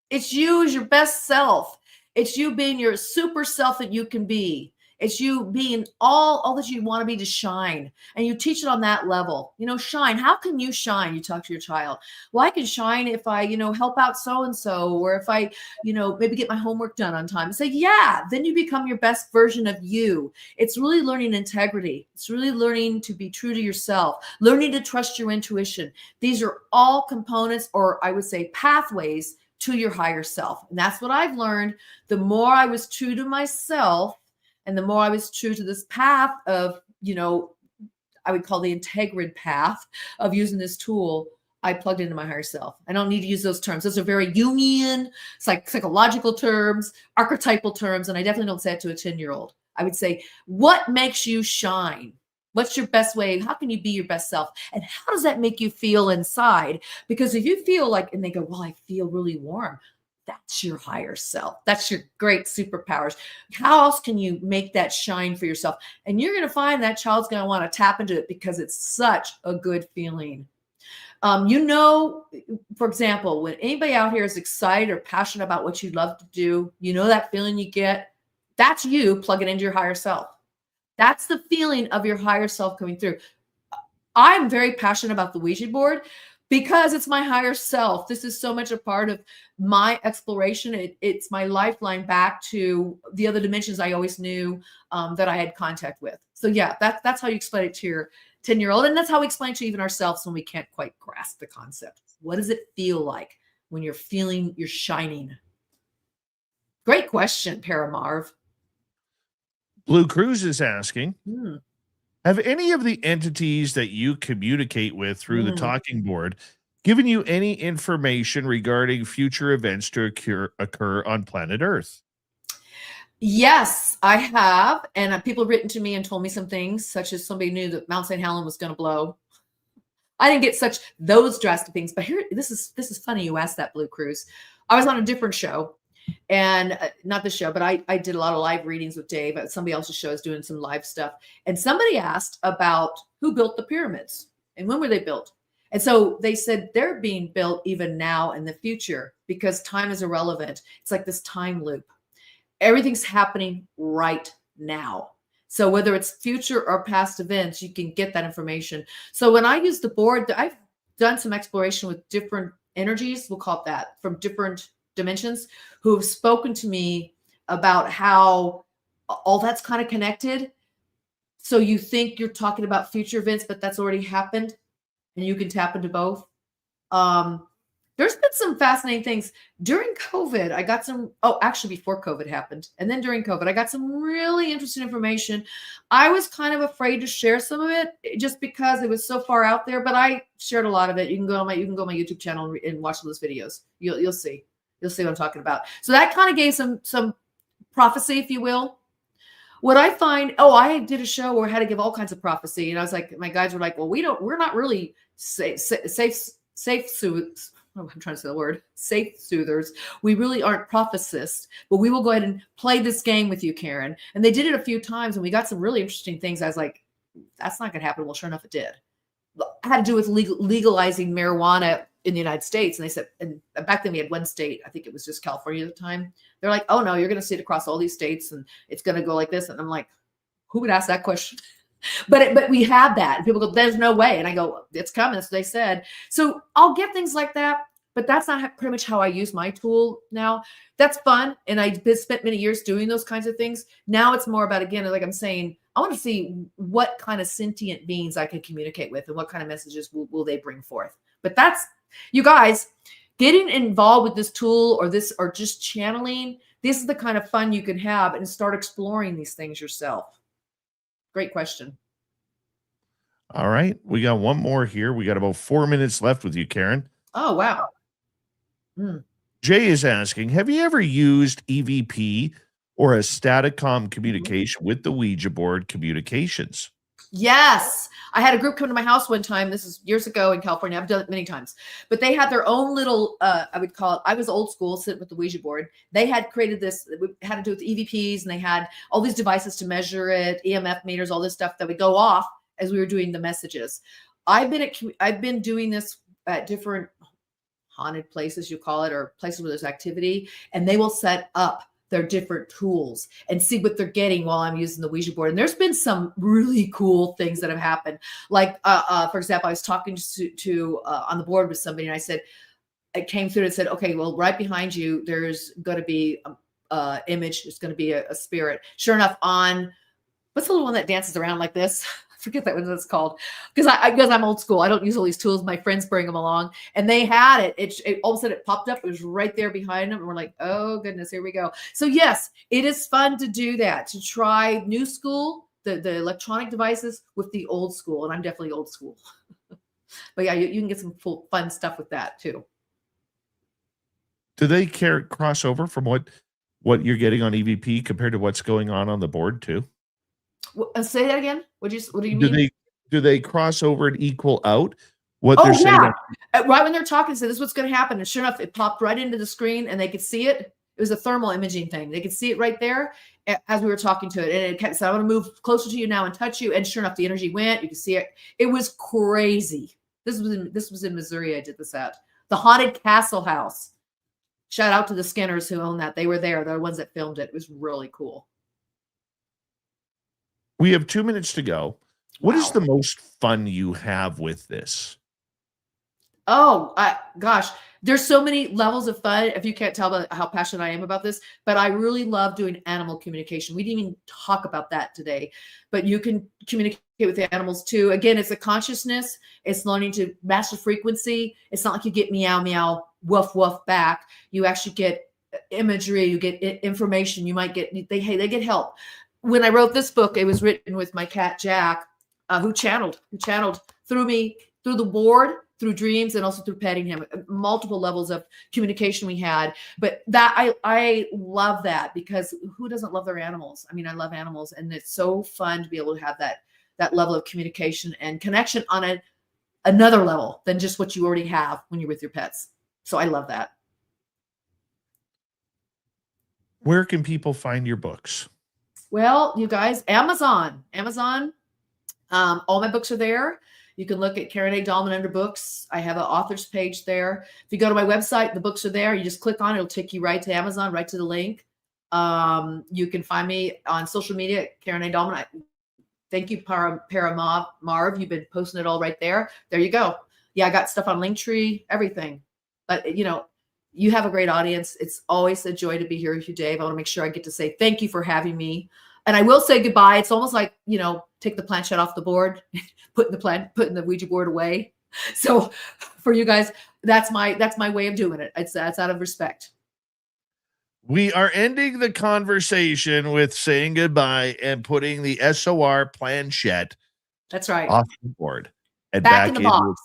It's you as your best self. It's you being your super self that you can be. It's you being all that you want to be to shine. And you teach it on that level. Shine. How can you shine? You talk to your child. Well, I can shine if I, help out so-and-so, or if I, maybe get my homework done on time. And say, yeah, then you become your best version of you. It's really learning integrity. It's really learning to be true to yourself, learning to trust your intuition. These are all components, or I would say pathways to your higher self. And that's what I've learned. The more I was true to myself, and the more I was true to this path of, I would call the integrid path of using this tool, I plugged into my higher self. I don't need to use those terms. Those are very Jungian, psychological terms, archetypal terms, and I definitely don't say it to a 10-year-old. I would say, what makes you shine? What's your best way? How can you be your best self? And how does that make you feel inside? Because if you feel like, and they go, well, I feel really warm. That's your higher self. That's your great superpowers. How else can you make that shine for yourself? And you're going to find that child's going to want to tap into it because it's such a good feeling. For example, when anybody out here is excited or passionate about what you love to do, that feeling you get, that's you plugging into your higher self. That's the feeling of your higher self coming through. I'm very passionate about the Ouija board because it's my higher self. This is so much a part of my exploration. It's my lifeline back to the other dimensions I always knew that I had contact with. So yeah, that's how you explain it to your 10-year-old. And that's how we explain it to even ourselves when we can't quite grasp the concept. What does it feel like when you're feeling you're shining? Great question, Paramarv. Blue Cruz is asking, have any of the entities that you communicate with through the talking board given you any information regarding future events to occur on planet Earth? Yes, I have. And people have written to me and told me some things, such as somebody knew that Mount St. Helens was going to blow. I didn't get those drastic things, but here, this is funny you asked that, Blue Cruz. I was on a different show, and not the show, but I did a lot of live readings with Dave at somebody else's show, is doing some live stuff. And somebody asked about who built the pyramids and when were they built? And so they said they're being built even now in the future because time is irrelevant. It's like this time loop. Everything's happening right now. So whether it's future or past events, you can get that information. So when I use the board, I've done some exploration with different energies, we'll call it that, from different dimensions, who have spoken to me about how all that's kind of connected. So you think you're talking about future events, but that's already happened and you can tap into both. There's been some fascinating things. During COVID, I got actually before COVID happened. And then during COVID, I got some really interesting information. I was kind of afraid to share some of it just because it was so far out there, but I shared a lot of it. You can go on my YouTube channel and watch those videos. You'll see. You'll see what I'm talking about. So that kind of gave some prophecy, if you will. What I find, I did a show where I had to give all kinds of prophecy. And I was like, my guides were like, well, we're not really safe soothers. I'm trying to say the word, safe soothers. We really aren't prophecists, but we will go ahead and play this game with you, Karen. And they did it a few times and we got some really interesting things. I was like, that's not going to happen. Well, sure enough, it did. It had to do with legalizing marijuana in the United States. And they said, and back then we had one state, I think it was just California at the time. They're like, oh no, you're going to see it across all these states and it's going to go like this. And I'm like, who would ask that question? But we have that. And people go, there's no way. And I go, it's coming. That's what they said. So I'll get things like that. But that's not pretty much how I use my tool now. That's fun. And I spent many years doing those kinds of things. Now it's more about, again, like I'm saying, I want to see what kind of sentient beings I can communicate with and what kind of messages will they bring forth. But that's, you guys, getting involved with this tool or just channeling, this is the kind of fun you can have and start exploring these things yourself. Great question. All right. We got one more here. We got about 4 minutes left with you, Karen. Oh, wow. Jay is asking, have you ever used EVP or a staticom communication with the Ouija board communications? Yes. I had a group come to my house one time. This is years ago in California. I've done it many times. But they had their own little, I would call it, I was old school, sitting with the Ouija board. They had created this, it had to do with EVPs, and they had all these devices to measure it, EMF meters, all this stuff that would go off as we were doing the messages. I've been doing this at different haunted places, you call it, or places where there's activity, and they will set up their different tools and see what they're getting while I'm using the Ouija board. And there's been some really cool things that have happened. Like, for example, I was talking to on the board with somebody, and I said, it came through and said, okay, well, right behind you, there's going to be a image. There's going to be a spirit. Sure enough, on what's the little one that dances around like this? Forget that what it's called, because I'm old school. I don't use all these tools. My friends bring them along, and they had it. It all of a sudden it popped up. It was right there behind them, and we're like, oh goodness, here we go. So yes, it is fun to do that, to try new school, the electronic devices with the old school, and I'm definitely old school. But yeah, you can get some fun stuff with that too. Do they cross over from what you're getting on EVP compared to what's going on the board too? Say that again. What do you mean? Do they cross over and equal out what they're saying? Right when they're talking, say this is what's going to happen. And sure enough, it popped right into the screen and they could see it. It was a thermal imaging thing. They could see it right there as we were talking to it. And it said, I want to move closer to you now and touch you. And sure enough, the energy went. You could see it. It was crazy. This was in Missouri. I did this at the Haunted Castle House. Shout out to the Skinners who own that. They were there. They're the ones that filmed it. It was really cool. We have 2 minutes to go. What is the most fun you have with this? Oh, gosh, there's so many levels of fun. If you can't tell by how passionate I am about this, but I really love doing animal communication. We didn't even talk about that today, but you can communicate with the animals too. Again, it's a consciousness. It's learning to master frequency. It's not like you get meow, meow, woof, woof back. You actually get imagery. You get information. You might get, they get help. When I wrote this book, it was written with my cat, Jack, who channeled through me, through the board, through dreams, and also through petting him. Multiple levels of communication we had. But that I love that, because who doesn't love their animals? I mean, I love animals, and it's so fun to be able to have that level of communication and connection on another level than just what you already have when you're with your pets. So I love that. Where can people find your books? Well, you guys, Amazon, all my books are there. You can look at Karen A. Dahlman under books. I have an author's page there. If you go to my website, the books are there. You just click on it. It'll take you right to Amazon, right to the link. You can find me on social media, Karen A. Dahlman. Thank you, Marv. You've been posting it all right there. There you go. Yeah, I got stuff on Linktree, everything. But, you have a great audience. It's always a joy to be here with you, Dave. I want to make sure I get to say thank you for having me. And I will say goodbye. It's almost like, take the planchette off the board, putting the Ouija board away. So for you guys, that's my way of doing it. That's out of respect. We are ending the conversation with saying goodbye and putting the SOR planchette. That's right. Off the board and back in the box.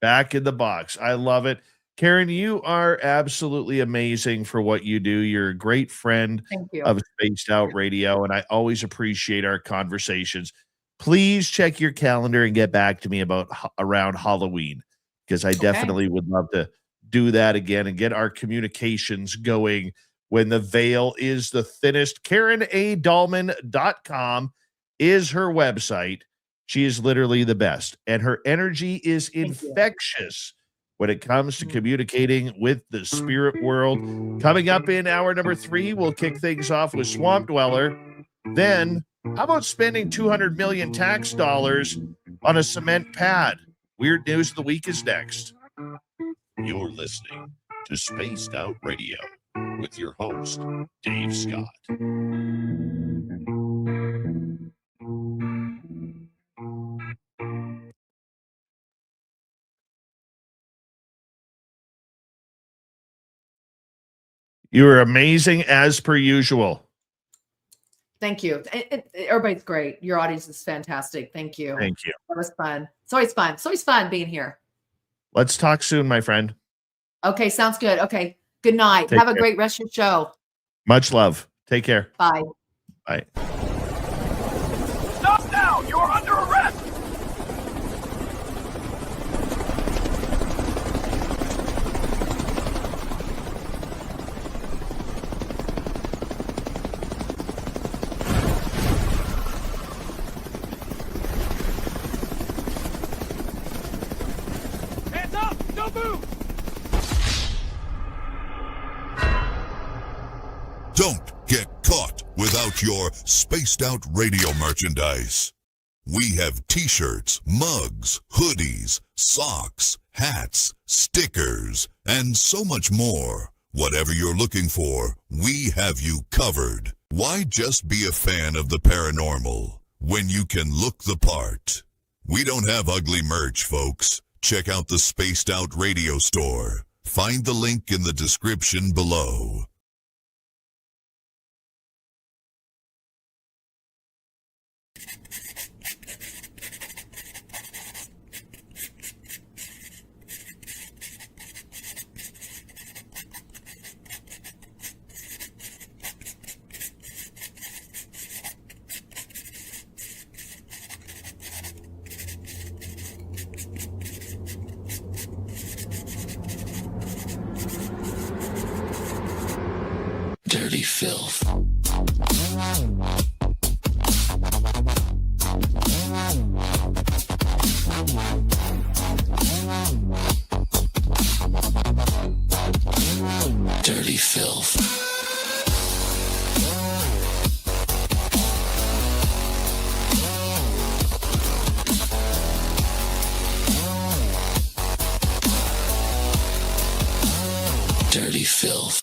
Back in the box. I love it. Karen, you are absolutely amazing for what you do. You're a great friend of Spaced Out Radio, and I always appreciate our conversations. Please check your calendar and get back to me about around Halloween, because I definitely would love to do that again and get our communications going when the veil is the thinnest. KarenADahlman.com is her website. She is literally the best, and her energy is infectious. when it comes to communicating with the spirit world. Coming up in hour number 3, we'll kick things off with Swamp Dweller. Then, how about spending 200 million tax dollars on a cement pad? Weird news of the week is next. You're listening to Spaced Out Radio with your host, Dave Scott. You are amazing as per usual. Thank you. Everybody's great. Your audience is fantastic. Thank you. Thank you. That was fun. It's always fun. It's always fun being here. Let's talk soon, my friend. Okay, sounds good. Okay, good night. Take Have a care. great rest of your show. Much love. Take care. Bye. Bye. Stop now! You're under arrest! Hands up! Don't move! Don't get caught without your Spaced Out Radio merchandise. We have t-shirts, mugs, hoodies, socks, hats, stickers, and so much more. Whatever you're looking for, we have you covered. Why just be a fan of the paranormal when you can look the part? We don't have ugly merch, folks. Check out the Spaced Out Radio store. Find the link in the description below. Dirty filth. Dirty filth. Dirty filth.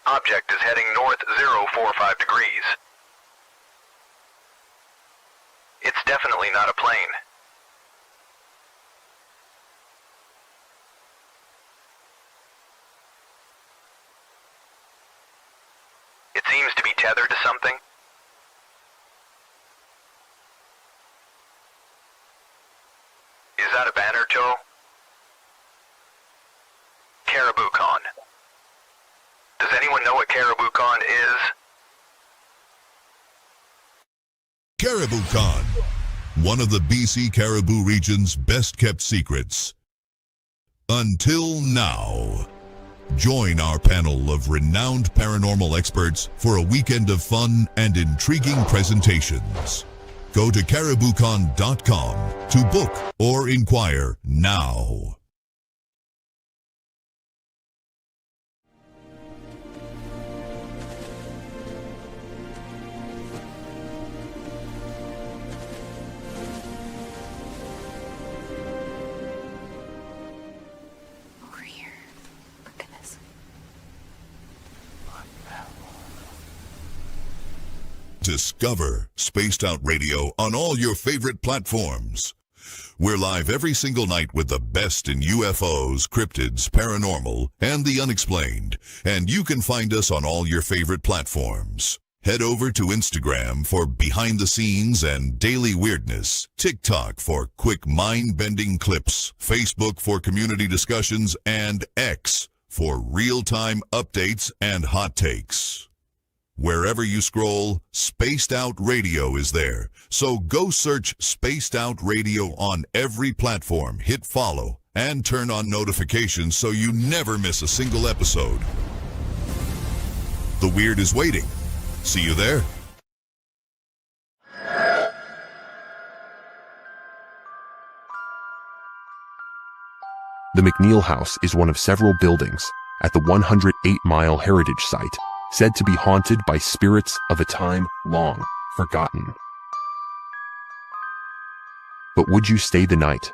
Object is heading north 045 degrees. It's definitely not a plane. It seems to be tethered to something. Is that a banner, Joe? Caribou Con. Does anyone know what Caribou Con is? Caribou Con, one of the BC Caribou region's best-kept secrets. Until now. Join our panel of renowned paranormal experts for a weekend of fun and intriguing presentations. Go to cariboucon.com to book or inquire now. Over here. Look at this. Discover Spaced Out Radio on all your favorite platforms. We're live every single night with the best in UFOs, cryptids, paranormal, and the unexplained. And you can find us on all your favorite platforms. Head over to Instagram for behind the scenes and daily weirdness, TikTok for quick mind-bending clips, Facebook for community discussions, and X for real-time updates and hot takes. Wherever you scroll, Spaced Out Radio is there. So go search Spaced Out Radio on every platform, hit follow, and turn on notifications so you never miss a single episode. The Weird is waiting. See you there. The McNeil House is one of several buildings at the 108-mile heritage site said to be haunted by spirits of a time long forgotten. But would you stay the night?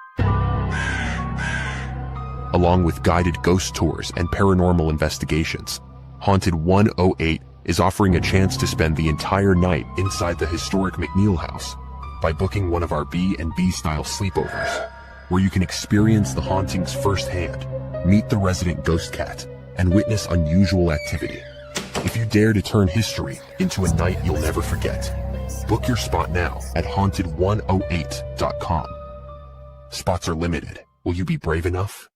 Along with guided ghost tours and paranormal investigations, Haunted 108 is offering a chance to spend the entire night inside the historic McNeil House by booking one of our B&B style sleepovers, where you can experience the hauntings firsthand, meet the resident ghost cat, and witness unusual activity. If you dare to turn history into a night you'll never forget, book your spot now at haunted108.com. Spots are limited. Will you be brave enough?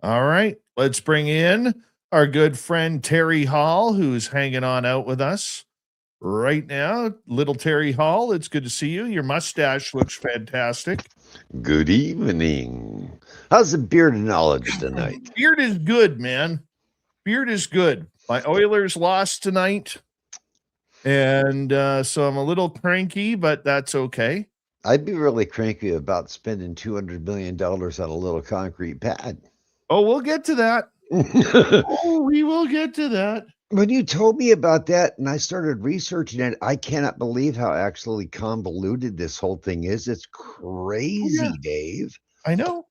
All right, let's bring in our good friend Terry Hall, who's hanging on out with us right now. Little Terry Hall, it's good to see you. Your mustache looks fantastic. Good evening. How's the beard of knowledge tonight? Beard is good, man. Beard is good. My Oilers lost tonight, and so I'm a little cranky, but that's okay. I'd be really cranky about spending $200 million on a little concrete pad. Oh, we'll get to that. We will get to that. When you told me about that and I started researching it, I cannot believe how actually convoluted this whole thing is. It's crazy, Dave. I know.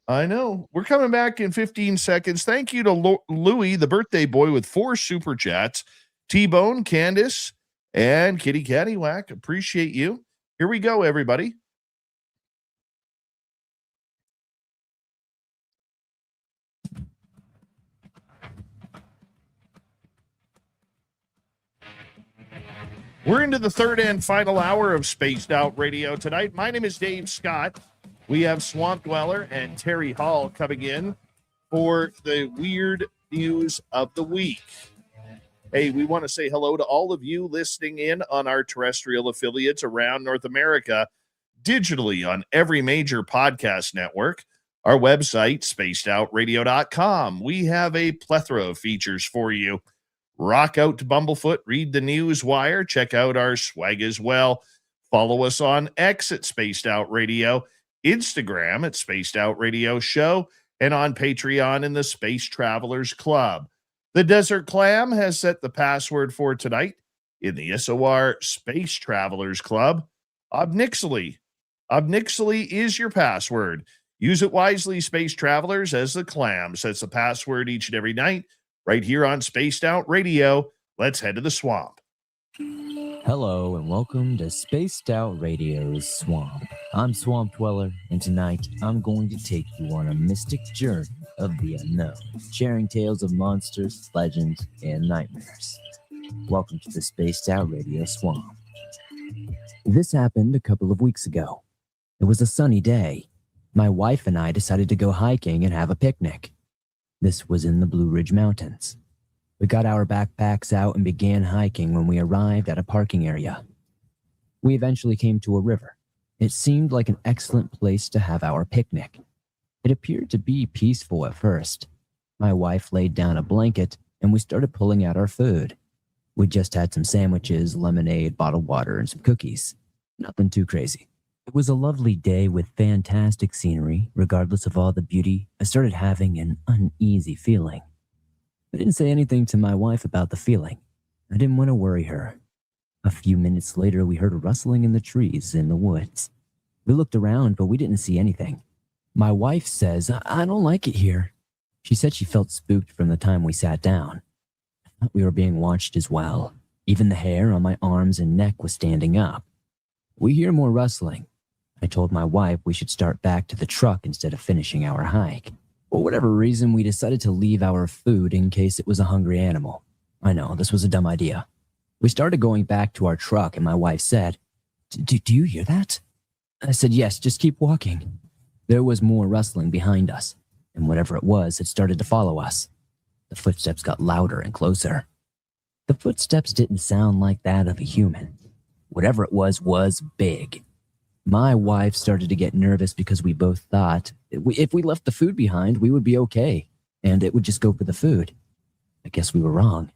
We're coming back in 15 seconds. Thank you to Louie, the birthday boy, with 4 super chats. T-Bone, Candace, and Kitty Cattywhack. Appreciate you. Here we go, everybody. We're into the third and final hour of Spaced Out Radio tonight. My name is Dave Scott. We have Swamp Dweller and Terry Hall coming in for the weird news of the week. Hey, we want to say hello to all of you listening in on our terrestrial affiliates around North America, digitally on every major podcast network. Our website, spacedoutradio.com. We have a plethora of features for you. Rock out to Bumblefoot, read the news wire, check out our swag as well. Follow us on X at Spaced Out Radio, Instagram at Spaced Out Radio Show, and on Patreon in the Space Travelers Club. The Desert Clam has set the password for tonight in the SOR Space Travelers Club. Obnixily. Obnixily is your password. Use it wisely, Space Travelers, as the Clam sets the password each and every night. Right here on Spaced Out Radio. Let's head to the swamp. Hello and welcome to Spaced Out Radio's Swamp. I'm Swamp Dweller, and tonight I'm going to take you on a mystic journey of the unknown, sharing tales of monsters, legends, and nightmares. Welcome to the Spaced Out Radio Swamp. This happened a couple of weeks ago. It was a sunny day. My wife and I decided to go hiking and have a picnic. This was in the Blue Ridge Mountains. We got our backpacks out and began hiking when we arrived at a parking area. We eventually came to a river. It seemed like an excellent place to have our picnic. It appeared to be peaceful at first. My wife laid down a blanket and we started pulling out our food. We just had some sandwiches, lemonade, bottled water, and some cookies. Nothing too crazy. It was a lovely day with fantastic scenery. Regardless of all the beauty, I started having an uneasy feeling. I didn't say anything to my wife about the feeling. I didn't want to worry her. A few minutes later, we heard a rustling in the trees in the woods. We looked around, but we didn't see anything. My wife says, I don't like it here. She said she felt spooked from the time we sat down. I thought we were being watched as well. Even the hair on my arms and neck was standing up. We hear more rustling. I told my wife we should start back to the truck instead of finishing our hike. For whatever reason, we decided to leave our food in case it was a hungry animal. I know, this was a dumb idea. We started going back to our truck and my wife said, Do you hear that? I said, yes, just keep walking. There was more rustling behind us, and whatever it was, it started to follow us. The footsteps got louder and closer. The footsteps didn't sound like that of a human. Whatever it was big. My wife started to get nervous because we both thought if we left the food behind, we would be okay, and it would just go for the food. I guess we were wrong.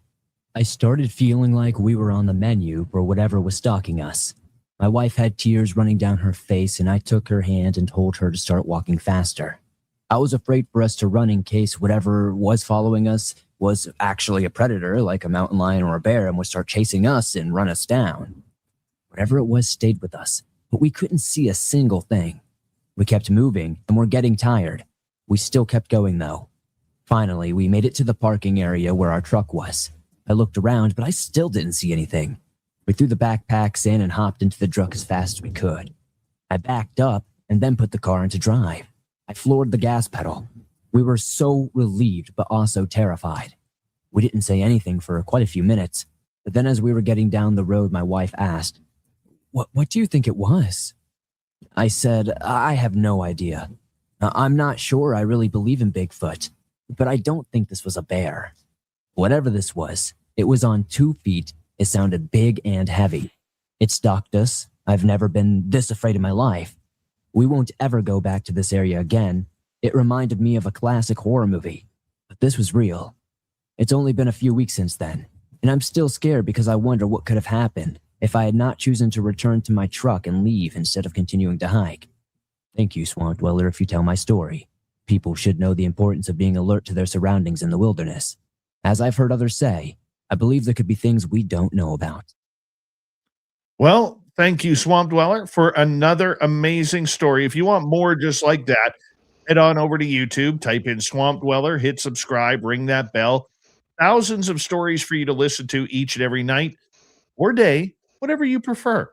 I started feeling like we were on the menu for whatever was stalking us. My wife had tears running down her face, and I took her hand and told her to start walking faster. I was afraid for us to run in case whatever was following us was actually a predator, like a mountain lion or a bear, and would start chasing us and run us down. Whatever it was stayed with us, but we couldn't see a single thing. We kept moving, and we're getting tired. We still kept going, though. Finally, we made it to the parking area where our truck was. I looked around, but I still didn't see anything. We threw the backpacks in and hopped into the truck as fast as we could. I backed up and then put the car into drive. I floored the gas pedal. We were so relieved, but also terrified. We didn't say anything for quite a few minutes, but then as we were getting down the road, my wife asked, What do you think it was? I said, I have no idea. I'm not sure I really believe in Bigfoot, but I don't think this was a bear. Whatever this was, it was on 2 feet. It sounded big and heavy. It stalked us. I've never been this afraid in my life. We won't ever go back to this area again. It reminded me of a classic horror movie, but this was real. It's only been a few weeks since then, and I'm still scared because I wonder what could have happened if I had not chosen to return to my truck and leave instead of continuing to hike. Thank you, Swamp Dweller, if you tell my story. People should know the importance of being alert to their surroundings in the wilderness. As I've heard others say, I believe there could be things we don't know about. Well, thank you, Swamp Dweller, for another amazing story. If you want more just like that, head on over to YouTube, type in Swamp Dweller, hit subscribe, ring that bell. Thousands of stories for you to listen to each and every night or day, whatever you prefer.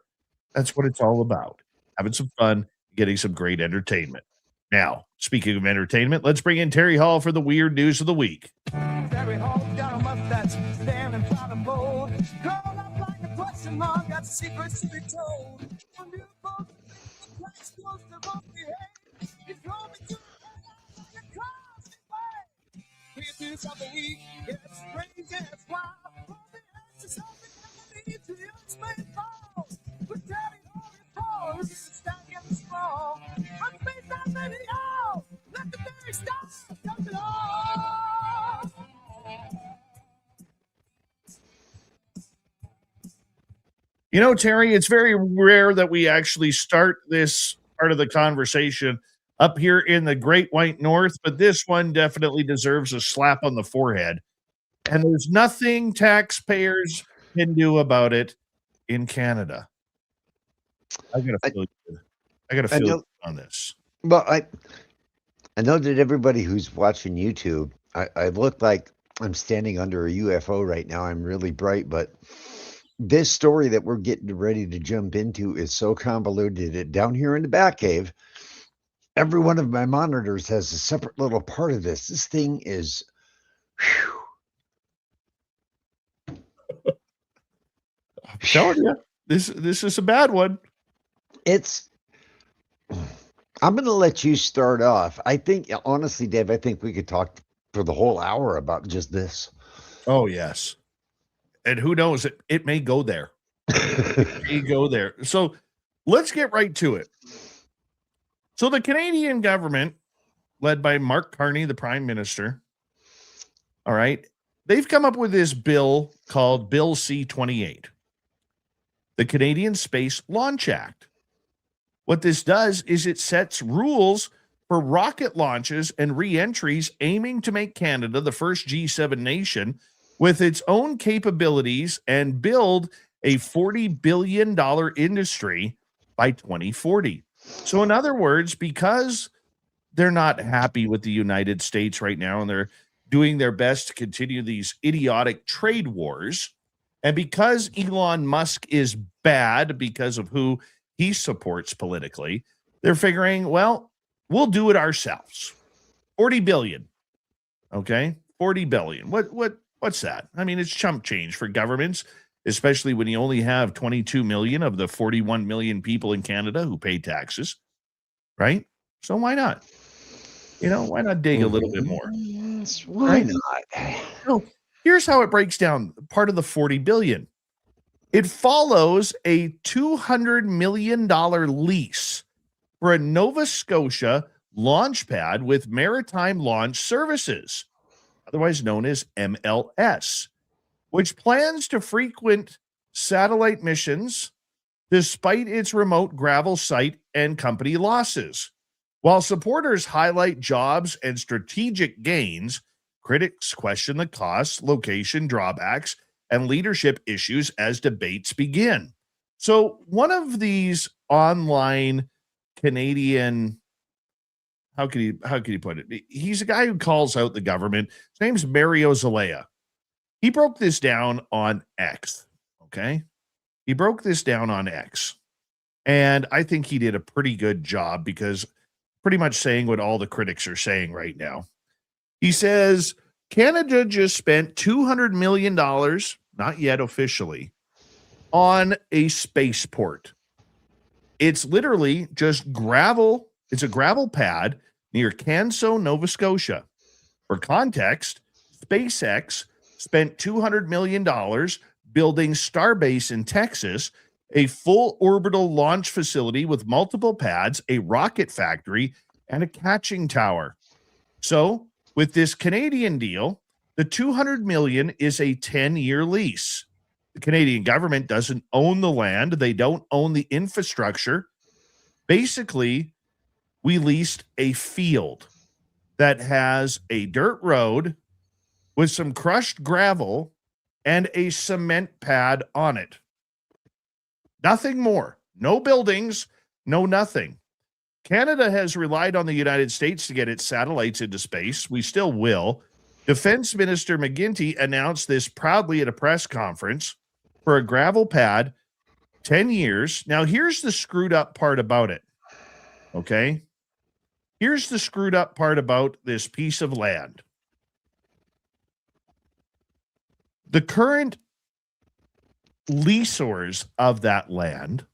That's what it's all about. Having some fun, getting some great entertainment. Now, speaking of entertainment, let's bring in Terry Hall for the weird news of the week. Terry Hall got a mustache, standing by the mold. Curled up like a question mark, got secrets to be told. When you folks think the place goes to wrong behave, you throw me to the hell like a constant way. We do something weak, it's strange and it's wild. For the answer something that we need to explain fall. With Terry Hall is Paul, who's stack and small. I'm based on video, let the very stars come to all. You know, Terry, it's very rare that we actually start this part of the conversation up here in the Great White North, but this one definitely deserves a slap on the forehead. And there's nothing taxpayers can do about it in Canada. I got to feel on this. Well, I know that everybody who's watching YouTube, I look like I'm standing under a UFO right now. I'm really bright, but this story that we're getting ready to jump into is so convoluted that down here in the back cave, every one of my monitors has a separate little part of this. This thing is, I'm telling you, this is a bad one. I'm going to let you start off. I think, honestly, Dave, I think we could talk for the whole hour about just this. Oh, yes. And who knows, it may go there. It may go there. So let's get right to it. So the Canadian government, led by Mark Carney, the Prime Minister, all right, they've come up with this bill called Bill C-28, the Canadian Space Launch Act. What this does is it sets rules for rocket launches and re-entries aiming to make Canada the first G7 nation with its own capabilities and build a $40 billion industry by 2040. So in other words, because they're not happy with the United States right now and they're doing their best to continue these idiotic trade wars, and because Elon Musk is bad because of who he supports politically, they're figuring, well, we'll do it ourselves. 40 billion. Okay? 40 billion. What's that? I mean, it's chump change for governments, especially when you only have 22 million of the 41 million people in Canada who pay taxes, right? So why not? You know, why not dig a little bit more? Yes, why not? So here's how it breaks down. Part of the 40 billion. It follows a $200 million lease for a Nova Scotia launch pad with Maritime Launch Services, otherwise known as MLS, which plans to frequent satellite missions despite its remote gravel site and company losses. While supporters highlight jobs and strategic gains, critics question the costs, location drawbacks, and leadership issues as debates begin. So one of these online Canadian, how could you put it? He's a guy who calls out the government. His name's Mario Zelaya. He broke this down on X. Okay. He broke this down on X. And I think he did a pretty good job, because pretty much saying what all the critics are saying right now. He says, Canada just spent $200 million, not yet officially, on a spaceport. It's literally just gravel. It's a gravel pad near Canso, Nova Scotia. For context, SpaceX spent $200 million building Starbase in Texas, a full orbital launch facility with multiple pads, a rocket factory, and a catching tower. So, with this Canadian deal, the $200 million is a 10-year lease. The Canadian government doesn't own the land. They don't own the infrastructure. Basically, we leased a field that has a dirt road with some crushed gravel and a cement pad on it. Nothing more. No buildings, no nothing. Canada has relied on the United States to get its satellites into space. We still will. Defense Minister McGuinty announced this proudly at a press conference for a gravel pad, 10 years. Now, here's the screwed up part about it. Okay? Here's the screwed up part about this piece of land. The current leasors of that land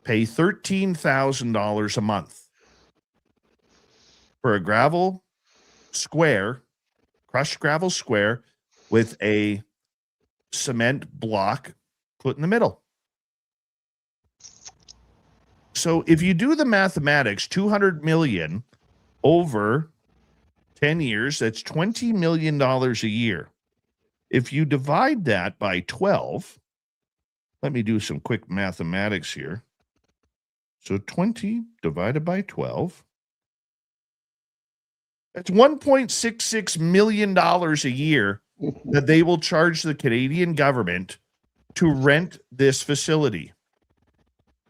pay $13,000 a month for a gravel square, crushed gravel square with a cement block put in the middle. So if you do the mathematics, 200 million over 10 years, that's $20 million a year. If you divide that by 12, let me do some quick mathematics here. So 20 divided by 12, that's $1.66 million a year that they will charge the Canadian government to rent this facility.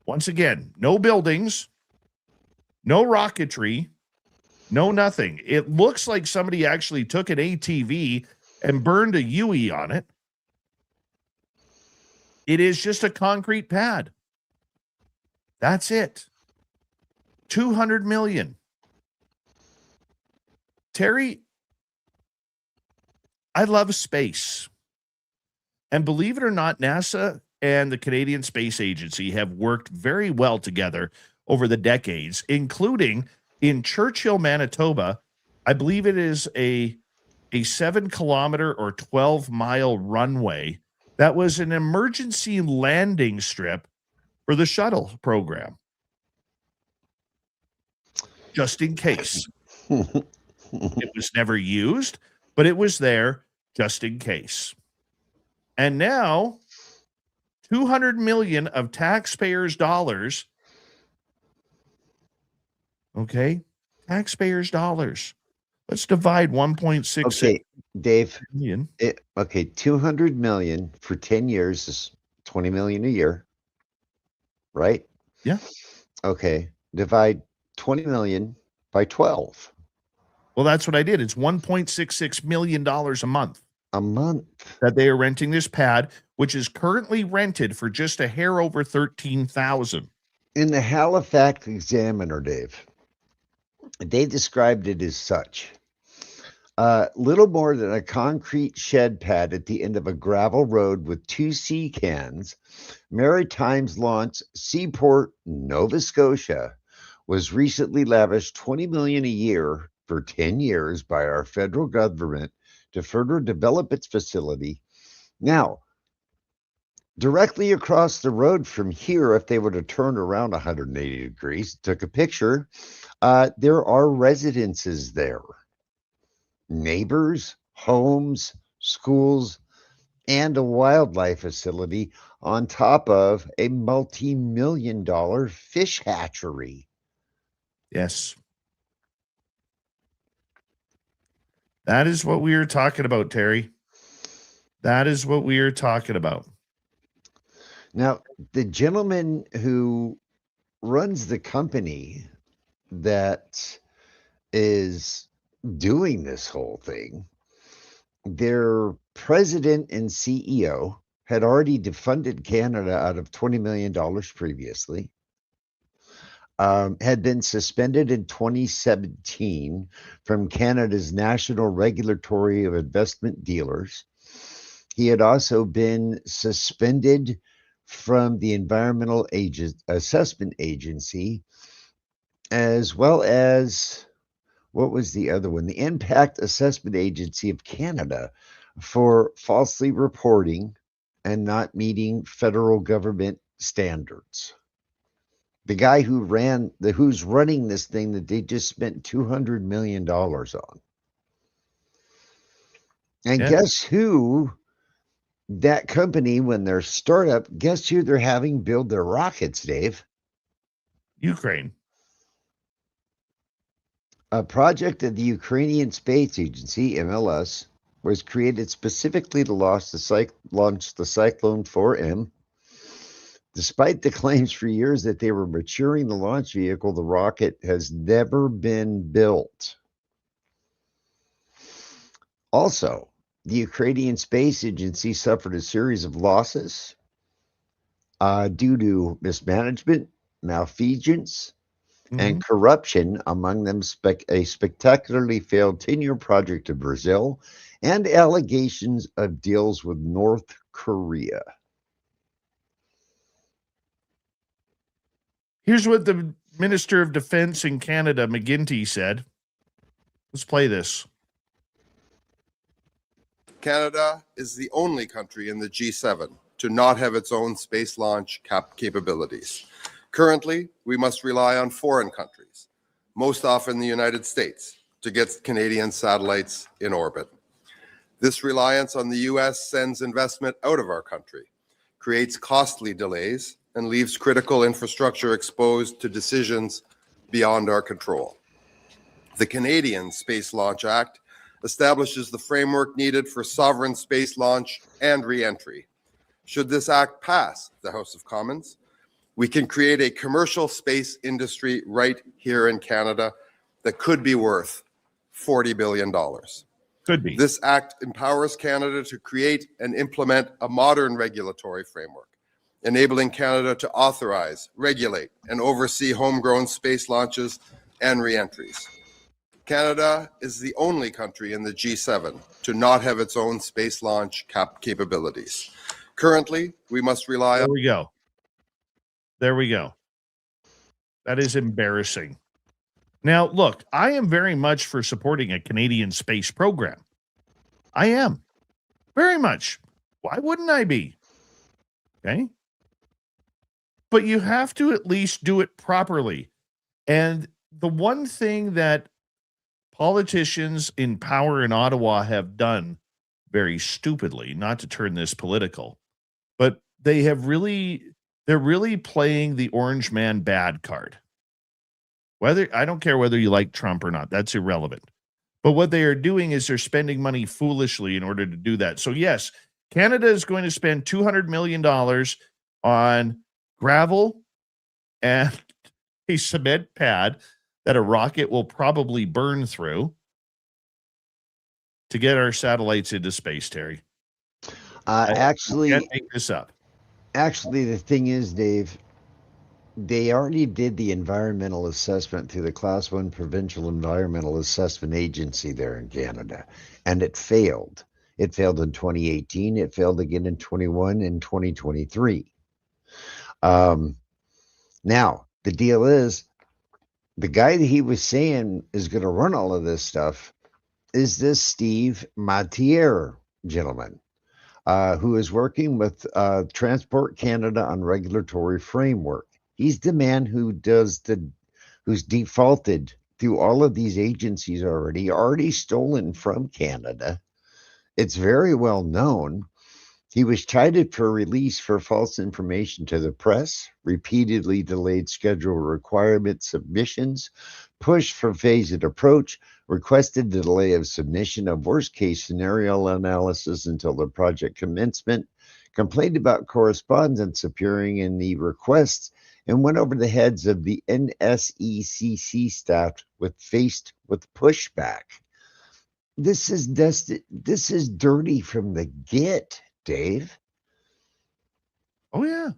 Once again, no buildings, no rocketry, no nothing. It looks like somebody actually took an ATV and burned a UE on it. It is just a concrete pad. That's it. 200 million. Terry, I love space. And believe it or not, NASA and the Canadian Space Agency have worked very well together over the decades, including in Churchill, Manitoba. I believe it is a 7-kilometer or 12-mile runway that was an emergency landing strip for the shuttle program, just in case. It was never used, but it was there just in case. And now, 200 million of taxpayers' dollars. Okay, taxpayers' dollars. Let's divide 1.66. Okay, Dave. Million. 200 million for 10 years is 20 million a year, right? Yeah. Okay, divide 20 million by 12. Well, that's what I did. It's $1.66 million a month. A month that they are renting this pad, which is currently rented for just a hair over $13,000. In the Halifax Examiner, Dave, they described it as such. Little more than a concrete shed pad at the end of a gravel road with 2 sea cans, Maritime's launch Seaport, Nova Scotia, was recently lavished $20 million a year for 10 years by our federal government to further develop its facility. Now, Directly across the road from here, if they were to turn around 180 degrees, took a picture, there are residences there, neighbors, homes, schools, and a wildlife facility on top of a multi-million-dollar fish hatchery. Yes. That is what we are talking about, Terry. That is what we are talking about. Now, the gentleman who runs the company that is doing this whole thing, their president and CEO had already defunded Canada out of $20 million previously, had been suspended in 2017 from Canada's National Regulatory of Investment Dealers. He had also been suspended from the Environmental Assessment Agency, as well as, what was the other one? The Impact Assessment Agency of Canada, for falsely reporting and not meeting federal government standards. The guy who's running this thing that they just spent $200 million on. And guess who? That company, when they're startup, guess who they're having build their rockets, Dave? Ukraine. A project of the Ukrainian Space Agency, MLS, was created specifically to launch the Cyclone 4M. Despite the claims for years that they were maturing the launch vehicle, the rocket has never been built. Also, the Ukrainian Space Agency suffered a series of losses due to mismanagement, malfeasance, and corruption, among them a spectacularly failed 10-year project in Brazil and allegations of deals with North Korea. Here's what the Minister of Defense in Canada, McGuinty, said. Let's play this. Canada is the only country in the G7 to not have its own space launch capabilities. Currently, we must rely on foreign countries, most often the United States, to get Canadian satellites in orbit. This reliance on the US sends investment out of our country, creates costly delays, and leaves critical infrastructure exposed to decisions beyond our control. The Canadian Space Launch Act establishes the framework needed for sovereign space launch and re-entry. Should this act pass the House of Commons, we can create a commercial space industry right here in Canada that could be worth $40 billion. Could be. This act empowers Canada to create and implement a modern regulatory framework, enabling Canada to authorize, regulate, and oversee homegrown space launches and re-entries. Canada is the only country in the G7 to not have its own space launch capabilities. Currently, we must rely on... There we go. That is embarrassing. Now, look, I am very much for supporting a Canadian space program. I am. Very much. Why wouldn't I be? Okay. But you have to at least do it properly. And the one thing that politicians in power in Ottawa have done very stupidly, not to turn this political, but they're really playing the orange man bad card. I don't care whether you like Trump or not, that's irrelevant. But what they are doing is they're spending money foolishly in order to do that. So yes, Canada is going to spend $200 million on gravel and a cement pad that a rocket will probably burn through to get our satellites into space, Terry. Actually, I can't make this up. Actually, the thing is, Dave, they already did the environmental assessment through the Class 1 Provincial Environmental Assessment Agency there in Canada, and it failed. It failed in 2018. It failed again in 21 and 2023. Now, the deal is, the guy that he was saying is going to run all of this stuff is this Steve Matier gentleman. who is working with Transport Canada on regulatory framework. He's the man who's defaulted through all of these agencies already stolen from Canada. It's very well known. He was chided for release for false information to the press, repeatedly delayed schedule requirement submissions, pushed for phased approach, requested the delay of submission of worst-case scenario analysis until the project commencement, complained about correspondence appearing in the requests, and went over the heads of the NSECC staff faced with pushback. This is dirty from the get, Dave. Oh yeah.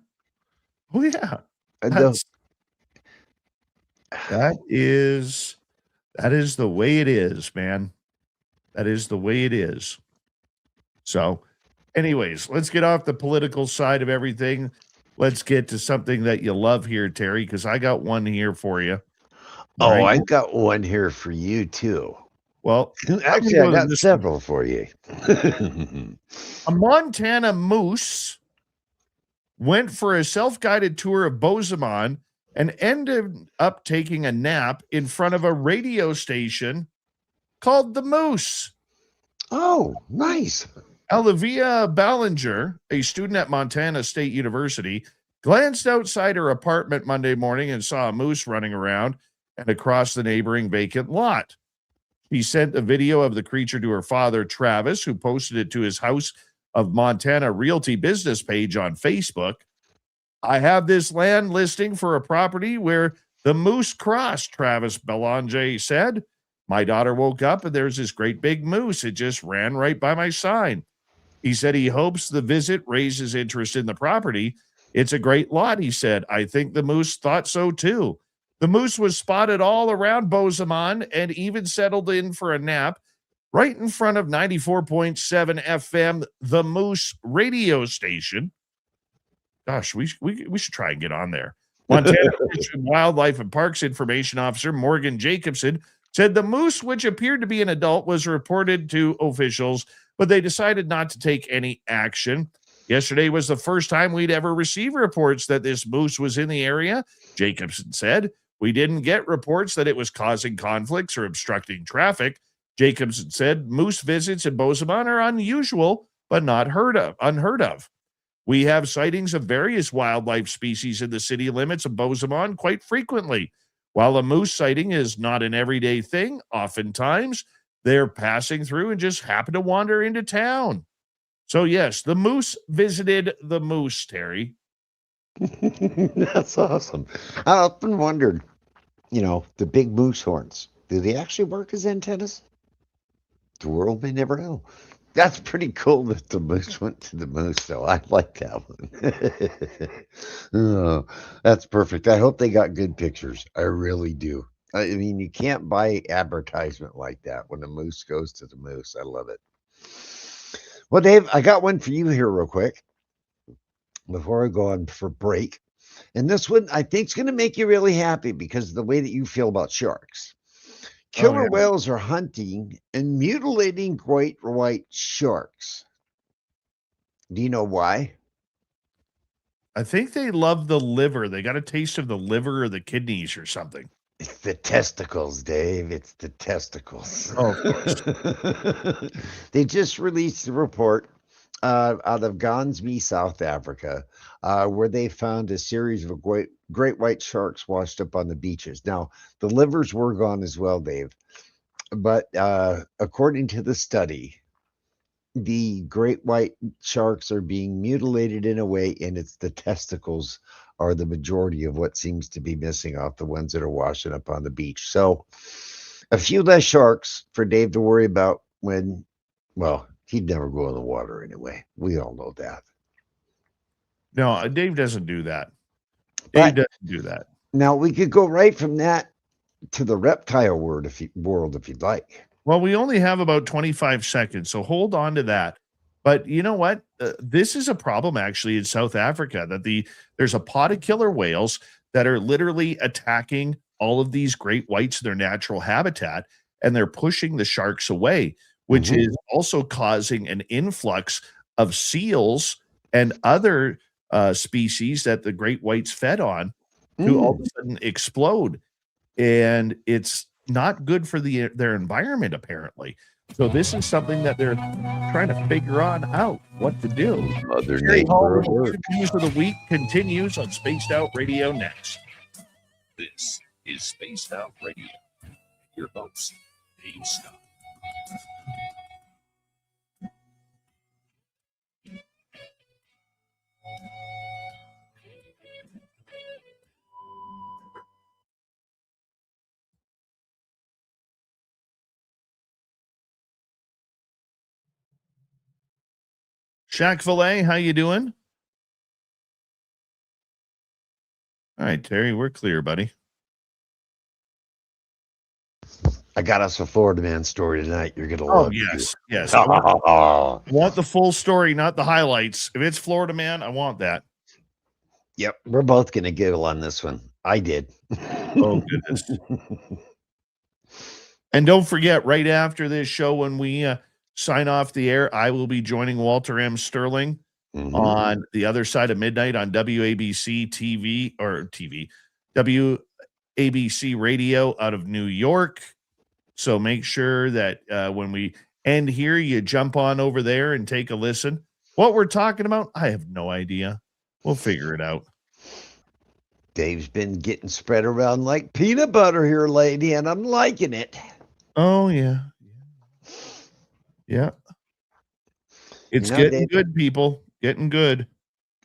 That is the way it is, man. That is the way it is. So, anyways, let's get off the political side of everything. Let's get to something that you love here, Terry, because I got one here for you. Oh, right? I got one here for you too. Well, actually, I got several for you. A Montana moose went for a self-guided tour of Bozeman and ended up taking a nap in front of a radio station called The Moose. Oh, nice. Olivia Ballinger, a student at Montana State University, glanced outside her apartment Monday morning and saw a moose running around and across the neighboring vacant lot. He sent a video of the creature to her father, Travis, who posted it to his House of Montana Realty business page on Facebook. I have this land listing for a property where the moose crossed, Travis Belanger said. My daughter woke up and there's this great big moose. It just ran right by my sign. He said he hopes the visit raises interest in the property. It's a great lot, he said. I think the moose thought so too. The moose was spotted all around Bozeman and even settled in for a nap right in front of 94.7 FM, the Moose radio station. Gosh, we should try and get on there. Montana Wildlife and Parks Information Officer Morgan Jacobson said the moose, which appeared to be an adult, was reported to officials, but they decided not to take any action. Yesterday was the first time we'd ever received reports that this moose was in the area, Jacobson said. We didn't get reports that it was causing conflicts or obstructing traffic. Jacobson said moose visits in Bozeman are unusual, but not unheard of. We have sightings of various wildlife species in the city limits of Bozeman quite frequently. While a moose sighting is not an everyday thing, oftentimes they're passing through and just happen to wander into town. So yes, the moose visited the moose, Terry. That's awesome. I often wondered, the big moose horns, do they actually work as antennas? The world may never know. That's pretty cool that the moose went to the moose, though. I like that one. Oh, that's perfect. I hope they got good pictures. I really do. I mean, you can't buy advertisement like that when a moose goes to the moose. I love it. Well, Dave, I got one for you here real quick before I go on for break. And this one, I think, is going to make you really happy because of the way that you feel about sharks. Killer whales are hunting and mutilating great white sharks. Do you know why? I think they love the liver. They got a taste of the liver or the kidneys or something. It's the testicles, Dave. It's the testicles. Oh, of course. They just released a report out of Gansby, South Africa, where they found a series of great white sharks washed up on the beaches. Now, the livers were gone as well, Dave. But according to the study, the great white sharks are being mutilated in a way, and it's the testicles are the majority of what seems to be missing off the ones that are washing up on the beach. So a few less sharks for Dave to worry about when, well, he'd never go in the water anyway. We all know that. No, Dave doesn't do that. Dave doesn't do that. Now, we could go right from that to the reptile world if you'd like. Well, we only have about 25 seconds, so hold on to that. But you know what? This is a problem actually in South Africa that there's a pot of killer whales that are literally attacking all of these great whites in their natural habitat, and they're pushing the sharks away, which is also causing an influx of seals and other species that the great whites fed on to all of a sudden explode. And it's not good for their environment, apparently. So this is something that they're trying to figure out what to do. Mother Terry Hall, Nature. the weird news of the week continues on Spaced Out Radio next. This is Spaced Out Radio. Your host, Dave Scott. Shaq Filet, how you doing? All right, Terry, we're clear, buddy. I got us a Florida man story tonight. You're gonna Oh, love. yes. I want the full story, not the highlights. If it's Florida man, I want that. Yep, we're both gonna giggle on this one. I did. Oh, goodness. And don't forget, right after this show, when we sign off the air, I will be joining Walter M. Sterling on the other side of midnight on WABC WABC radio out of New York. So make sure that when we end here, you jump on over there and take a listen. What we're talking about, I have no idea. We'll figure it out. Dave's been getting spread around like peanut butter here, lady, and I'm liking it. Oh, yeah. Yeah. It's getting Dave, good, people. Getting good.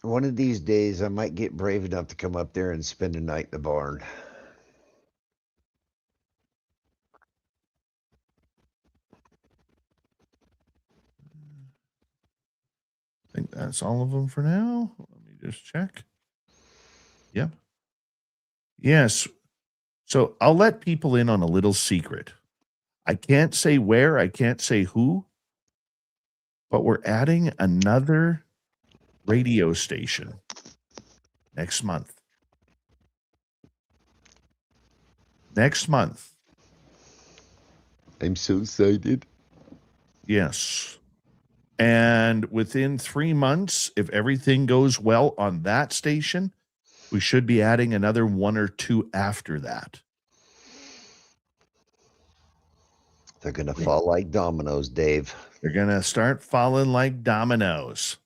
One of these days, I might get brave enough to come up there and spend a night in the barn. I think that's all of them for now. Let me just check. Yep. Yes. So I'll let people in on a little secret. I can't say where, I can't say who, but we're adding another radio station next month. Next month. I'm so excited. Yes. And within 3 months, if everything goes well on that station, we should be adding another 1 or 2 after that. They're going to fall like dominoes, Dave. They're going to start falling like dominoes.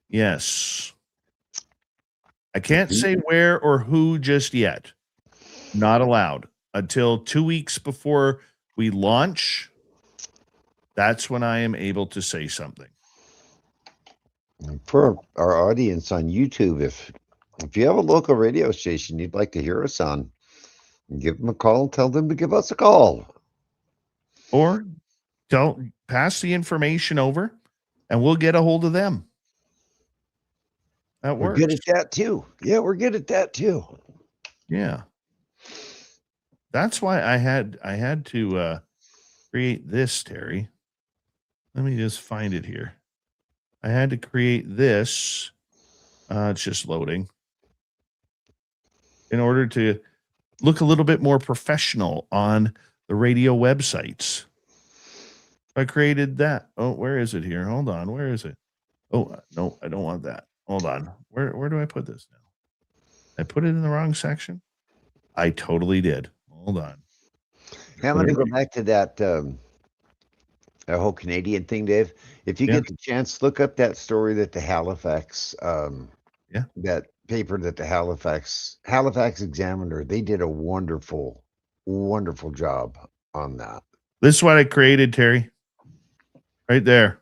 Yes. I can't say where or who just yet. Not allowed. Until 2 weeks before we launch, that's when I am able to say something. For our audience on YouTube, if you have a local radio station you'd like to hear us on, give them a call and tell them to give us a call. Or don't pass the information over and we'll get a hold of them. That works. We're good at that too. Yeah, we're good at that too. Yeah. That's why I had to create this, Terry. Let me just find it here. I had to create this. It's just loading. In order to look a little bit more professional on the radio websites. I created that. Oh, where is it here? Hold on. Where is it? Oh, no, I don't want that. Hold on. Where do I put this now? I put it in the wrong section? I totally did. Hold on. Hey, I'm going to go back to that whole Canadian thing, Dave. If you get the chance, look up that story that the Halifax, that paper that the Halifax Examiner, they did a wonderful job on that. This is what I created, Terry. Right there.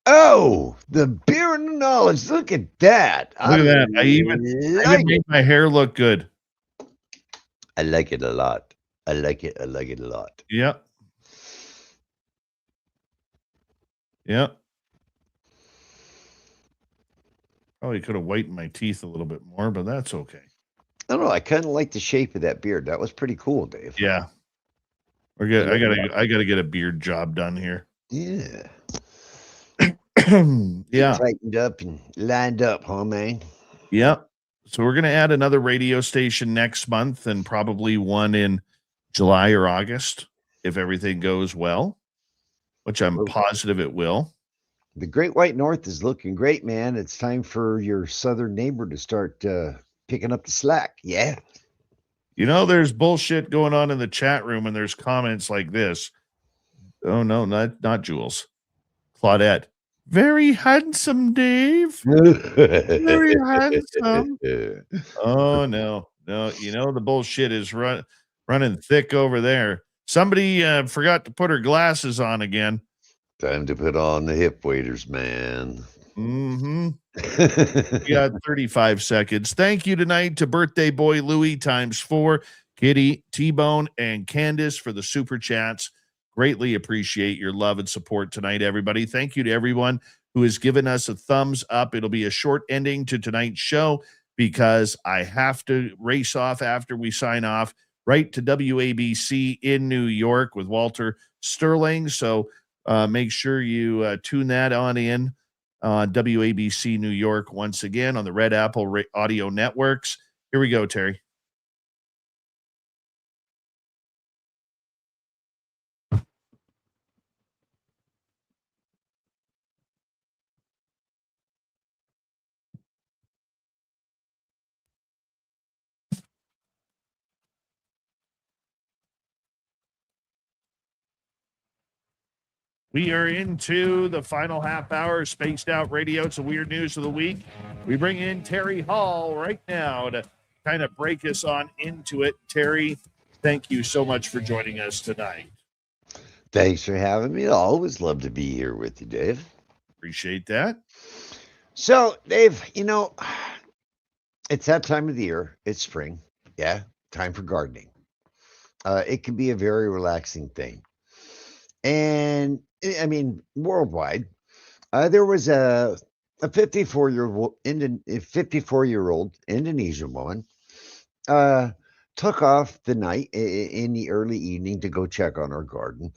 Oh, the beer and the knowledge. Look at that. Look at that. I even made my hair look good. I like it a lot. I like it a lot. Yep. Yep. Probably could have whitened my teeth a little bit more, but that's okay. I don't know. I kind of like the shape of that beard. That was pretty cool, Dave. Yeah. We're good. I gotta get a beard job done here. Yeah. Yeah. Tightened up and lined up, huh, man? Yep. So we're gonna add another radio station next month and probably one in July or August if everything goes well, which I'm positive it will. The Great White North is looking great, man. It's time for your southern neighbor to start picking up the slack. Yeah. You know, there's bullshit going on in the chat room, and there's comments like this. Oh, no, not Jules. Claudette. Very handsome, Dave. Very handsome. Oh, no. You know, the bullshit is running thick over there. Somebody forgot to put her glasses on again. Time to put on the hip waders, man. Mm-hmm. We got 35 seconds. Thank you tonight to birthday boy Louie ×4, Kitty, T-Bone, and Candace for the super chats. Greatly appreciate your love and support tonight, everybody. Thank you to everyone who has given us a thumbs up. It'll be a short ending to tonight's show because I have to race off after we sign off right to WABC in New York with Walter Sterling. So make sure you tune that on in. WABC New York once again on the Red Apple audio networks. Here we go, Terry. We are into the final half hour of Spaced Out Radio. It's a weird news of the week. We bring in Terry Hall right now to kind of break us on into it. Terry, thank you so much for joining us tonight. Thanks for having me. I always love to be here with you, Dave. Appreciate that. So, Dave, you know, it's that time of the year. It's spring. Yeah, time for gardening. It can be a very relaxing thing. And I mean, worldwide, there was a 54-year-old Indonesian woman took off the night in the early evening to go check on her garden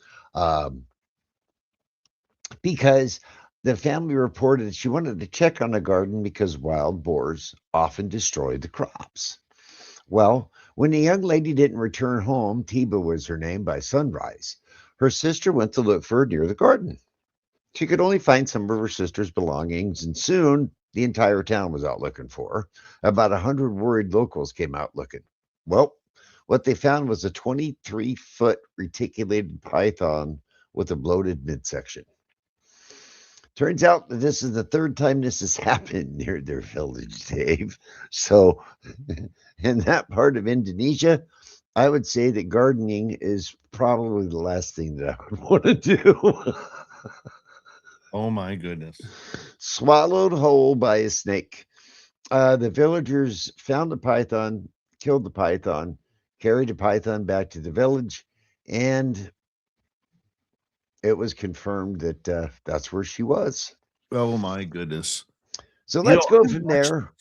because the family reported that she wanted to check on the garden because wild boars often destroy the crops. Well, when the young lady didn't return home, Tiba was her name, by sunrise, her sister went to look for her near the garden. She could only find some of her sister's belongings, and soon the entire town was out looking for her. About 100 worried locals came out looking. Well, what they found was a 23-foot reticulated python with a bloated midsection. Turns out that this is the third time this has happened near their village, Dave. So in that part of Indonesia, I would say that gardening is probably the last thing that I would want to do. Oh, my goodness. Swallowed whole by a snake. The villagers found the python, killed the python, carried the python back to the village, and it was confirmed that that's where she was. Oh, my goodness. So let's go from there.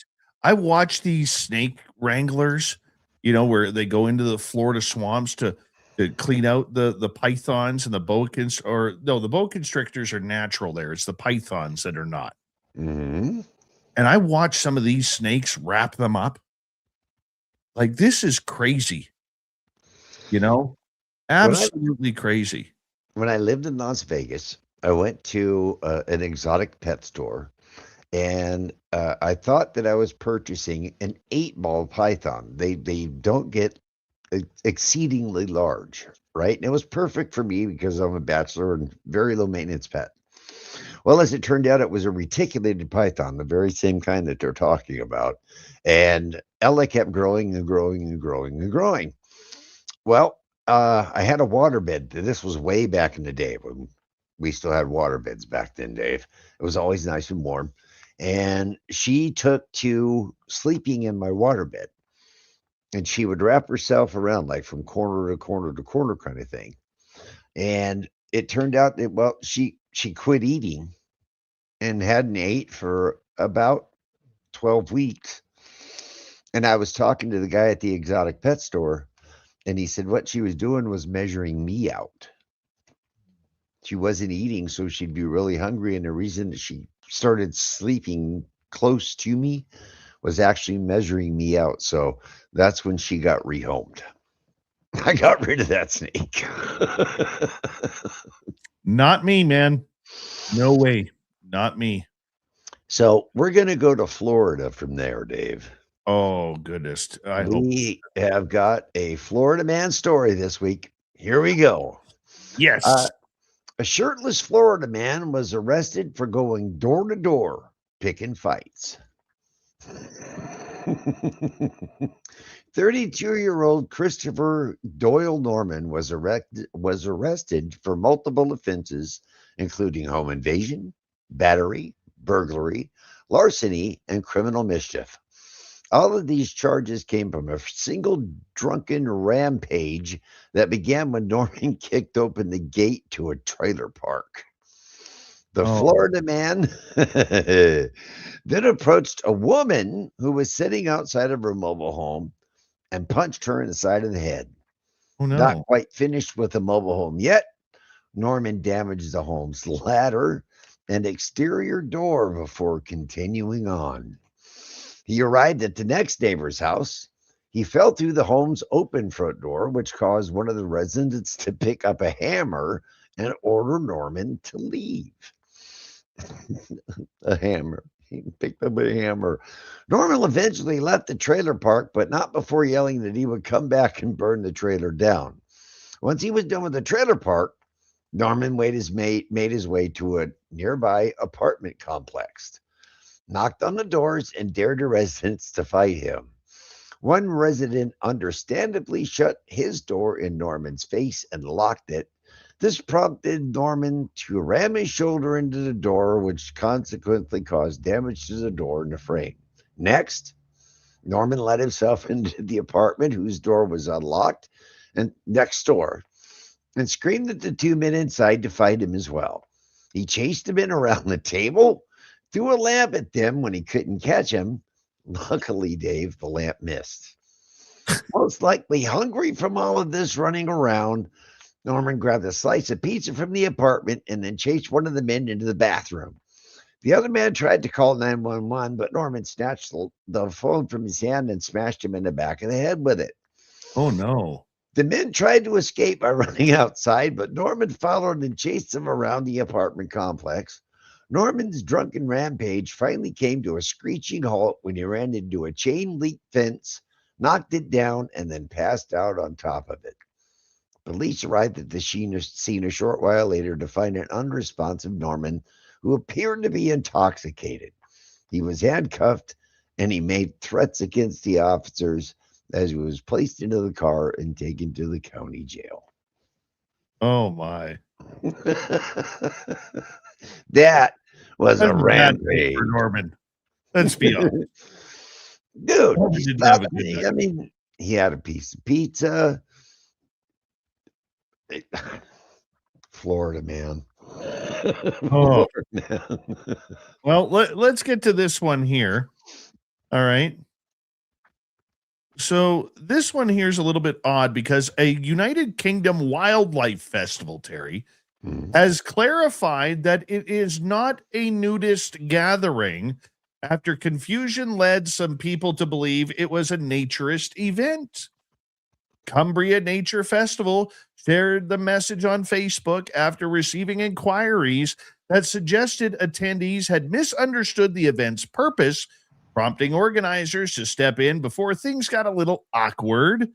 I watch these snake wranglers, you know, where they go into the Florida swamps to clean out the pythons and the boa the boa constrictors are natural there. It's the pythons that are not. Mm-hmm. And I watch some of these snakes wrap them up. Like, this is crazy. You know, absolutely crazy. When I lived in Las Vegas, I went to an exotic pet store, and I thought that I was purchasing an 8-ball python. They don't get exceedingly large, right? And it was perfect for me because I'm a bachelor and very low maintenance pet. Well, as it turned out, it was a reticulated python, the very same kind that they're talking about. And Ella kept growing and growing and growing and growing. Well, I had a waterbed. This was way back in the day when we still had waterbeds back then, Dave. It was always nice and warm. And she took to sleeping in my waterbed. And she would wrap herself around like from corner to corner to corner kind of thing. And it turned out that, well, she quit eating and hadn't ate for about 12 weeks. And I was talking to the guy at the exotic pet store, and he said what she was doing was measuring me out. She wasn't eating, so she'd be really hungry. And the reason that she started sleeping close to me was actually measuring me out. So that's when she got rehomed. I got rid of that snake. Not me, man. No way. Not me. So we're going to go to Florida from there, Dave. Oh, goodness. I hope. We have got a Florida man story this week. Here we go. Yes. A shirtless Florida man was arrested for going door to door picking fights. 32-year-old Christopher Doyle Norman was arrested for multiple offenses, including home invasion, battery, burglary, larceny, and criminal mischief. All of these charges came from a single drunken rampage that began when Norman kicked open the gate to a trailer park. The Florida man then approached a woman who was sitting outside of her mobile home and punched her in the side of the head. Oh, no. Not quite finished with the mobile home yet, Norman damaged the home's ladder and exterior door before continuing on. He arrived at the next neighbor's house. He fell through the home's open front door, which caused one of the residents to pick up a hammer and order Norman to leave. A hammer. He picked up a hammer. Norman eventually left the trailer park, but not before yelling that he would come back and burn the trailer down. Once he was done with the trailer park, Norman made his way to a nearby apartment complex, knocked on the doors, and dared the residents to fight him. One resident understandably shut his door in Norman's face and locked it. This prompted Norman to ram his shoulder into the door, which consequently caused damage to the door and the frame. Next, Norman let himself into the apartment, whose door was unlocked, and next door, and screamed at the two men inside to fight him as well. He chased the men around the table, threw a lamp at them when he couldn't catch him. Luckily, Dave, the lamp missed. Most likely hungry from all of this running around, Norman grabbed a slice of pizza from the apartment and then chased one of the men into the bathroom. The other man tried to call 911, but Norman snatched the phone from his hand and smashed him in the back of the head with it. Oh, no. The men tried to escape by running outside, but Norman followed and chased them around the apartment complex. Norman's drunken rampage finally came to a screeching halt when he ran into a chain-link fence, knocked it down, and then passed out on top of it. Police arrived at the scene a short while later to find an unresponsive Norman who appeared to be intoxicated. He was handcuffed, and he made threats against the officers as he was placed into the car and taken to the county jail. Oh, my. That was That's a bad rampage. for Norman. Let's be honest. Dude, Norman didn't have a good night. I mean, he had a piece of pizza. Florida man. Oh. Florida man. Well, let's get to this one here. All right. So this one here is a little bit odd because a United Kingdom wildlife festival, Terry, has clarified that it is not a nudist gathering after confusion led some people to believe it was a naturist event. Cumbria Nature Festival shared the message on Facebook after receiving inquiries that suggested attendees had misunderstood the event's purpose, prompting organizers to step in before things got a little awkward.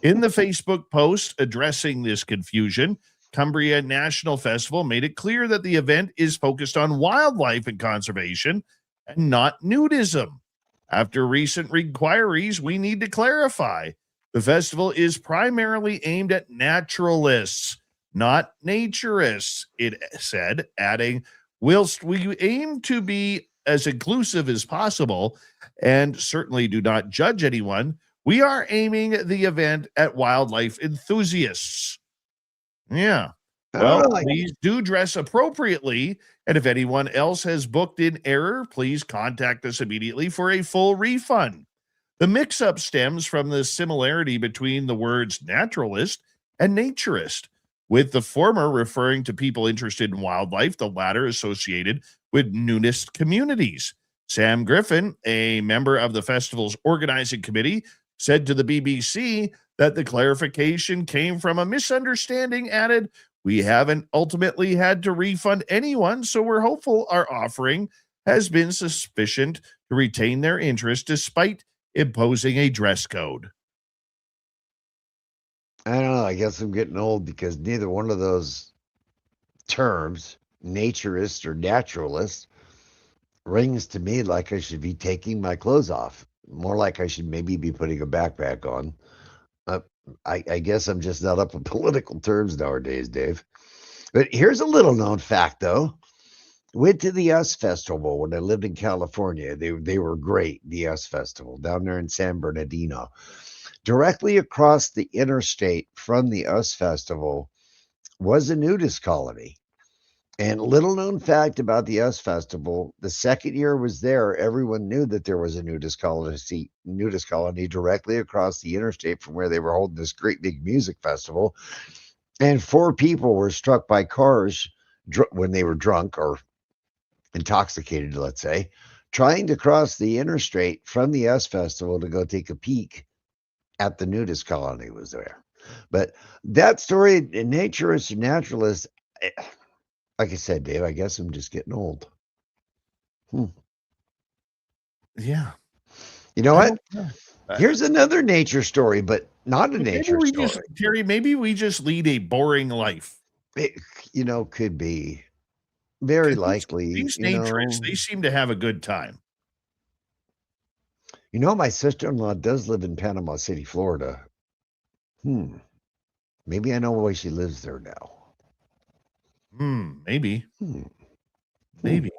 In the Facebook post addressing this confusion, Cumbria National Festival made it clear that the event is focused on wildlife and conservation and not nudism. After recent inquiries, we need to clarify. The festival is primarily aimed at naturalists, not naturists, it said, adding, whilst we aim to be as inclusive as possible and certainly do not judge anyone, we are aiming the event at wildlife enthusiasts. Yeah. Well, please do dress appropriately. And if anyone else has booked in error, please contact us immediately for a full refund. The mix-up stems from the similarity between the words naturalist and naturist, with the former referring to people interested in wildlife, the latter associated with nudist communities. Sam Griffin, a member of the festival's organizing committee, said to the BBC that the clarification came from a misunderstanding, added, We haven't ultimately had to refund anyone, so we're hopeful our offering has been sufficient to retain their interest despite imposing a dress code. I don't know. I guess I'm getting old because neither one of those terms, naturist or naturalist, rings to me like I should be taking my clothes off. More like I should maybe be putting a backpack on. Uh, I guess I'm just not up in political terms nowadays, Dave. But here's a little known fact, though. Went to the US Festival when I lived in California. They were great, the US Festival, down there in San Bernardino. Directly across the interstate from the US Festival was a nudist colony. And little known fact about the US Festival, the second year I was there, everyone knew that there was a nudist colony directly across the interstate from where they were holding this great big music festival. And 4 people were struck by cars when they were drunk or intoxicated, let's say, trying to cross the interstate from the US Festival to go take a peek at the nudist colony was there. But that story, naturist or naturalist, like I said, Dave, I guess I'm just getting old. Yeah. You know what? Here's another nature story, but not a nature story. Terry, maybe we just lead a boring life. It, could be. Very likely. These naturists, they seem to have a good time. My sister-in-law does live in Panama City, Florida. Maybe I know why she lives there now. Maybe. Maybe.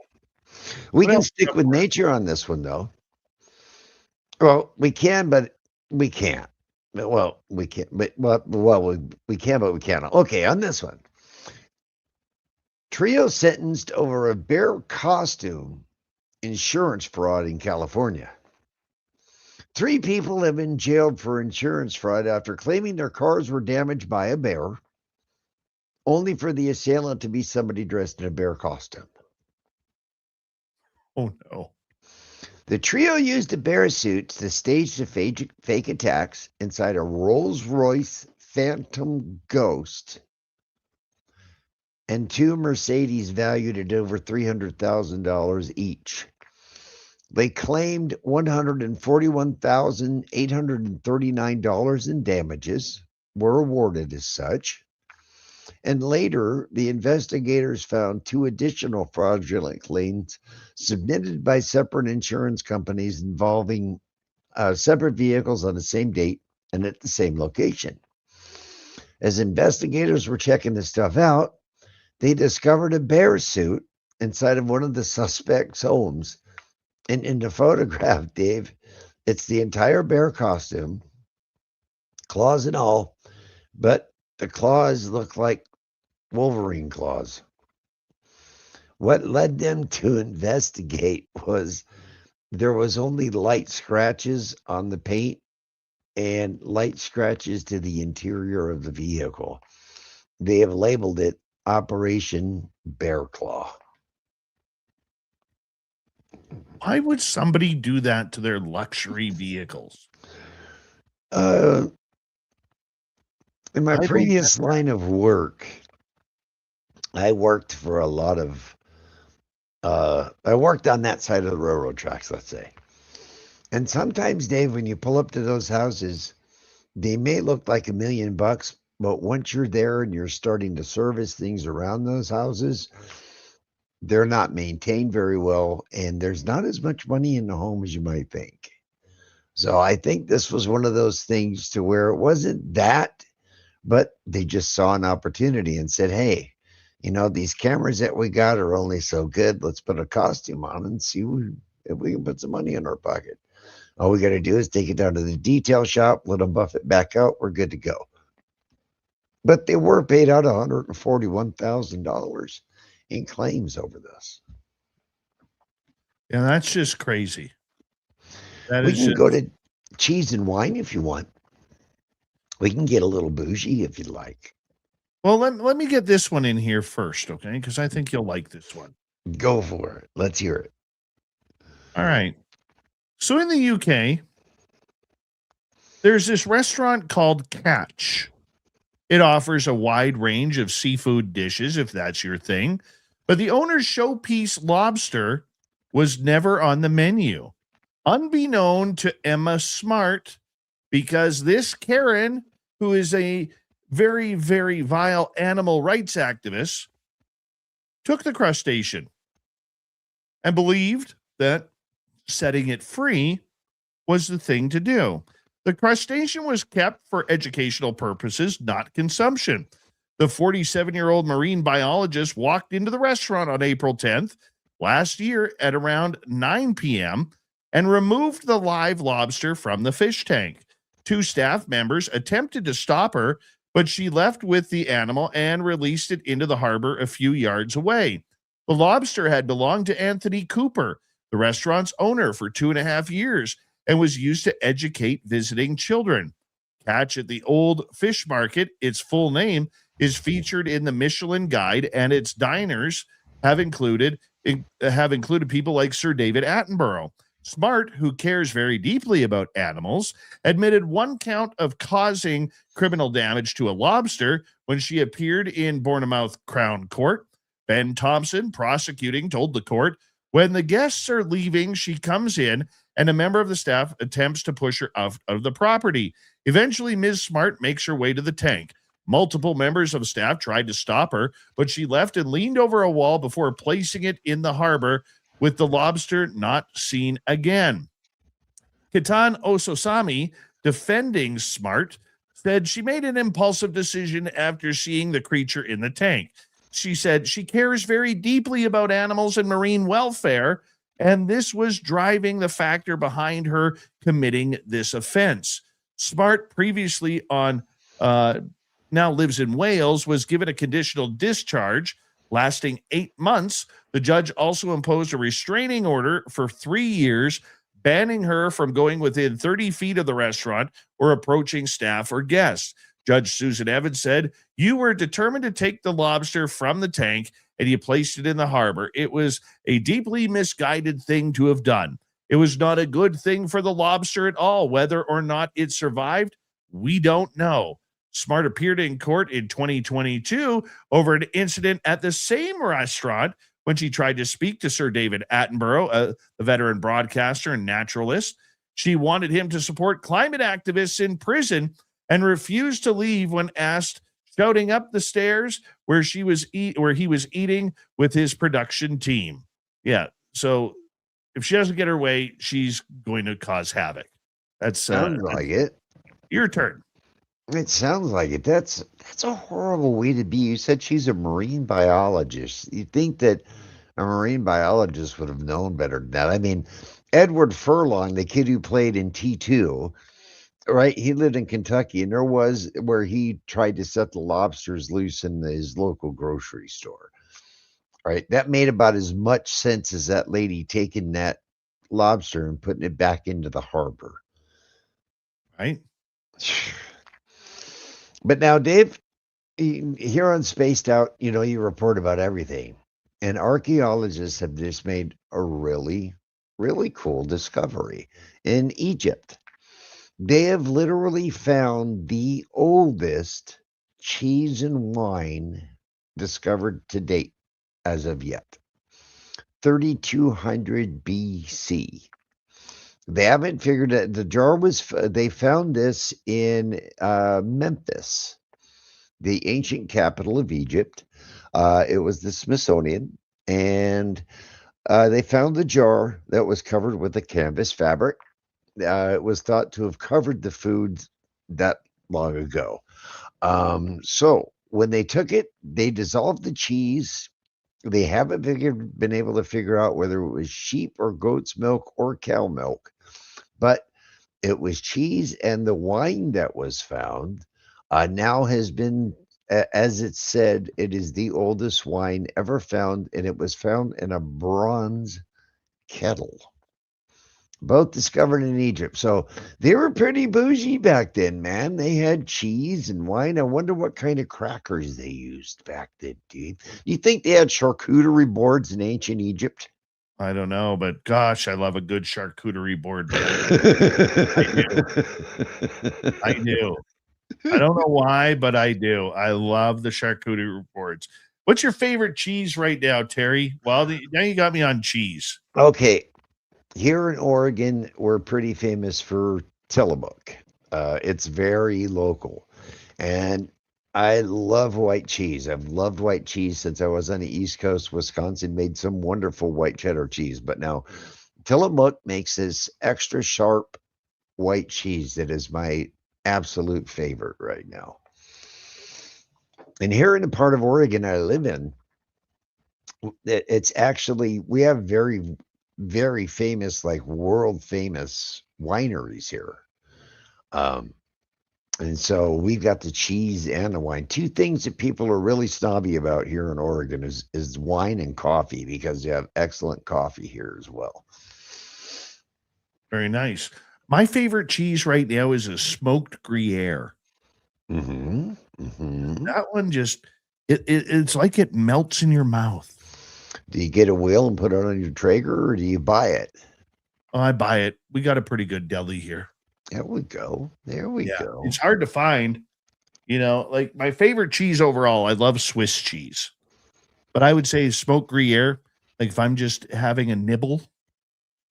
We can stick with nature on this one, though. Well, we can, but we can't. Well, we can't, but we can, but we can't. Okay, on this one. Trio sentenced over a bear costume insurance fraud in California. 3 people have been jailed for insurance fraud after claiming their cars were damaged by a bear, only for the assailant to be somebody dressed in a bear costume. Oh, no. The trio used a bear suit to stage the fake attacks inside a Rolls-Royce Phantom Ghost and 2 Mercedes valued at over $300,000 each. They claimed $141,839 in damages, were awarded as such. And later, the investigators found 2 additional fraudulent claims submitted by separate insurance companies involving separate vehicles on the same date and at the same location. As investigators were checking this stuff out, they discovered a bear suit inside of one of the suspects' homes. And in the photograph, Dave, it's the entire bear costume, claws and all, but the claws look like Wolverine claws. What led them to investigate was there was only light scratches on the paint and light scratches to the interior of the vehicle. They have labeled it Operation Bear Claw. Why would somebody do that to their luxury vehicles? In my previous line of work, I worked for a lot of, I worked on that side of the railroad tracks, let's say. And sometimes, Dave, when you pull up to those houses, they may look like $1 million, but once you're there and you're starting to service things around those houses, they're not maintained very well, and there's not as much money in the home as you might think. So I think this was one of those things to where it wasn't that, but they just saw an opportunity and said, hey, these cameras that we got are only so good. Let's put a costume on and see if we can put some money in our pocket. All we got to do is take it down to the detail shop, let them buff it back out. We're good to go. But they were paid out $141,000 in claims over this. Yeah, that's just crazy. We can go to Cheese and Wine if you want. We can get a little bougie if you'd like. Well, let me get this one in here first, okay? Because I think you'll like this one. Go for it. Let's hear it. All right. So in the UK, there's this restaurant called Catch. It offers a wide range of seafood dishes, if that's your thing. But the owner's showpiece lobster was never on the menu, unbeknown to Emma Smart, because this Karen, who is a very, very vile animal rights activist, took the crustacean and believed that setting it free was the thing to do. The crustacean was kept for educational purposes, not consumption. The 47-year-old marine biologist walked into the restaurant on April 10th last year at around 9 p.m. and removed the live lobster from the fish tank. 2 staff members attempted to stop her, but she left with the animal and released it into the harbor a few yards away. The lobster had belonged to Anthony Cooper, the restaurant's owner, for 2.5 years, and was used to educate visiting children. Catch at the Old Fish Market, its full name, is featured in the Michelin Guide, and its diners have included people like Sir David Attenborough. Smart, who cares very deeply about animals, admitted 1 count of causing criminal damage to a lobster when she appeared in Bournemouth Crown Court. Ben Thompson, prosecuting, told the court, when the guests are leaving, she comes in and a member of the staff attempts to push her out of the property. Eventually, Ms. Smart makes her way to the tank. Multiple members of staff tried to stop her, but she left and leaned over a wall before placing it in the harbor, with the lobster not seen again. Kitan Ososami, defending Smart, said she made an impulsive decision after seeing the creature in the tank. She said she cares very deeply about animals and marine welfare, and this was driving the factor behind her committing this offense. Smart, previously on now lives in Wales, was given a conditional discharge lasting 8 months. The judge also imposed a restraining order for 3 years, banning her from going within 30 feet of the restaurant or approaching staff or guests. Judge Susan Evans said, "You were determined to take the lobster from the tank and you placed it in the harbor. It was a deeply misguided thing to have done. It was not a good thing for the lobster at all. Whether or not it survived, we don't know." Smart appeared in court in 2022 over an incident at the same restaurant when she tried to speak to Sir David Attenborough, a veteran broadcaster and naturalist. She wanted him to support climate activists in prison and refused to leave when asked, shouting up the stairs where he was eating with his production team. Yeah, so if she doesn't get her way, she's going to cause havoc. That sounds like it. Your turn. It sounds like it. That's a horrible way to be. You said she's a marine biologist. You'd think that a marine biologist would have known better than that. I mean, Edward Furlong, the kid who played in T2, right? He lived in Kentucky, and there was where he tried to set the lobsters loose in his local grocery store. Right? That made about as much sense as that lady taking that lobster and putting it back into the harbor. Right? But now, Dave, here on Spaced Out, you report about everything. And archaeologists have just made a really, really cool discovery in Egypt. They have literally found the oldest cheese and wine discovered to date as of yet. 3200 BC. They haven't figured it. The jar they found this in Memphis, the ancient capital of Egypt. It was the Smithsonian, and they found the jar that was covered with a canvas fabric. It was thought to have covered the food that long ago. So when they took it, they dissolved the cheese. They haven't been able to figure out whether it was sheep or goat's milk or cow milk, but it was cheese, and the wine that was found now has been, as it said, it is the oldest wine ever found, and it was found in a bronze kettle. Both discovered in Egypt. So they were pretty bougie back then, man. They had cheese and wine. I wonder what kind of crackers they used back then, dude. You think they had charcuterie boards in ancient Egypt? I don't know, but gosh, I love a good charcuterie board. I do. I don't know why, but I do. I love the charcuterie boards. What's your favorite cheese right now, Terry? Well, now you got me on cheese. Okay, here in Oregon, we're pretty famous for Tillamook. It's very local, and I love white cheese. I've loved white cheese since I was on the East Coast. Wisconsin made some wonderful white cheddar cheese, but now Tillamook makes this extra sharp white cheese that is my absolute favorite right now. And here in the part of Oregon I live in, it's actually, we have very, very famous, like world famous wineries here. Um, and so we've got the cheese and the wine. Two things that people are really snobby about here in Oregon is wine and coffee, because you have excellent coffee here as well. Very nice. My favorite cheese right now is a smoked Gruyere. Mm-hmm. Mm-hmm. That one just, it's like it melts in your mouth. Do you get a wheel and put it on your Traeger, or do you buy it? Oh, I buy it. We got a pretty good deli here. There we go. There we go. It's hard to find. You know, like my favorite cheese overall, I love Swiss cheese. But I would say smoked Gruyere, like if I'm just having a nibble,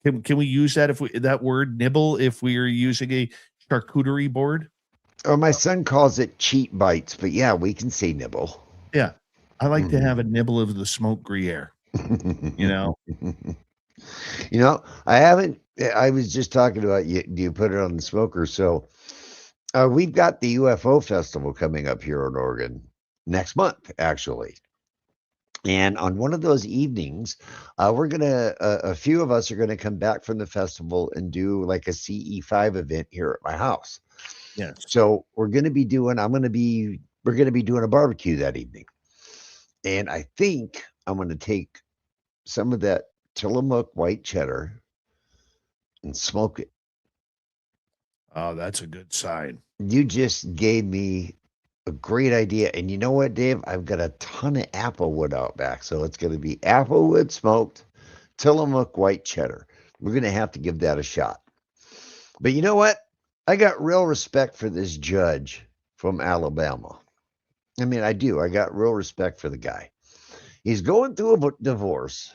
can we use that that word nibble if we are using a charcuterie board? Oh, my son calls it cheat bites, but yeah, we can say nibble. Yeah. I like to have a nibble of the smoked Gruyere. You know? You know, I was just talking about do you put it on the smoker? So we've got the UFO festival coming up here in Oregon next month, actually. And on one of those evenings, a few of us are gonna come back from the festival and do like a CE5 event here at my house. Yes. So we're gonna be doing a barbecue that evening. And I think I'm gonna take some of that Tillamook white cheddar and smoke it. Oh, that's a good sign. You just gave me a great idea. And you know what, Dave? I've got a ton of applewood out back. So it's going to be applewood smoked Tillamook white cheddar. We're going to have to give that a shot. But you know what? I got real respect for this judge from Alabama. I mean, I do. I got real respect for the guy. He's going through a divorce.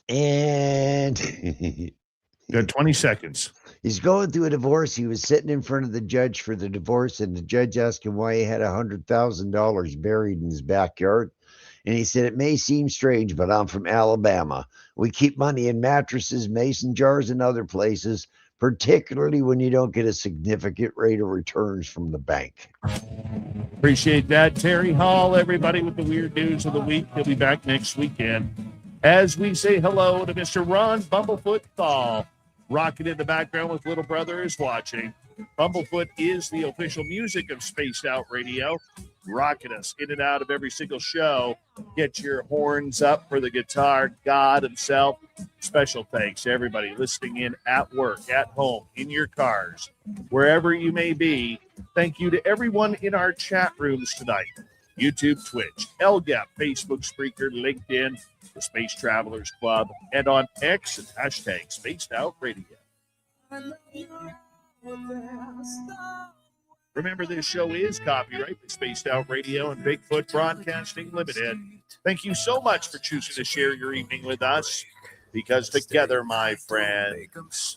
And you got 20 seconds. He's going through a divorce. He was sitting in front of the judge for the divorce, and the judge asked him why he had $100,000 buried in his backyard. And he said, "It may seem strange, but I'm from Alabama. We keep money in mattresses, mason jars, and other places, particularly when you don't get a significant rate of returns from the bank." Appreciate that. Terry Hall, everybody, with the weird news of the week. He'll be back next weekend. As we say hello to Mr. Ron Bumblefoot Thal, rocking in the background with Little Brother is watching. Bumblefoot is the official music of Spaced Out Radio, rocking us in and out of every single show. Get your horns up for the guitar god himself. Special thanks to everybody listening in at work, at home, in your cars, wherever you may be. Thank you to everyone in our chat rooms tonight. YouTube, Twitch, LGAP, Facebook, Spreaker, LinkedIn, the Space Travelers Club, and on X and hashtag Spaced Out Radio. Remember, this show is copyright by Spaced Out Radio and Bigfoot Broadcasting Limited. Thank you so much for choosing to share your evening with us, because together, my friends,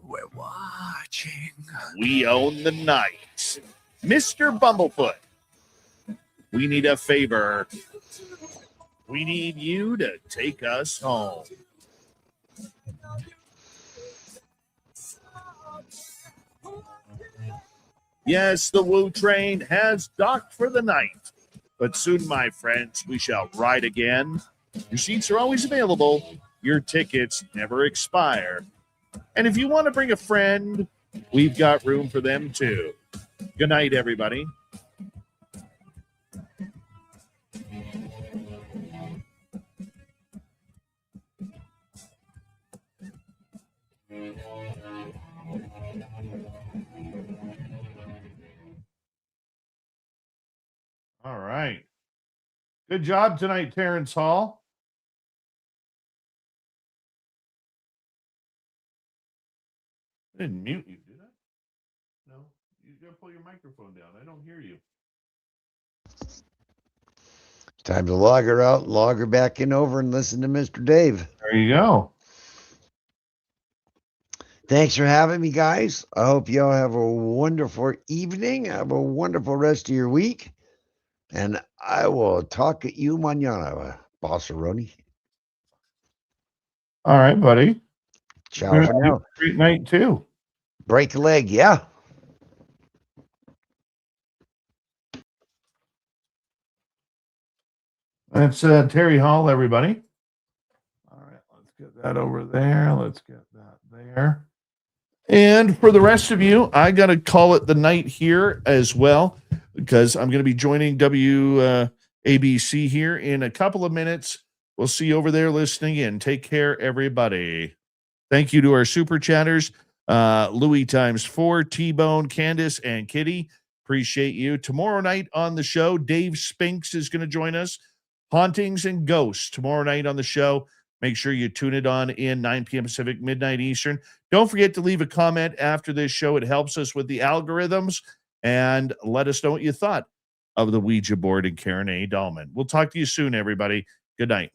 We're watching. we own the night. Mr. Bumblefoot, we need a favor. We need you to take us home. Yes, the Woo train has docked for the night, but soon, my friends, we shall ride again. Your seats are always available. Your tickets never expire. And if you want to bring a friend, we've got room for them too. Good night, everybody. All right. Good job tonight, Terrence Hall. I didn't mute you, did I? No. You gotta pull your microphone down. I don't hear you. Time to log her out, log her back in over, and listen to Mr. Dave. There you go. Thanks for having me, guys. I hope y'all have a wonderful evening. Have a wonderful rest of your week. And I will talk at you mañana, Bossaroni. All right, buddy. Ciao for now. Great night, too. Break a leg, yeah. That's Terry Hall, everybody. All right, let's get that over there. Let's get that there. And for the rest of you, I got to call it the night here as well, because I'm going to be joining WABC here in a couple of minutes. We'll see you over there listening in. Take care, everybody. Thank you to our super chatters, Louis ×4, T-Bone, Candace, and Kitty. Appreciate you. Tomorrow night on the show, Dave Spinks is going to join us. Hauntings and Ghosts tomorrow night on the show. Make sure you tune it on in 9 p.m. Pacific, midnight Eastern. Don't forget to leave a comment after this show. It helps us with the algorithms. And let us know what you thought of the Ouija board and Karen A. Dahlman. We'll talk to you soon, everybody. Good night.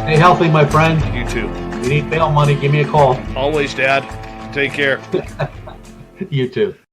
Stay healthy, my friend. You too. If you need bail money, give me a call. Always, Dad. Take care. You too.